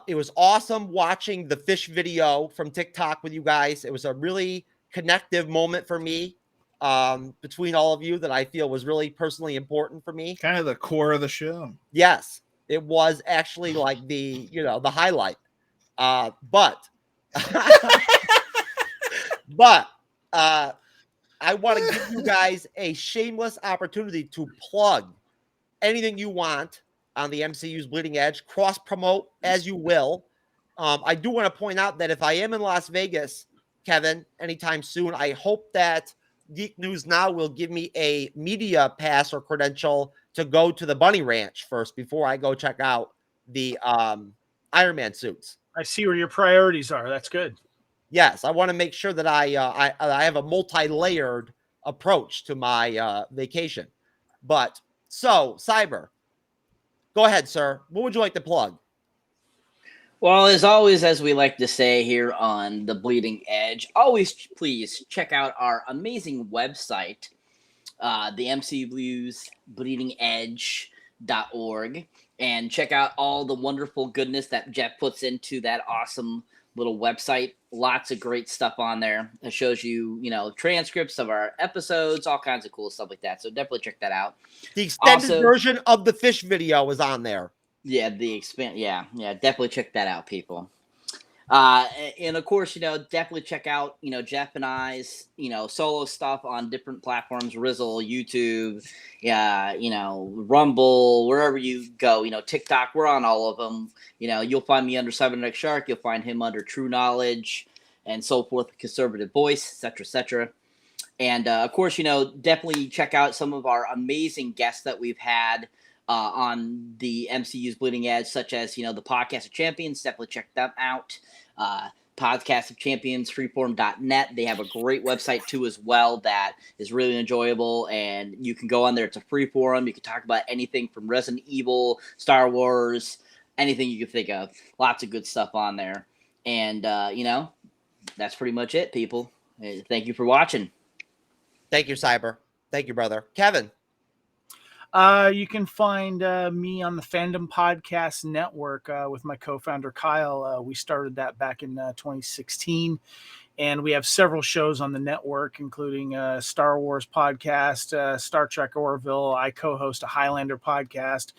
It was awesome watching the fish video from TikTok with you guys. It was a really connective moment for me. Between all of you that I feel was really personally important for me. Kind of the core of the show. Yes, it was actually like the highlight. But I want to give you guys a shameless opportunity to plug anything you want on the MCU's Bleeding Edge, cross promote as you will. I do want to point out that if I am in Las Vegas Kevin, anytime soon. I hope that Geek News Now will give me a media pass or credential to go to the Bunny Ranch first before I go check out the Iron Man suits. I see where your priorities are. That's good. Yes, I want to make sure that I have a multi-layered approach to my vacation. But so, Cyber, go ahead, sir. What would you like to plug? Well, as always, as we like to say here on The Bleeding Edge, always please check out our amazing website, the MCU's Bleeding Edge.org, and check out all the wonderful goodness that Jeff puts into that awesome little website. Lots of great stuff on there. It shows you, you know, transcripts of our episodes, all kinds of cool stuff like that. So definitely check that out. The extended version of the fish video is on there. Yeah, yeah, definitely check that out, people. And of course, you know, definitely check out, you know, Jeff and I's, you know, solo stuff on different platforms, Rizzle, YouTube, you know, Rumble, wherever you go, you know, TikTok, we're on all of them. You know, you'll find me under Cyberneticshark, you'll find him under TrueKnowledge and so forth, Conservative Voice, etc., etc. And of course, you know, definitely check out some of our amazing guests that we've had on the MCU's Bleeding Edge, such as, you know, the Podcast of Champions. Definitely check them out. Podcast of Champions, freeform.net. They have a great website too as well that is really enjoyable, and you can go on there. It's a free forum. You can talk about anything from Resident Evil, Star Wars, anything you can think of. Lots of good stuff on there. And, you know, that's pretty much it, people. Thank you for watching. Thank you, Cyber. Thank you, brother. Kevin. You can find me on the Fandom Podcast Network with my co-founder Kyle. We started that back in 2016, and we have several shows on the network, including Star Wars podcast, Star Trek Orville. I co-host a Highlander podcast,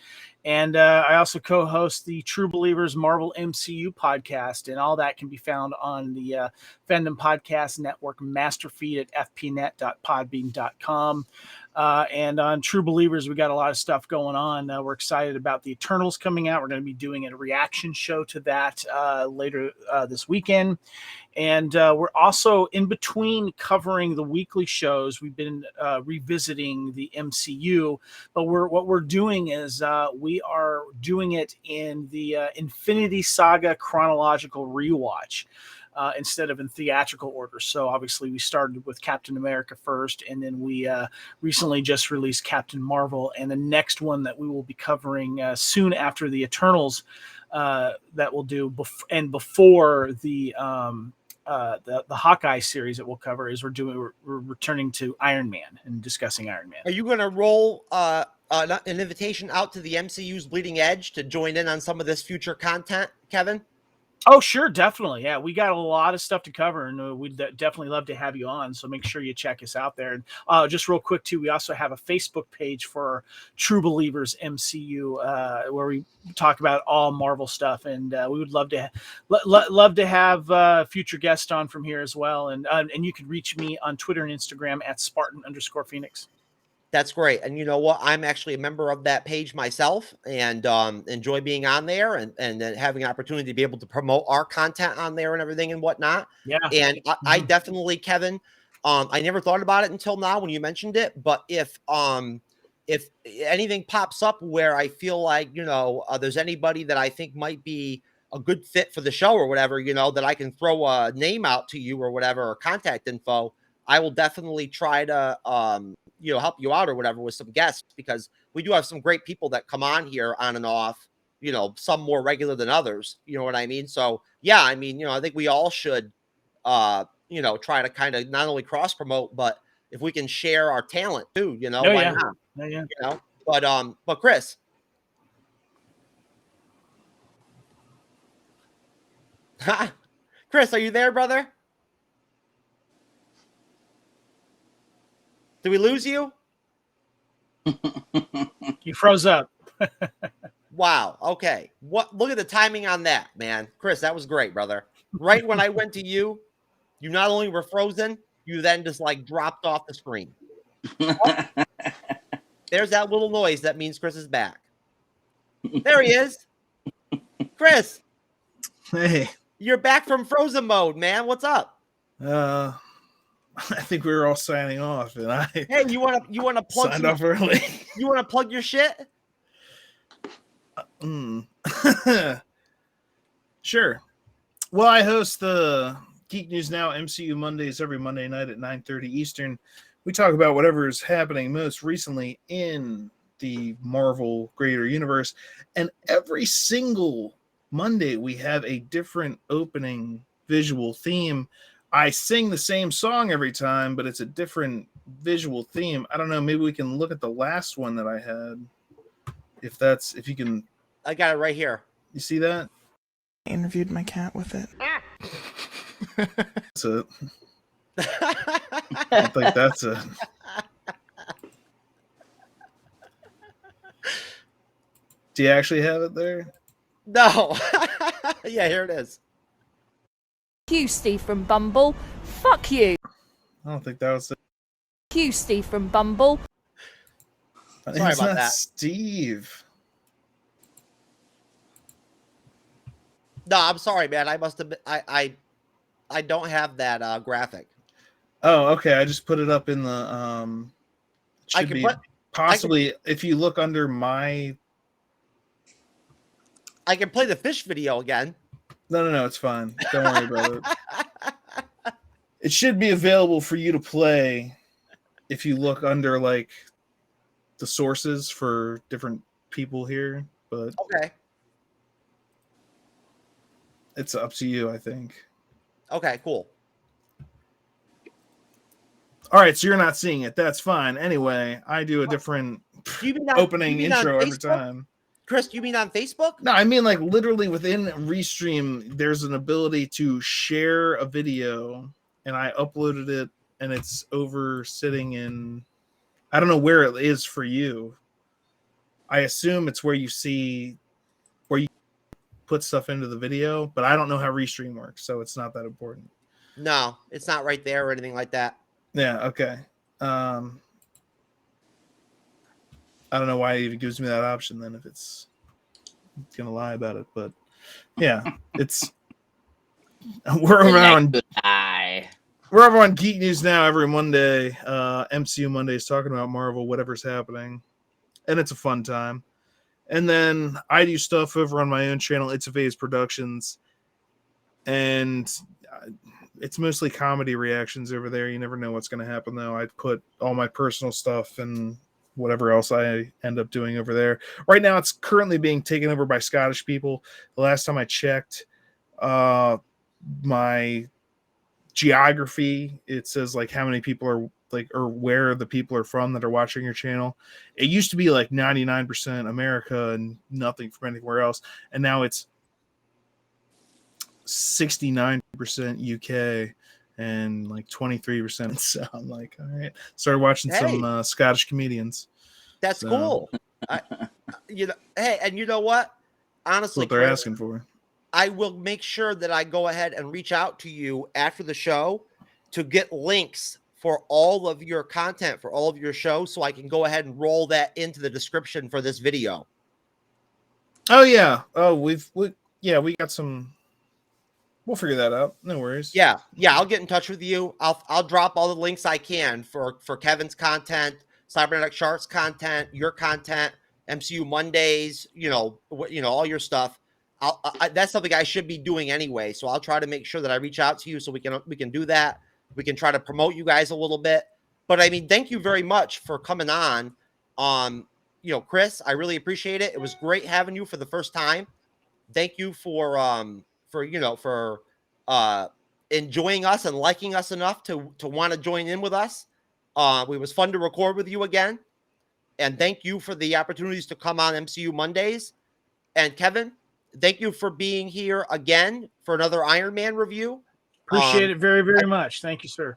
and I also co-host the True Believers Marvel MCU podcast, and all that can be found on the Fandom Podcast Network master feed at fpnet.podbean.com. And on True Believers, we got a lot of stuff going on. We're excited about the Eternals coming out. We're going to be doing a reaction show to that later this weekend. And we're also in between covering the weekly shows. We've been revisiting the MCU, but what we're doing is we are doing it in the Infinity Saga chronological rewatch. Instead of in theatrical order. So obviously we started with Captain America first, and then we recently just released Captain Marvel, and the next one that we will be covering soon after the Eternals that we'll do before the Hawkeye series that we'll cover is we're returning to Iron Man and discussing Iron Man. Are you going to roll an invitation out to the MCU's Bleeding Edge to join in on some of this future content, Kevin? Oh, sure. Definitely. Yeah. We got a lot of stuff to cover, and we'd definitely love to have you on. So make sure you check us out there. And just real quick too, we also have a Facebook page for True Believers MCU, where we talk about all Marvel stuff. And we would love to have future guests on from here as well. And you can reach me on Twitter and Instagram at Spartan_Phoenix. That's great. And you know what? I'm actually a member of that page myself, and enjoy being on there and having an opportunity to be able to promote our content on there and everything and whatnot. Yeah. And I definitely, Kevin, I never thought about it until now when you mentioned it, but if anything pops up where I feel like, you know, there's anybody that I think might be a good fit for the show or whatever, you know, that I can throw a name out to you or whatever, or contact info, I will definitely try to, you know, help you out or whatever with some guests, because we do have some great people that come on here on and off, you know, some more regular than others, you know what I mean? So yeah, I mean, you know, I think we all should, you know, try to kind of not only cross promote, but if we can share our talent too, you know, why not? Yeah. You know, but Chris, Chris, are you there, brother? Did we lose you? You froze up. Wow. Okay. Look at the timing on that, man. Chris, that was great, brother. Right when I went to you, you not only were frozen, you then just like dropped off the screen. There's that little noise that means Chris is back. There he is. Chris. Hey. You're back from frozen mode, man. What's up? I think we were all signing off, and Hey, you want to plug signed off early. You want to plug your shit? Sure. Well, I host the Geek News Now MCU Mondays every Monday night at 9:30 Eastern. We talk about whatever is happening most recently in the Marvel greater universe, and every single Monday we have a different opening visual theme. I sing the same song every time, but it's a different visual theme. I don't know, maybe we can look at the last one that I had. If you can. I got it right here. You see that? I interviewed my cat with it. So I don't think that's a. Do you actually have it there? No. Yeah, here it is. You, Steve from Bumble. Fuck you. I don't think that was it. You, Steve from Bumble. Sorry about that. Steve. No, I'm sorry, man. I must have been, I don't have that graphic. Oh, okay. I just put it up in the it should be possibly if you look under my. I can play the fish video again. No, it's fine. Don't worry about it. It should be available for you to play if you look under like the sources for different people here, but okay. It's up to you, I think. Okay, cool. All right, so you're not seeing it. That's fine. Anyway, I do a different opening intro every time. Chris, you mean on Facebook? No, I mean like literally within Restream, there's an ability to share a video, and I uploaded it, and it's over sitting in. I don't know where it is for you. I assume it's where you put stuff into the video, but I don't know how Restream works, so it's not that important. No, it's not right there or anything like that. Yeah, okay. I don't know why it even gives me that option then if it's gonna lie about it, but yeah, it's we're over on Geek News Now every Monday, MCU Mondays, talking about Marvel, whatever's happening, and it's a fun time. And then I do stuff over on my own channel, It's a Phase Productions, and it's mostly comedy reactions over there. You never know what's going to happen, though. I put all my personal stuff and whatever else I end up doing over there. Right now, it's currently being taken over by Scottish people. The last time I checked, my geography, it says like how many people are like, or where the people are from that are watching your channel. It used to be like 99% America and nothing from anywhere else, and now it's 69% UK and like 23%. So I'm like, all right, started watching some Scottish comedians. That's cool. Hey, and you know what? Honestly, what they're asking for. I will make sure that I go ahead and reach out to you after the show to get links for all of your content, for all of your shows, so I can go ahead and roll that into the description for this video. Oh yeah. Oh, we got some. We'll figure that out. No worries. Yeah. I'll get in touch with you. I'll drop all the links I can for Kevin's content, Cyberneticshark's content, your content, MCU Mondays. All your stuff. That's something I should be doing anyway. So I'll try to make sure that I reach out to you so we can do that. We can try to promote you guys a little bit. But I mean, thank you very much for coming on. Chris, I really appreciate it. It was great having you for the first time. Thank you for enjoying us and liking us enough to want to join in with us. It was fun to record with you again. And thank you for the opportunities to come on MCU Mondays. And Kevin, thank you for being here again for another Iron Man review. Appreciate it very, very much. Thank you, sir.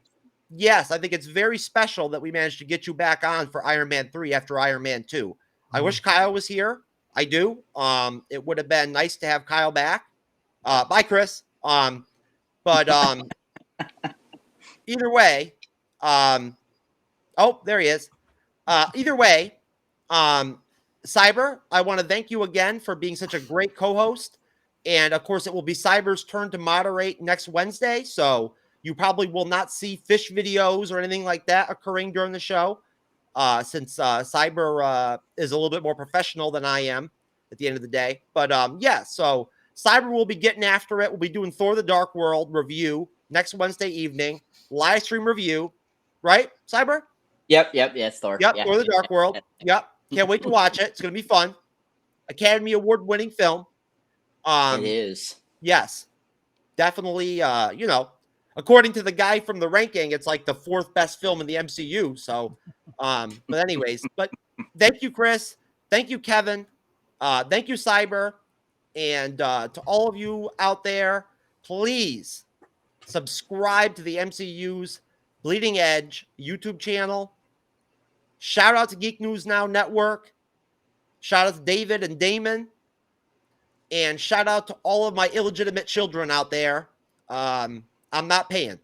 Yes, I think it's very special that we managed to get you back on for Iron Man 3 after Iron Man 2. I wish Kyle was here. I do. It would have been nice to have Kyle back. Bye, Chris. But either way, there he is. Either way, Cyber, I want to thank you again for being such a great co-host. And of course, it will be Cyber's turn to moderate next Wednesday. So You probably will not see fish videos or anything like that occurring during the show, since Cyber is a little bit more professional than I am at the end of the day. But yeah, so Cyber will be getting after it. We'll be doing Thor: The Dark World review next Wednesday evening, live stream review, right, Cyber? Yep, it's Thor. Yep, Yeah. Thor: The Dark World. Yep, can't wait to watch it. It's going to be fun. Academy Award-winning film. It is. Yes, definitely. You know, according to the guy from the ranking, it's like the 4th best film in the MCU. So, but anyways, but thank you, Chris. Thank you, Kevin. Thank you, Cyber. And to all of you out there, please subscribe to the MCU's Bleeding Edge YouTube channel. Shout out to Geek News Now Network. Shout out to David and Damon. And shout out to all of my illegitimate children out there. I'm not paying.